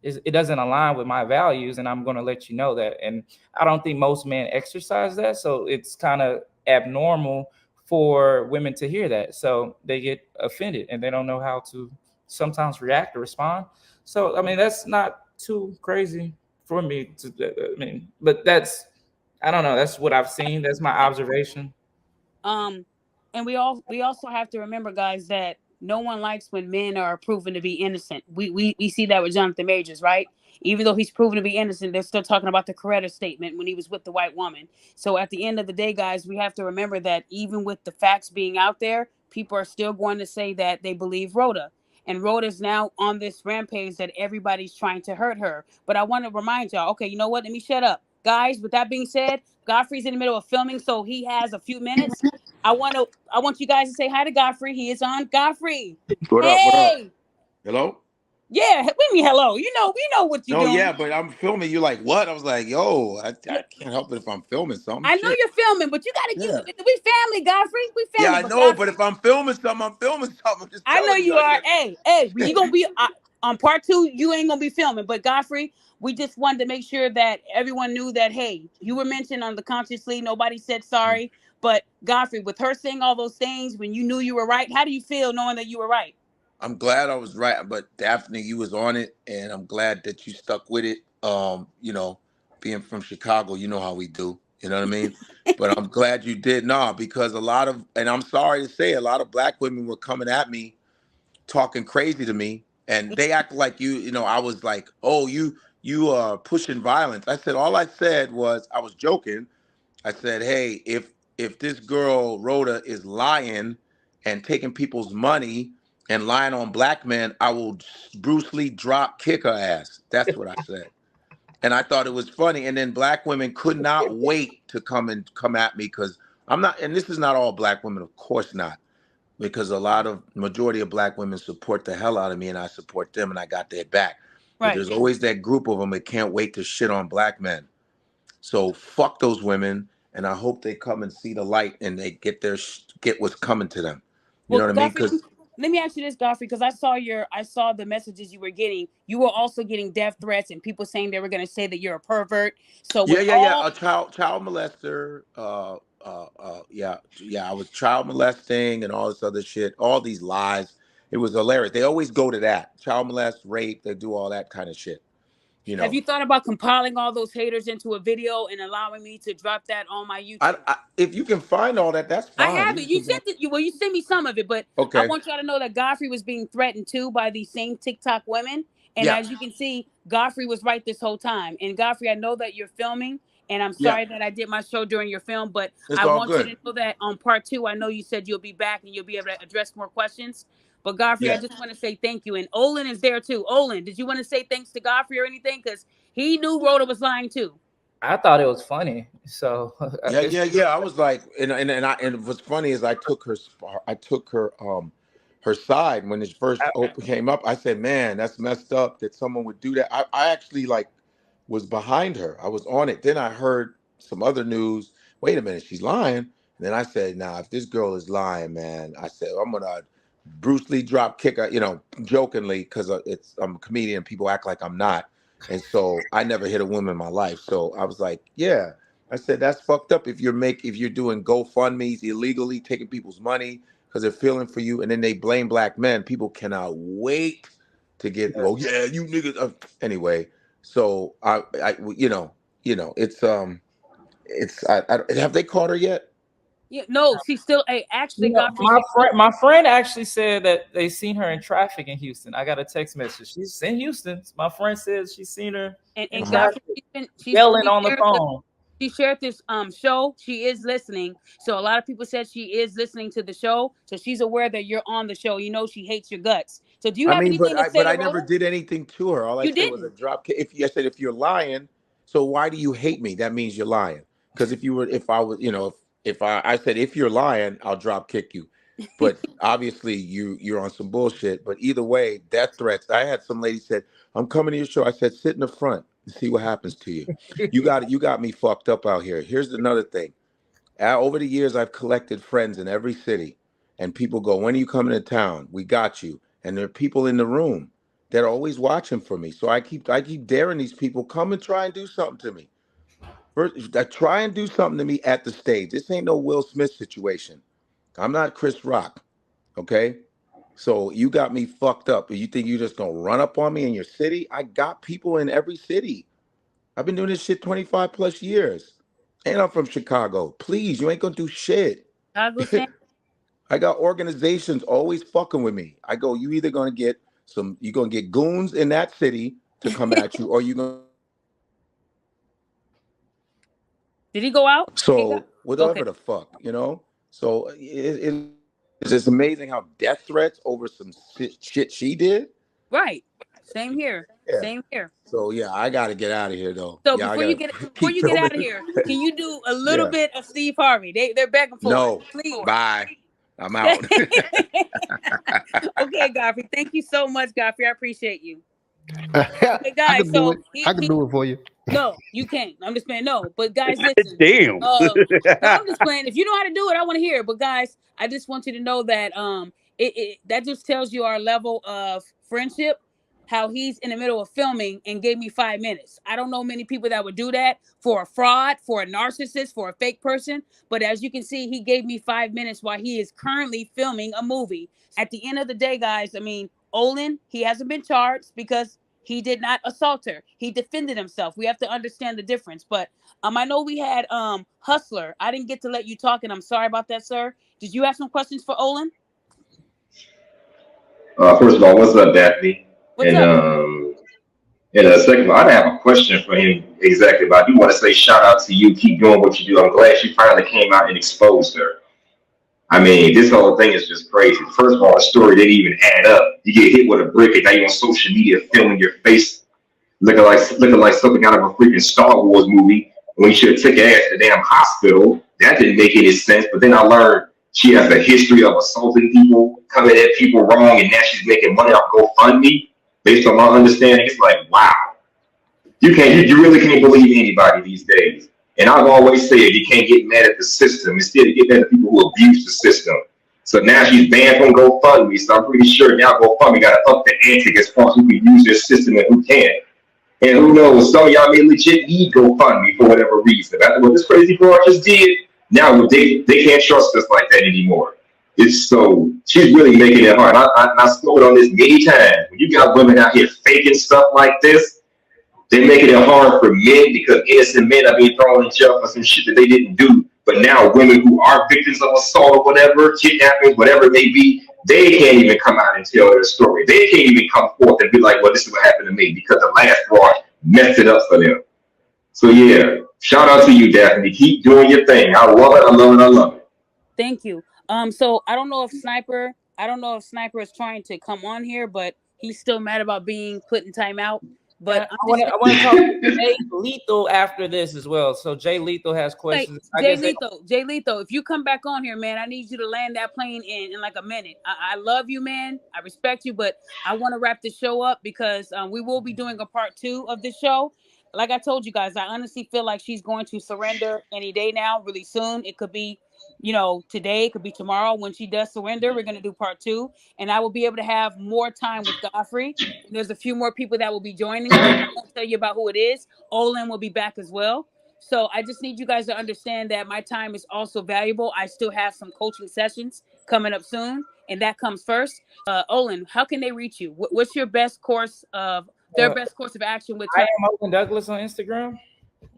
it doesn't align with my values, and I'm going to let you know that. And I don't think most men exercise that. So it's kind of abnormal for women to hear that. So they get offended and they don't know how to sometimes react or respond. So I mean, that's not too crazy for me to. I mean, but that's I don't know. That's what I've seen. That's my observation. And we also have to remember, guys, that no one likes when men are proven to be innocent. We see that with Jonathan Majors, right? Even though he's proven to be innocent, they're still talking about the Coretta statement when he was with the white woman. So at the end of the day, guys, we have to remember that even with the facts being out there, people are still going to say that they believe Rhoda. And Rhoda's now on this rampage that everybody's trying to hurt her. But I want to remind y'all, okay, you know what? Let me shut up. Guys, with that being said, Godfrey's in the middle of filming, so he has a few minutes. I want you guys to say hi to Godfrey. He is on. Godfrey. What up? What up? Hello? Yeah, we mean hello. We know what you're doing. Yeah, but I'm filming. You're like, what? I was like, yo, I can't help it if I'm filming something. I know you're filming, but you gotta we family, Godfrey. We family. Yeah, I know, but if I'm filming something, I'm filming something. I'm just I know telling you are. Hey, you gonna be on part 2. You ain't gonna be filming, but Godfrey, we just wanted to make sure that everyone knew that hey, you were mentioned on the Consciously. Nobody said sorry, but Godfrey, with her saying all those things when you knew you were right, how do you feel knowing that you were right? I'm glad I was right, but Daphne, you was on it, and I'm glad that you stuck with it. You know, being from Chicago, you know how we do. You know what I mean? But I'm glad you did. No, because a lot of, and I'm sorry to say, a lot of black women were coming at me, talking crazy to me, and they act like you know, I was like, oh, you are pushing violence. I said, all I said was, I was joking. I said, hey, if this girl Rhoda is lying and taking people's money and lying on black men, I will Bruce Lee drop kick her ass. That's what I said. And I thought it was funny. And then black women could not wait to come at me, because I'm not, and this is not all black women, of course not, because majority of black women support the hell out of me, and I support them, and I got their back. But Right. there's always that group of them that can't wait to shit on black men. So fuck those women, and I hope they come and see the light and they get what's coming to them. You know what I mean? Because let me ask you this, Godfrey, because I saw the messages you were getting. You were also getting death threats and people saying they were going to say that you're a pervert. So yeah, a child molester. I was child molesting and all this other shit. All these lies. It was hilarious. They always go to that child molest, rape. They do all that kind of shit. You know. Have you thought about compiling all those haters into a video and allowing me to drop that on my YouTube? If you can find all that, that's fine. I have it. You sent it. You sent me some of it, but okay. I want y'all to know that Godfrey was being threatened too by these same TikTok women. And as you can see, Godfrey was right this whole time. And Godfrey, I know that you're filming, and I'm sorry that I did my show during your film, but I want you to know that on part 2, I know you said you'll be back and you'll be able to address more questions. But Godfrey, I just want to say thank you. And Olan is there too. Olan, did you want to say thanks to Godfrey or anything? Because he knew Rhoda was lying too. I thought it was funny. So I was like, and what's funny is I took her her side when it first came up. I said, man, that's messed up that someone would do that. I actually was behind her. I was on it. Then I heard some other news. Wait a minute, she's lying. And then I said, nah, if this girl is lying, man, I said, I'm gonna Bruce Lee drop kick her, jokingly, because I'm a comedian. People act like I'm not. And so I never hit a woman in my life. So I was like, yeah. I said, that's fucked up if you're doing GoFundMes illegally, taking people's money because they're feeling for you, and then they blame black men. People cannot wait to get, you niggas. Anyway, so have they caught her yet? Yeah, no, she's still actually my friend actually said that they seen her in traffic in Houston. I got a text message. She's in Houston. My friend says she's seen her and she's yelling on the phone. She shared this show. She is listening. So a lot of people said she is listening to the show. So she's aware that you're on the show. You know she hates your guts. So do you have anything to say? But I never did anything to her. All I said was a drop kick. If you're lying, so why do you hate me? That means you're lying. Because if I said, if you're lying, I'll drop kick you. But obviously you're on some bullshit. But either way, death threats. I had some lady said, I'm coming to your show. I said, sit in the front and see what happens to you. You got me fucked up out here. Here's another thing. Over the years, I've collected friends in every city, and people go, when are you coming to town? We got you. And there are people in the room that are always watching for me. So I keep daring these people, come and try and do something to me. First, try and do something to me at the stage. This ain't no Will Smith situation. I'm not Chris Rock, okay? So you got me fucked up. You think you're just gonna run up on me in your city? I got people in every city. I've been doing this shit 25 plus years. And I'm from Chicago. Please, you ain't gonna do shit. I got organizations always fucking with me. I go, you either gonna get you're gonna get goons in that city to come at you, or you gonna. Did he go out? So whatever the fuck, you know. So it's just amazing how death threats over some shit she did. Right. Same here. Yeah. Same here. So yeah, I got to get out of here though. So Yeah, before you get out of here, can you do a little bit of Steve Harvey? They're back and forth. No, please. Bye. I'm out. Okay, Godfrey. Thank you so much, Godfrey. I appreciate you. Okay, guys. I can do it for you. No, you can't. I'm just playing. No, but guys, listen. Damn. No, I'm just playing. If you know how to do it, I want to hear it. But guys, I just want you to know that that just tells you our level of friendship. How he's in the middle of filming and gave me 5 minutes. I don't know many people that would do that for a fraud, for a narcissist, for a fake person. But as you can see, he gave me 5 minutes while he is currently filming a movie. At the end of the day, guys, I mean, Olan, he hasn't been charged because he did not assault her. He defended himself. We have to understand the difference. But I know we had Hustler. I didn't get to let you talk, and I'm sorry about that, sir. Did you have some questions for Olan? First of all, what's up, Daphne? What's up? Second of all, I don't have a question for him exactly, but I do want to say shout out to you. Keep doing what you do. I'm glad she finally came out and exposed her. I mean, this whole thing is just crazy. First of all, the story didn't even add up. You get hit with a brick, and now you're on social media filming your face, looking like something out of a freaking Star Wars movie. When you should have taken ass to the damn hospital. That didn't make any sense. But then I learned she has a history of assaulting people, coming at people wrong, and now she's making money off GoFundMe. Based on my understanding, it's like, wow. You really can't believe anybody these days. And I've always said you can't get mad at the system. Instead, you get mad at people who abuse the system. So now she's banned from GoFundMe. So I'm pretty sure now GoFundMe got to up the ante as far as who can use their system and who can't. And who knows, some of y'all may legit need GoFundMe for whatever reason. After what this crazy girl just did, now they can't trust us like that anymore. It's so, she's really making it hard. I spoke on this many times. When you got women out here faking stuff like this, they're making it hard for men because innocent men are being thrown in jail for some shit that they didn't do. But now women who are victims of assault or whatever, kidnapping, whatever it may be, they can't even come out and tell their story. They can't even come forth and be like, well, this is what happened to me because the last fraud messed it up for them. So yeah, shout out to you, Daphne. Keep doing your thing. I love it. I love it. I love it. Thank you. So I don't know if Sniper is trying to come on here, but he's still mad about being put in timeout. But I want to talk to Jay Lethal after this as well. So Jay Lethal has questions. Jay Lethal, if you come back on here, man, I need you to land that plane in like a minute. I love you, man. I respect you, but I want to wrap the show up because we will be doing a part 2 of this show. Like I told you guys, I honestly feel like she's going to surrender any day now, really soon. It could be, today, it could be tomorrow. When she does surrender, we're going to do part 2, and I will be able to have more time with Godfrey. And there's a few more people that will be joining us. I won't tell you about who it is. Olan will be back as well. So I just need you guys to understand that my time is also valuable. I still have some coaching sessions coming up soon, and that comes first. Olan, how can they reach you? What's your best course of best course of action with? I am Olan Douglas on Instagram.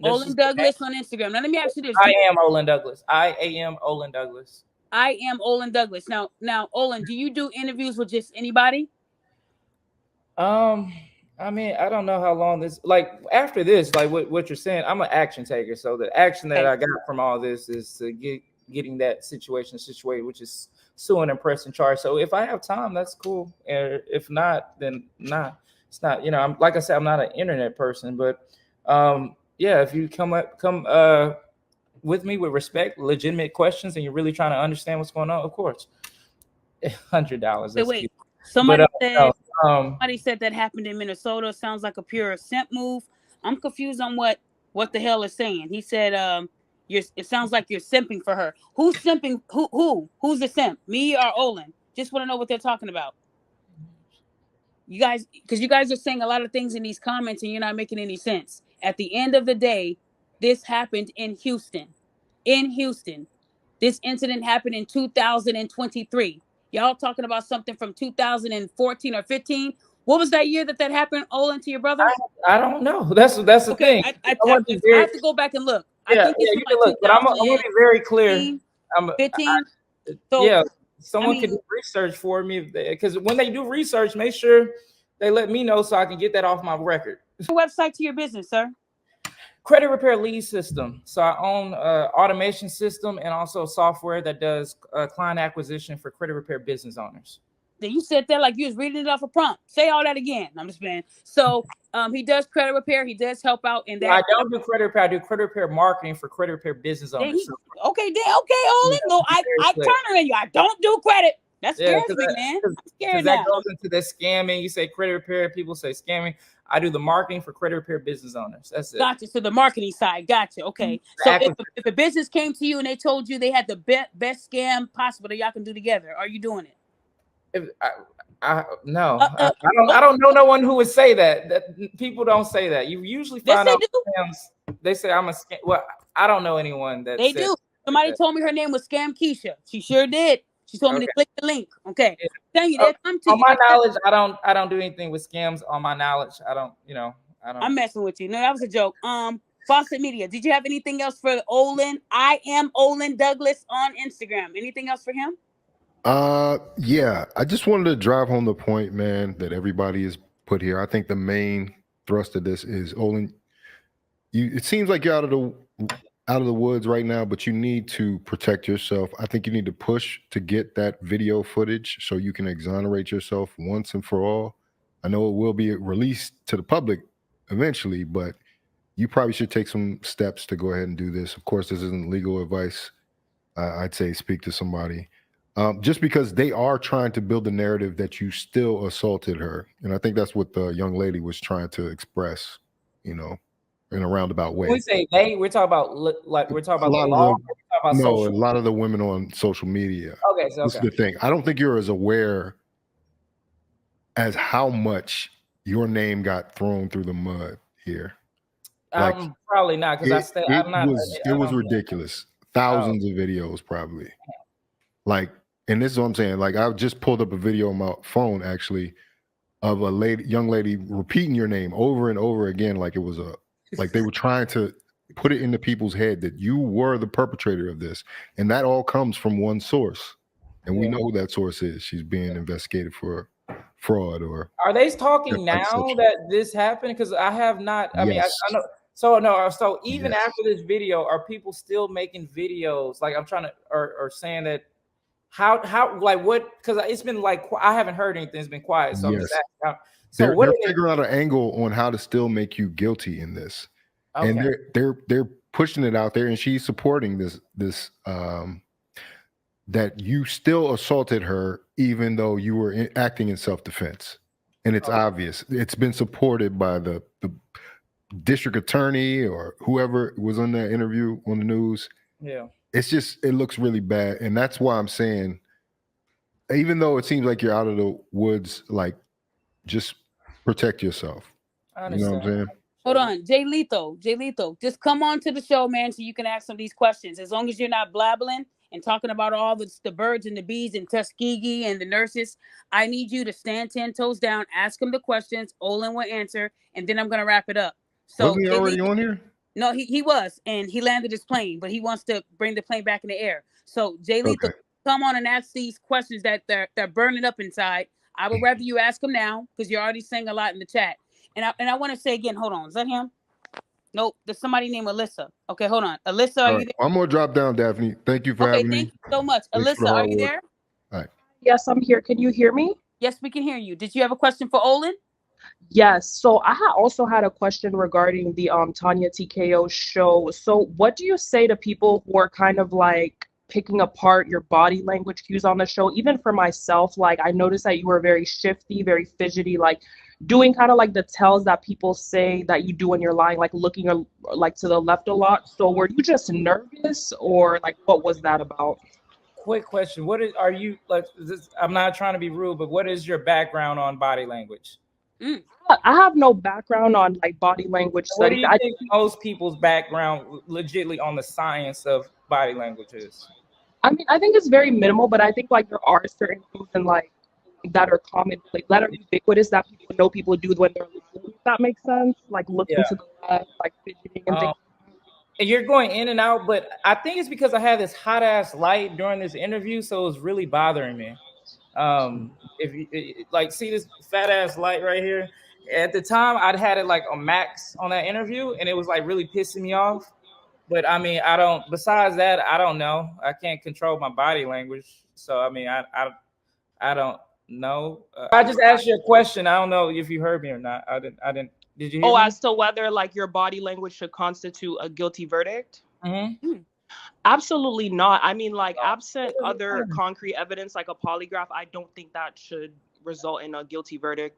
Olan Douglas on Instagram. Now let me ask you this. I am Olan Douglas. I am Olan Douglas. I am Olan Douglas. Now, Olan, do you do interviews with just anybody? I mean, I don't know how long this, like after this, like what you're saying, I'm an action taker. So the action that I got from all this is to getting that situation situated, which is suing and pressing charge. So if I have time, that's cool. And if not, then not. It's not, I'm like I said, I'm not an internet person, but yeah, if you come with me with respect, legitimate questions, and you're really trying to understand what's going on, of course. $100. Wait, somebody said that happened in Minnesota. Sounds like a pure simp move. I'm confused on what the hell is saying. He said, it sounds like you're simping for her. Who's simping? Who's the simp? Me or Olan? Just want to know what they're talking about. You guys, because you guys are saying a lot of things in these comments and you're not making any sense. At the end of the day, this happened in Houston. This incident happened in 2023. Y'all talking about something from 2014 or 15. What was that year that happened, Olin, to your brother? I don't know. That's the okay, thing. I very, have to go back and look. Yeah, I think it's you from can like look, but I'm gonna be very clear. 15. So, yeah, someone can do research for me because when they do research, make sure they let me know so I can get that off my record. Website to your business, sir. Credit repair lead system. So I own automation system and also software that does client acquisition for credit repair business owners. Then you said that like you was reading it off a prompt. Say all that again. I'm just saying. So he does credit repair. He does help out in that. I don't do credit repair. I do credit repair marketing for credit repair business owners. Okay, Olin. No, I Turner in you. I don't do credit. That scares me, man. I'm scared now. That goes into the scamming. You say credit repair, people say scamming. I do the marketing for credit repair business owners. That's it. Gotcha. So the marketing side. Gotcha. Okay. So if a business came to you and they told you they had the best scam possible that y'all can do together, are you doing it? No, I don't know no one who would say that. People don't say that. You usually find out scams. They say I'm a scam. Well, I don't know anyone that they do. Somebody told me her name was Scam Keisha. She sure did. She told me to click the link. Okay. Tell you they'll come to you. On my knowledge, I don't do anything with scams. On my knowledge, I don't. I'm messing with you. No, that was a joke. Faucet Media. Did you have anything else for Olin? I am Olan Douglas on Instagram. Anything else for him? Yeah, I just wanted to drive home the point, man, that everybody is put here. I think the main thrust of this is, Olin, it seems like you're out of the woods right now, but you need to protect yourself. I think you need to push to get that video footage so you can exonerate yourself once and for all. I know it will be released to the public eventually, but you probably should take some steps to go ahead and do this. Of course, this isn't legal advice. I'd say speak to somebody. Just because they are trying to build a narrative that you still assaulted her. And I think that's what the young lady was trying to express, in a roundabout way. When we say they, we're talking about the law. A lot of the women on social media. Okay, This is the thing. I don't think you're as aware as how much your name got thrown through the mud here. Probably not, because it was ridiculous. Thousands of videos, probably. And this is what I'm saying. I just pulled up a video on my phone, actually, of a young lady repeating your name over and over again, like it was they were trying to put it into people's head that you were the perpetrator of this, and that all comes from one source, and we know who that source is. She's being investigated for fraud. Or are they talking now that this happened? Because I have not. I mean, I know. So even after this video, are people still making videos? I'm trying to, or saying that. How what? Because it's been I haven't heard anything. It's been quiet. So I'm just asking. So they're figuring out an angle on how to still make you guilty in this, and they're pushing it out there. And she's supporting this that you still assaulted her even though you were acting in self-defense, and it's obvious. It's been supported by the district attorney or whoever was on that interview on the news. Yeah. It looks really bad. And that's why I'm saying, even though it seems like you're out of the woods, just protect yourself. You know what I'm saying? Hold on. Jay Letho, just come on to the show, man, so you can ask some of these questions. As long as you're not blabbling and talking about all the birds and the bees and Tuskegee and the nurses, I need you to stand 10 toes down, ask him the questions, Olin will answer, and then I'm going to wrap it up. So wasn't he already on here? No, he was, and he landed his plane, but he wants to bring the plane back in the air. So, Jay Letho, come on and ask these questions that they're burning up inside. I would rather you ask them now because you're already saying a lot in the chat. And I want to say again, hold on, is that him? Nope, there's somebody named Alyssa. Okay, hold on, Alyssa, are you there? I'm gonna drop down, Daphne. Thank you for having me. Thank you so much, Alyssa. Are you there? All right. Yes, I'm here. Can you hear me? Yes, we can hear you. Did you have a question for Olin? Yes. So I also had a question regarding the Tanya TKO show. So what do you say to people who are kind of picking apart your body language cues on the show? Even for myself, I noticed that you were very shifty, very fidgety, doing kind of the tells that people say that you do when you're lying, looking to the left a lot. So were you just nervous, or what was that about? Quick question. Are you I'm not trying to be rude, but what is your background on body language? I have no background on body language What do studies. you think most people's background legitly on the science of body language is? I mean, I think it's very minimal, but I think like there are certain things in like that are common, like that are ubiquitous that people know people do when they're alone. If that makes sense, like looking Yeah. to the left, like fidgeting and Um, things. and you're going in and out, but I think it's because I had this hot ass light during this interview, so it was really bothering me. If you like see this fat ass light right here, at the time I'd had it like a max on that interview, and it was like really pissing me off. But I mean, I don't. Besides that, I don't know. I can't control my body language, so I mean, I don't know. I just asked you a question. I don't know if you heard me or not. I didn't. Did you hear Oh, me? as to whether like your body language should constitute a guilty verdict? Mm-hmm. Absolutely not. I mean, like, absent other concrete evidence like a polygraph, I don't think that should result in a guilty verdict.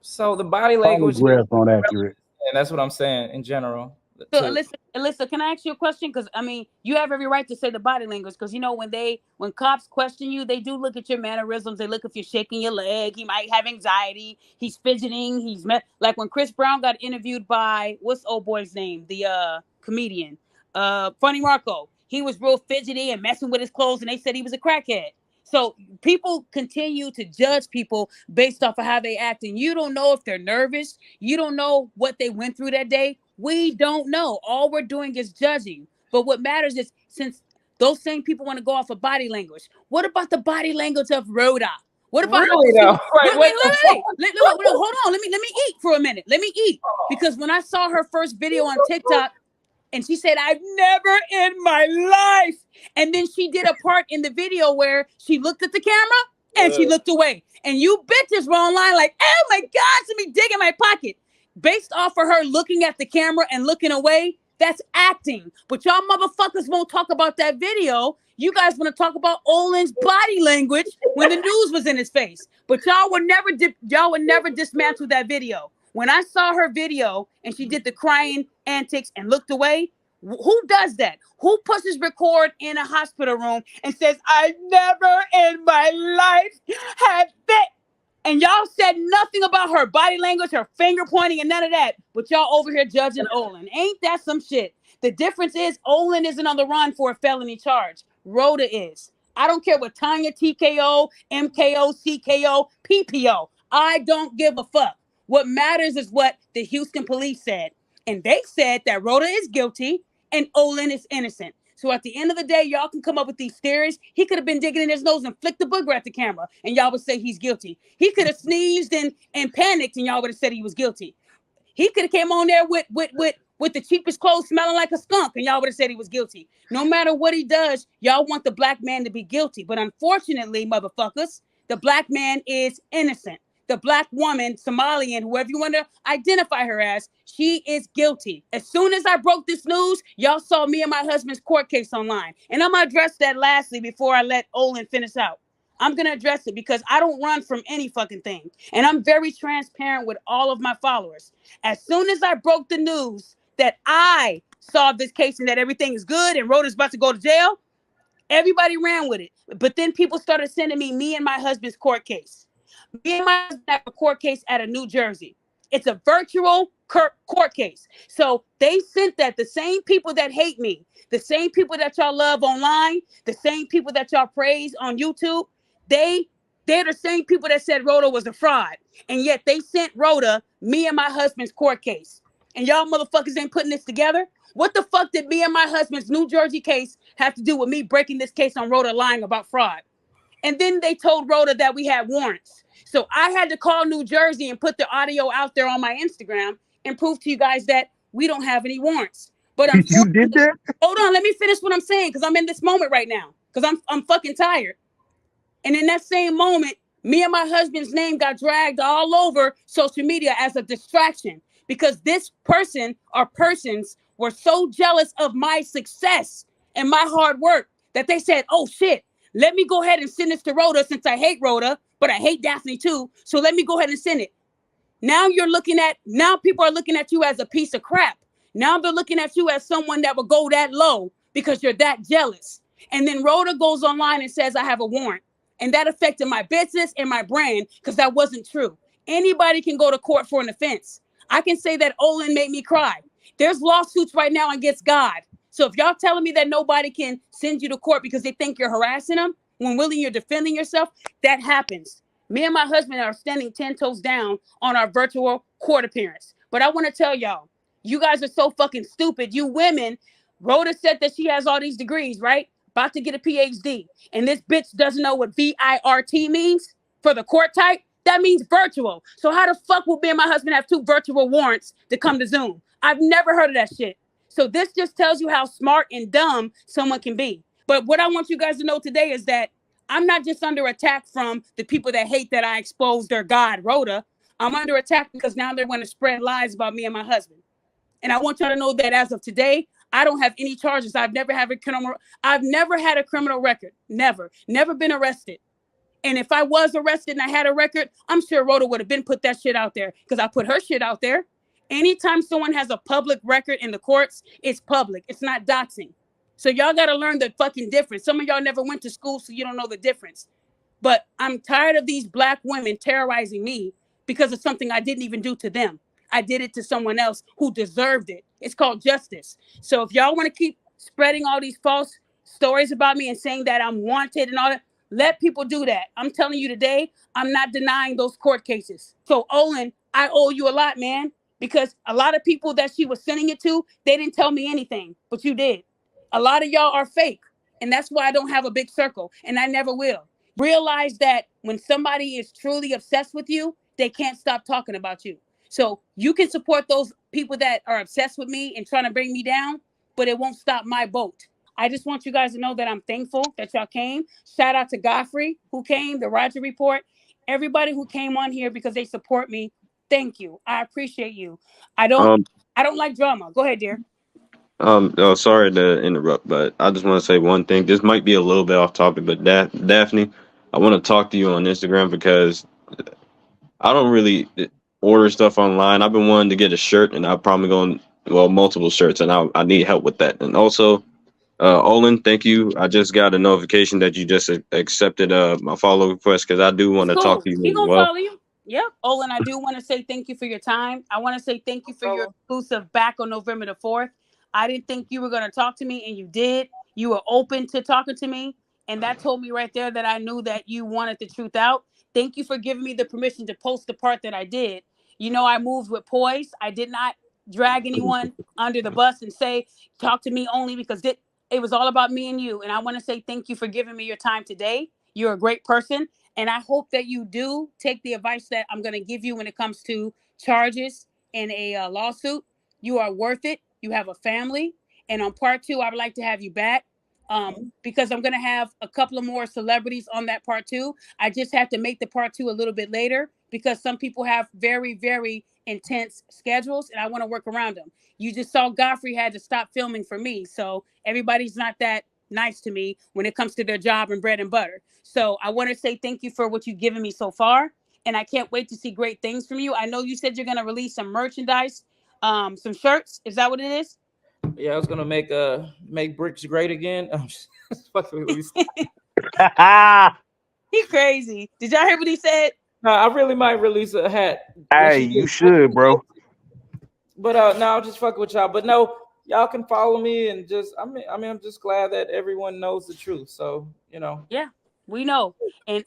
So the body language, Polygraph aren't accurate. and that's what I'm saying in general. So Alyssa, can I ask you a question? Because I mean, you have every right to say the body language. Because you know, when cops question you, they do look at your mannerisms. They look if you're shaking your leg. He might have anxiety. He's fidgeting. Like when Chris Brown got interviewed by what's old boy's name, the comedian, Funny Marco. He was real fidgety and messing with his clothes, and they said he was a crackhead. So people continue to judge people based off of how they act, and you don't know if they're nervous. You don't know what they went through that day. We don't know. All we're doing is judging. But what matters is, since those same people want to go off of body language, what about the body language of Rhoda? What about really though? wait, hold on. Let me eat for a minute. Let me eat. Because when I saw her first video on TikTok, and she said, I've never in my life. And then she did a part in the video where she looked at the camera and she looked away. And you bitches were online like, oh my God, let me dig in my pocket. Based off of her looking at the camera and looking away, that's acting. But y'all motherfuckers won't talk about that video. You guys want to talk about Olan's body language when the news was in his face. But y'all would never dismantle that video. When I saw her video and she did the crying antics and looked away, who does that? Who pushes record in a hospital room and says, I've never in my life had that? And y'all said nothing about her body language, her finger pointing, and none of that. But y'all over here judging Olan. Ain't that some shit? The difference is Olan isn't on the run for a felony charge. Rhoda is. I don't care what Tanya TKO, MKO, CKO, PPO. I don't give a fuck. What matters is what the Houston police said. And they said that Rhoda is guilty and Olan is innocent. So at the end of the day, y'all can come up with these theories. He could have been digging in his nose and flicked the booger at the camera, and y'all would say he's guilty. He could have sneezed and panicked, and y'all would have said he was guilty. He could have came on there with the cheapest clothes smelling like a skunk, and y'all would have said he was guilty. No matter what he does, y'all want the black man to be guilty. But unfortunately, motherfuckers, the black man is innocent. The black woman, Somalian, whoever you want to identify her as, she is guilty. As soon as I broke this news, y'all saw me and my husband's court case online. And I'm going to address that lastly before I let Olan finish out. I'm going to address it because I don't run from any fucking thing. And I'm very transparent with all of my followers. As soon as I broke the news that I solved this case and that everything is good and Rhoda's about to go to jail, everybody ran with it. But then people started sending me and my husband's court case. Me and my husband have a court case out of New Jersey. It's a virtual court case. So they sent that. The same people that hate me, the same people that y'all love online, the same people that y'all praise on YouTube, they're the same people that said Rhoda was a fraud. And yet they sent Rhoda me and my husband's court case. And y'all motherfuckers ain't putting this together? What the fuck did me and my husband's New Jersey case have to do with me breaking this case on Rhoda lying about fraud? And then they told Rhoda that we had warrants. So I had to call New Jersey and put the audio out there on my Instagram and prove to you guys that we don't have any warrants. But you did that? Hold on, let me finish what I'm saying because I'm in this moment right now because I'm fucking tired. And in that same moment, me and my husband's name got dragged all over social media as a distraction because this person or persons were so jealous of my success and my hard work that they said, oh shit, let me go ahead and send this to Rhoda since I hate Rhoda, but I hate Daphne too. So let me go ahead and send it. Now people are looking at you as a piece of crap. Now they're looking at you as someone that will go that low because you're that jealous. And then Rhoda goes online and says, I have a warrant. And that affected my business and my brand because that wasn't true. Anybody can go to court for an offense. I can say that Olan made me cry. There's lawsuits right now against God. So if y'all telling me that nobody can send you to court because they think you're harassing them, when really you're defending yourself, that happens. Me and my husband are standing 10 toes down on our virtual court appearance. But I want to tell y'all, you guys are so fucking stupid. You women, Rhoda said that she has all these degrees, right? About to get a PhD. And this bitch doesn't know what VIRT means for the court type. That means virtual. So how the fuck will me and my husband have 2 virtual warrants to come to Zoom? I've never heard of that shit. So this just tells you how smart and dumb someone can be. But what I want you guys to know today is that I'm not just under attack from the people that hate that I exposed their God, Rhoda. I'm under attack because now they're going to spread lies about me and my husband. And I want y'all to know that as of today, I don't have any charges. I've never had a criminal record. Never been arrested. And if I was arrested and I had a record, I'm sure Rhoda would have been put that shit out there because I put her shit out there. Anytime someone has a public record in the courts, it's public. It's not doxing. So y'all got to learn the fucking difference. Some of y'all never went to school, so you don't know the difference. But I'm tired of these black women terrorizing me because of something I didn't even do to them. I did it to someone else who deserved it. It's called justice. So if y'all want to keep spreading all these false stories about me and saying that I'm wanted and all that, let people do that. I'm telling you today, I'm not denying those court cases. So Olan, I owe you a lot, man, because a lot of people that she was sending it to, they didn't tell me anything, but you did. A lot of y'all are fake, and that's why I don't have a big circle, and I never will. Realize that when somebody is truly obsessed with you, they can't stop talking about you. So you can support those people that are obsessed with me and trying to bring me down, but it won't stop my boat. I just want you guys to know that I'm thankful that y'all came. Shout out to Godfrey who came, the Roger Report, everybody who came on here because they support me. Thank you. I appreciate you. I don't like drama. Go ahead, dear. Oh, sorry to interrupt, but I just want to say one thing. This might be a little bit off topic, but Daphne, I want to talk to you on Instagram because I don't really order stuff online. I've been wanting to get a shirt, and I'm probably going, well, multiple shirts, and I need help with that. And also, Olan, thank you. I just got a notification that you just accepted my follow request because I do want to talk to you He as gonna well. follow you. Yep. Olan, I do want to say thank you for your time. I want to say thank you for your exclusive back on November the 4th. I didn't think you were going to talk to me, and you did. You were open to talking to me, and that told me right there that I knew that you wanted the truth out. Thank you for giving me the permission to post the part that I did. You know, I moved with poise. I did not drag anyone under the bus and say, talk to me only because it was all about me and you. And I want to say thank you for giving me your time today. You're a great person. And I hope that you do take the advice that I'm going to give you when it comes to charges in a lawsuit. You are worth it. You have a family. And on part 2, I would like to have you back because I'm going to have a couple of more celebrities on that part 2. I just have to make the part 2 a little bit later because some people have very, very intense schedules and I want to work around them. You just saw Godfrey had to stop filming for me. So everybody's not that nice to me when it comes to their job and bread and butter. So I want to say thank you for what you've given me so far. And I can't wait to see great things from you. I know you said you're going to release some merchandise, some shirts. Is that what it is? Yeah, I was gonna make bricks great again. He crazy. Did y'all hear what he said? No, I really might release a hat. Hey, you should, bro. But no, I'll just fuck with y'all. But no, y'all can follow me and just I'm just glad that everyone knows the truth. So, you know. Yeah, we know. And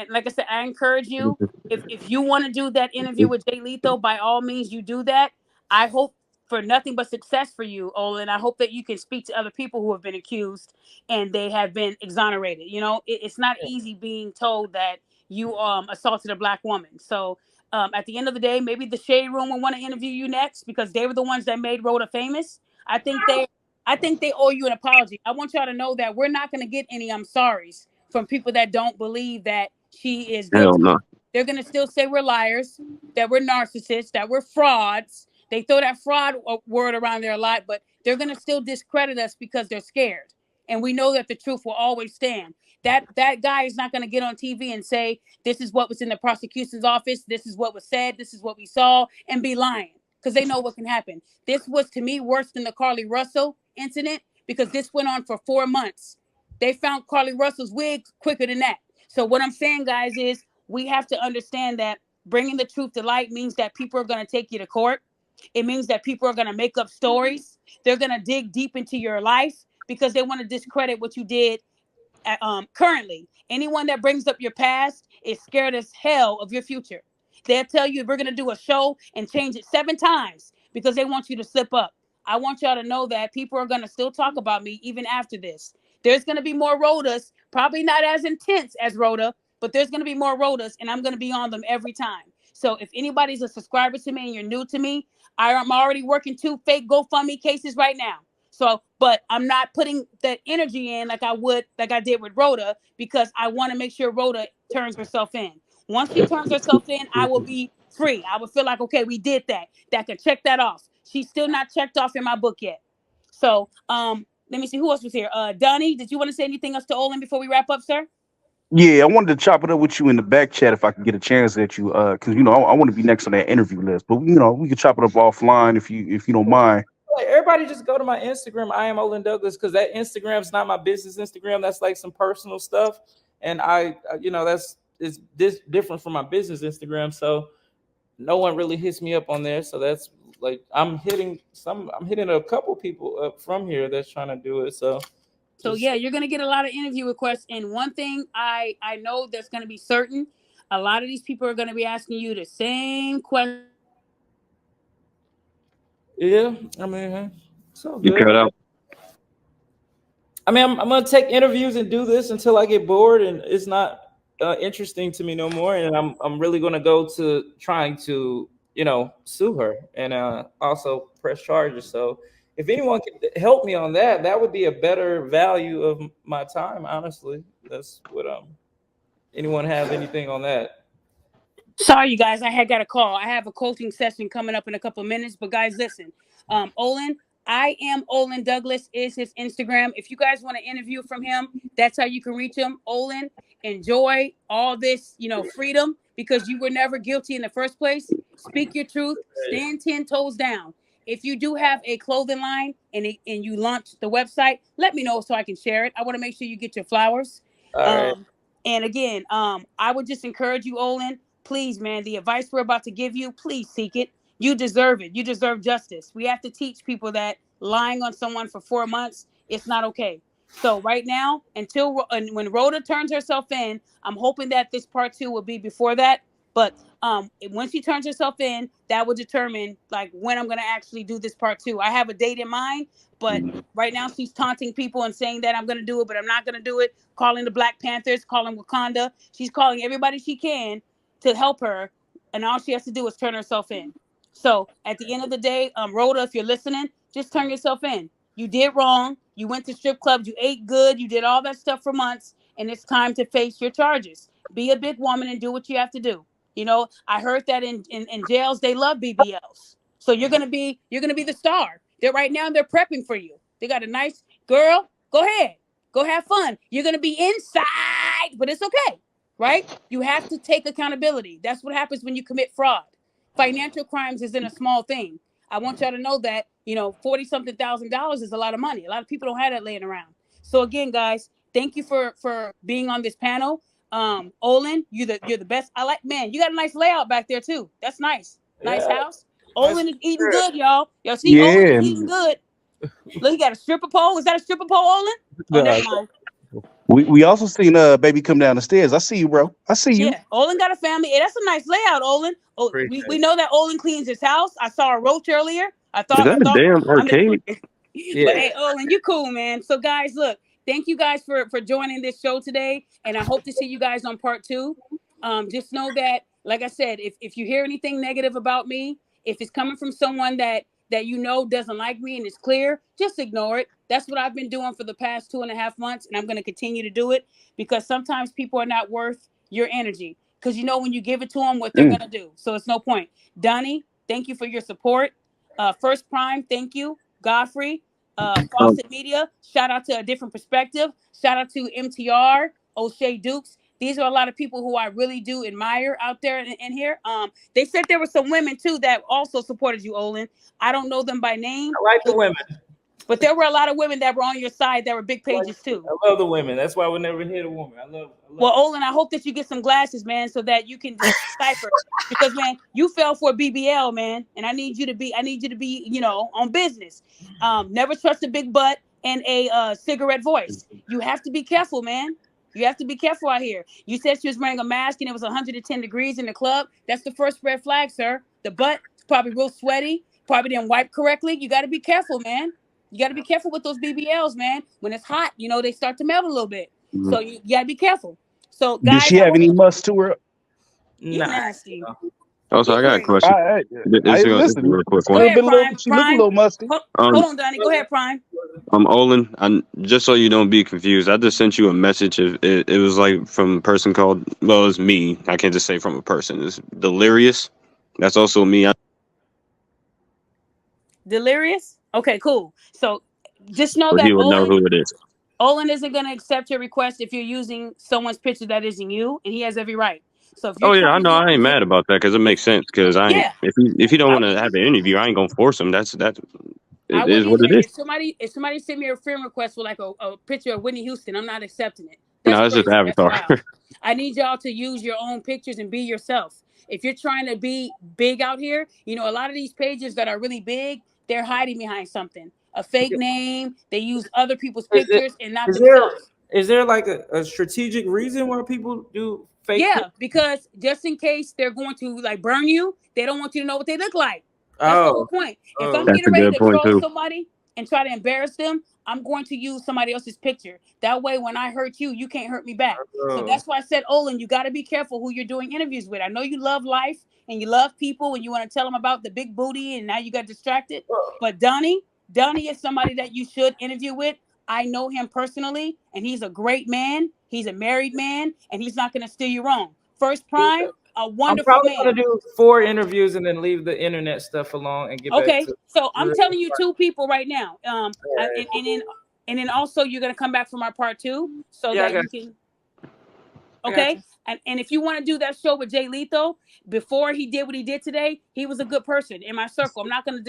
like I said, I encourage you, if you want to do that interview with Jay Lethal, by all means you do that. I hope for nothing but success for you, Olan. I hope that you can speak to other people who have been accused and they have been exonerated. You know, it's not easy being told that you assaulted a black woman. So at the end of the day, maybe the Shade Room will want to interview you next because they were the ones that made Rhoda famous. I think they owe you an apology. I want y'all to know that we're not going to get any I'm sorries from people that don't believe that she is guilty. Hell no. They're going to still say we're liars, that we're narcissists, that we're frauds. They throw that fraud word around there a lot, but they're going to still discredit us because they're scared. And we know that the truth will always stand. That guy is not going to get on TV and say, this is what was in the prosecution's office, this is what was said, this is what we saw, and be lying because they know what can happen. This was, to me, worse than the Carly Russell incident because this went on for 4 months. They found Carly Russell's wig quicker than that. So what I'm saying, guys, is we have to understand that bringing the truth to light means that people are going to take you to court. It means that people are going to make up stories. They're going to dig deep into your life because they want to discredit what you did currently. Anyone that brings up your past is scared as hell of your future. They'll tell you we're going to do a show and change it 7 times because they want you to slip up. I want y'all to know that people are going to still talk about me even after this. There's going to be more Rhodas, probably not as intense as Rhoda, but there's going to be more Rhodas, and I'm going to be on them every time. So if anybody's a subscriber to me and you're new to me, I'm already working 2 fake GoFundMe cases right now. So, but I'm not putting that energy in like I did with Rhoda, because I want to make sure Rhoda turns herself in. Once she turns herself in, I will be free. I will feel like, okay, we did that. That could check that off. She's still not checked off in my book yet. So, let me see who else was here. Donnie, did you want to say anything else to Olan before we wrap up, sir? Yeah, I wanted to chop it up with you in the back chat if I could get a chance at you, because I want to be next on that interview list. But we could chop it up offline if you don't mind. Like, everybody just go to my Instagram. I am Olan Douglas, because that Instagram's not my business Instagram. That's like some personal stuff, and it's different from my business Instagram. So no one really hits me up on there. So that's like I'm hitting a couple people up from here that's trying to do it. So yeah, you're gonna get a lot of interview requests. And one thing I know that's gonna be certain, a lot of these people are gonna be asking you the same question. Yeah, I mean, so You good. cut out. I mean, I'm gonna take interviews and do this until I get bored and it's not interesting to me no more. And I'm really gonna go to trying to sue her and also press charges. So if anyone could help me on that, that would be a better value of my time. Honestly, that's what anyone have anything on that? Sorry, you guys, I had got a call. I have a coaching session coming up in a couple of minutes. But guys, listen, Olan, I am Olan Douglas is his Instagram. If you guys want to interview from him, that's how you can reach him. Olan, enjoy all this, freedom, because you were never guilty in the first place. Speak your truth. Stand 10 toes down. If you do have a clothing line and you launch the website, let me know so I can share it. I want to make sure you get your flowers. All right. And again, I would just encourage you, Olan. Please, man, the advice we're about to give you, please seek it. You deserve it. You deserve justice. We have to teach people that lying on someone for 4 months, it's not okay. So right now, when Rhoda turns herself in, I'm hoping that this part 2 will be before that. But when she turns herself in, that will determine like when I'm going to actually do this part 2. I have a date in mind, but right now she's taunting people and saying that I'm going to do it, but I'm not going to do it. Calling the Black Panthers, calling Wakanda. She's calling everybody she can to help her, and all she has to do is turn herself in. So at the end of the day, Rhoda, if you're listening, just turn yourself in. You did wrong. You went to strip clubs. You ate good. You did all that stuff for months, and it's time to face your charges. Be a big woman and do what you have to do. I heard that in jails they love BBLs. So you're gonna be the star. Right now they're prepping for you. They got a nice girl. Go ahead, go have fun. You're gonna be inside, but it's okay. Right? You have to take accountability. That's what happens when you commit fraud. Financial crimes isn't a small thing. I want y'all to know that, $40-something thousand is a lot of money. A lot of people don't have that laying around. So again, guys, thank you for being on this panel. Olan, you're the best. You got a nice layout back there too. That's nice. Nice house. Olan is eating good, y'all. Y'all see Olan is eating good. Look, he got a stripper pole. Is that a stripper pole, Olan? Oh, never mind. We also seen baby come down the stairs. I see you, bro. I see you. Yeah, Olan got a family. Hey, that's a nice layout, Olan. Oh, we know that Olan cleans his house. I saw a roach earlier. Is that a damn arcade? Yeah. But hey, Olan, you cool, man. So guys, look, thank you guys for joining this show today, and I hope to see you guys on part 2. Just know that, like I said, if you hear anything negative about me, if it's coming from someone that doesn't like me and it's clear, just ignore it. That's what I've been doing for the past 2.5 months, and I'm going to continue to do it, because sometimes people are not worth your energy, because when you give it to them what they're going to do. So it's no point. Donnie, thank you for your support. First Prime, thank you. Godfrey, Fawcett Media, shout out to A Different Perspective. Shout out to MTR, O'Shea Dukes. These are a lot of people who I really do admire out there in here. They said there were some women too that also supported you, Olan. I don't know them by name. I like the women. But there were a lot of women that were on your side that were big pages too. I love the women. That's why I would never hit a woman. I love Well, Olan, I hope that you get some glasses, man, so that you can decipher. Because, man, you fell for a BBL, man, and I need you to be, you know, on business. Never trust a big butt and a cigarette voice. You have to be careful, man. You have to be careful out here. You said she was wearing a mask and it was 110 degrees in the club. That's the first red flag, sir. The butt is probably real sweaty. Probably didn't wipe correctly. You got to be careful, man. You got to be careful with those BBLs, man. When it's hot, you know, they start to melt a little bit. So you got to be careful. So, Did guys, she have any must to her? you nasty. Also, I got a question. This is listen, a real quick Go one. ahead, Prime. She looked a little musty. Hold on, Donnie. Go ahead, Prime. Olin, just so you don't be confused, I just sent you a message. It was like from a person called, well, it's me. I can't just say from a person. It's Delirious. That's also me. Delirious? Okay, cool. So just know that He would know who it is. Olan isn't going to accept your request if you're using someone's picture that isn't you, and he has every right. So if you're Oh yeah, I know. I ain't mad about that because it makes sense. Because if he don't want to have an interview, I ain't gonna force him. That I it is wouldn't what either. it is. If somebody send me a friend request with like a picture of Whitney Houston, I'm not accepting it. No, it's just crazy. That's Avatar. wild. I need y'all to use your own pictures and be yourself. If you're trying to be big out here, you know, a lot of these pages that are really big, they're hiding behind something. A fake name. They use other people's pictures and not themselves. Is there like a strategic reason why people do fake? Yeah, because just in case they're going to like burn you, they don't want you to know what they look like. That's the whole point. If I'm That's getting a ready good to point, troll too. somebody and try to embarrass them, I'm going to use somebody else's picture. That way, when I hurt you, you can't hurt me back. So that's why I said, Olan, you got to be careful who you're doing interviews with. I know you love life and you love people and you want to tell them about the big booty and now you got distracted. But Donnie is somebody that you should interview with. I know him personally, and he's a great man. He's a married man, and he's not going to steer you wrong. First Prime, a wonderful I'm probably man. gonna do 4 interviews and then leave the internet stuff alone and get back to. So I'm telling you 2 people right now. And then also you're gonna come back for my part 2 so that you can. Okay, and if you want to do that show with Jay Lethal, before he did what he did today, he was a good person in my circle. I'm not gonna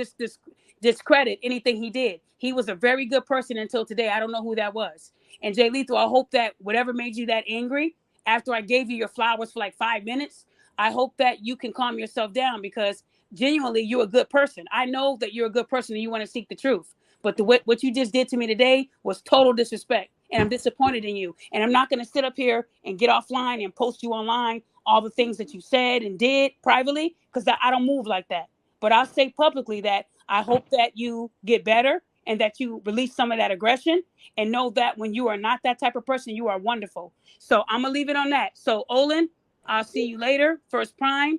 discredit anything he did. He was a very good person until today. I don't know who that was. And Jay Lethal, I hope that whatever made you that angry after I gave you your flowers for like 5 minutes, I hope that you can calm yourself down because genuinely you're a good person. I know that you're a good person and you want to seek the truth. But what you just did to me today was total disrespect. And I'm disappointed in you. And I'm not going to sit up here and get offline and post you online all the things that you said and did privately because I don't move like that. But I'll say publicly that I hope that you get better and that you release some of that aggression and know that when you are not that type of person, you are wonderful. So I'm going to leave it on that. So Olan, I'll see you later. First Prime,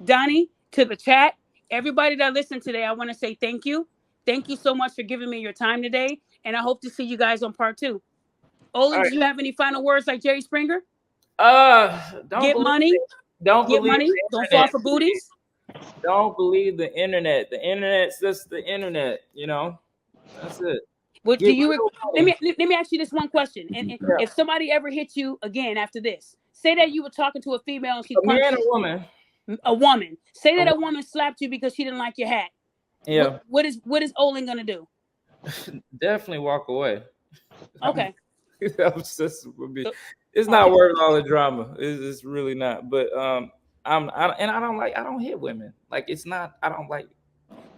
Donnie, to the chat. Everybody that listened today, I want to say thank you. Thank you so much for giving me your time today. And I hope to see you guys on part 2. Olan, do you have any final words like Jerry Springer? Don't get money. Don't get believe money. Don't fall for booties. Don't believe the internet. The internet's just the internet. You know, that's it. What do you? Let me ask you this one question. And if somebody ever hits you again after this, say that you were talking to a female and she punched man or woman. A woman. Say that a woman slapped you because she didn't like your hat. Yeah. What is Olan gonna do? Definitely walk away. Okay. It's not worth all the drama. It's really not. But I don't hit women. Like it's not. I don't like.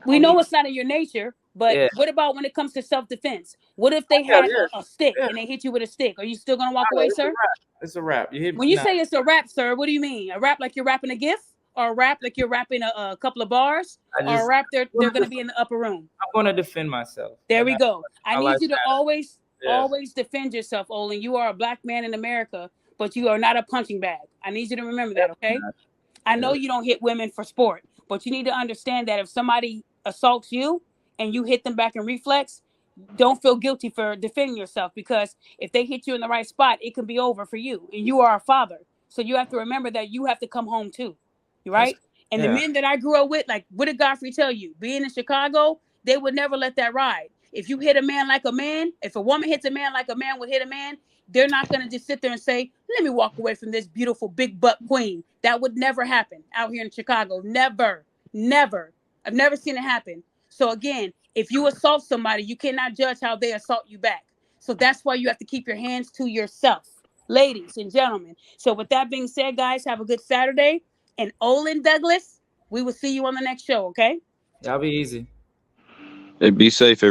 We know it's not in your nature. But what about when it comes to self-defense? What if they had a stick and they hit you with a stick? Are you still gonna walk away, sir? It's a rap. When you say it's a rap, sir, what do you mean? A rap like you're rapping a gift? Or a rap like you're rapping a couple of bars? Or a rap they're gonna be in the upper room? I'm gonna defend myself. There we go. I need you to always defend yourself, Olan. You are a black man in America, but you are not a punching bag. I need you to remember that, okay? I know you don't hit women for sport, but you need to understand that if somebody assaults you and you hit them back in reflex, don't feel guilty for defending yourself because if they hit you in the right spot, it can be over for you. And you are a father. So you have to remember that you have to come home too. Right? And the men that I grew up with, like, what did Godfrey tell you? Being in Chicago, they would never let that ride. If you hit a man like a man, if a woman hits a man like a man would hit a man, they're not going to just sit there and say, let me walk away from this beautiful big butt queen. That would never happen out here in Chicago. Never. I've never seen it happen. So again, If you assault somebody, you cannot judge how they assault you back. So that's why you have to keep your hands to yourself, ladies and gentlemen. So with that being said, guys, have a good Saturday. And Olan Douglas, we will see you on the next show, okay? Y'all be easy. Hey, be safe, everybody.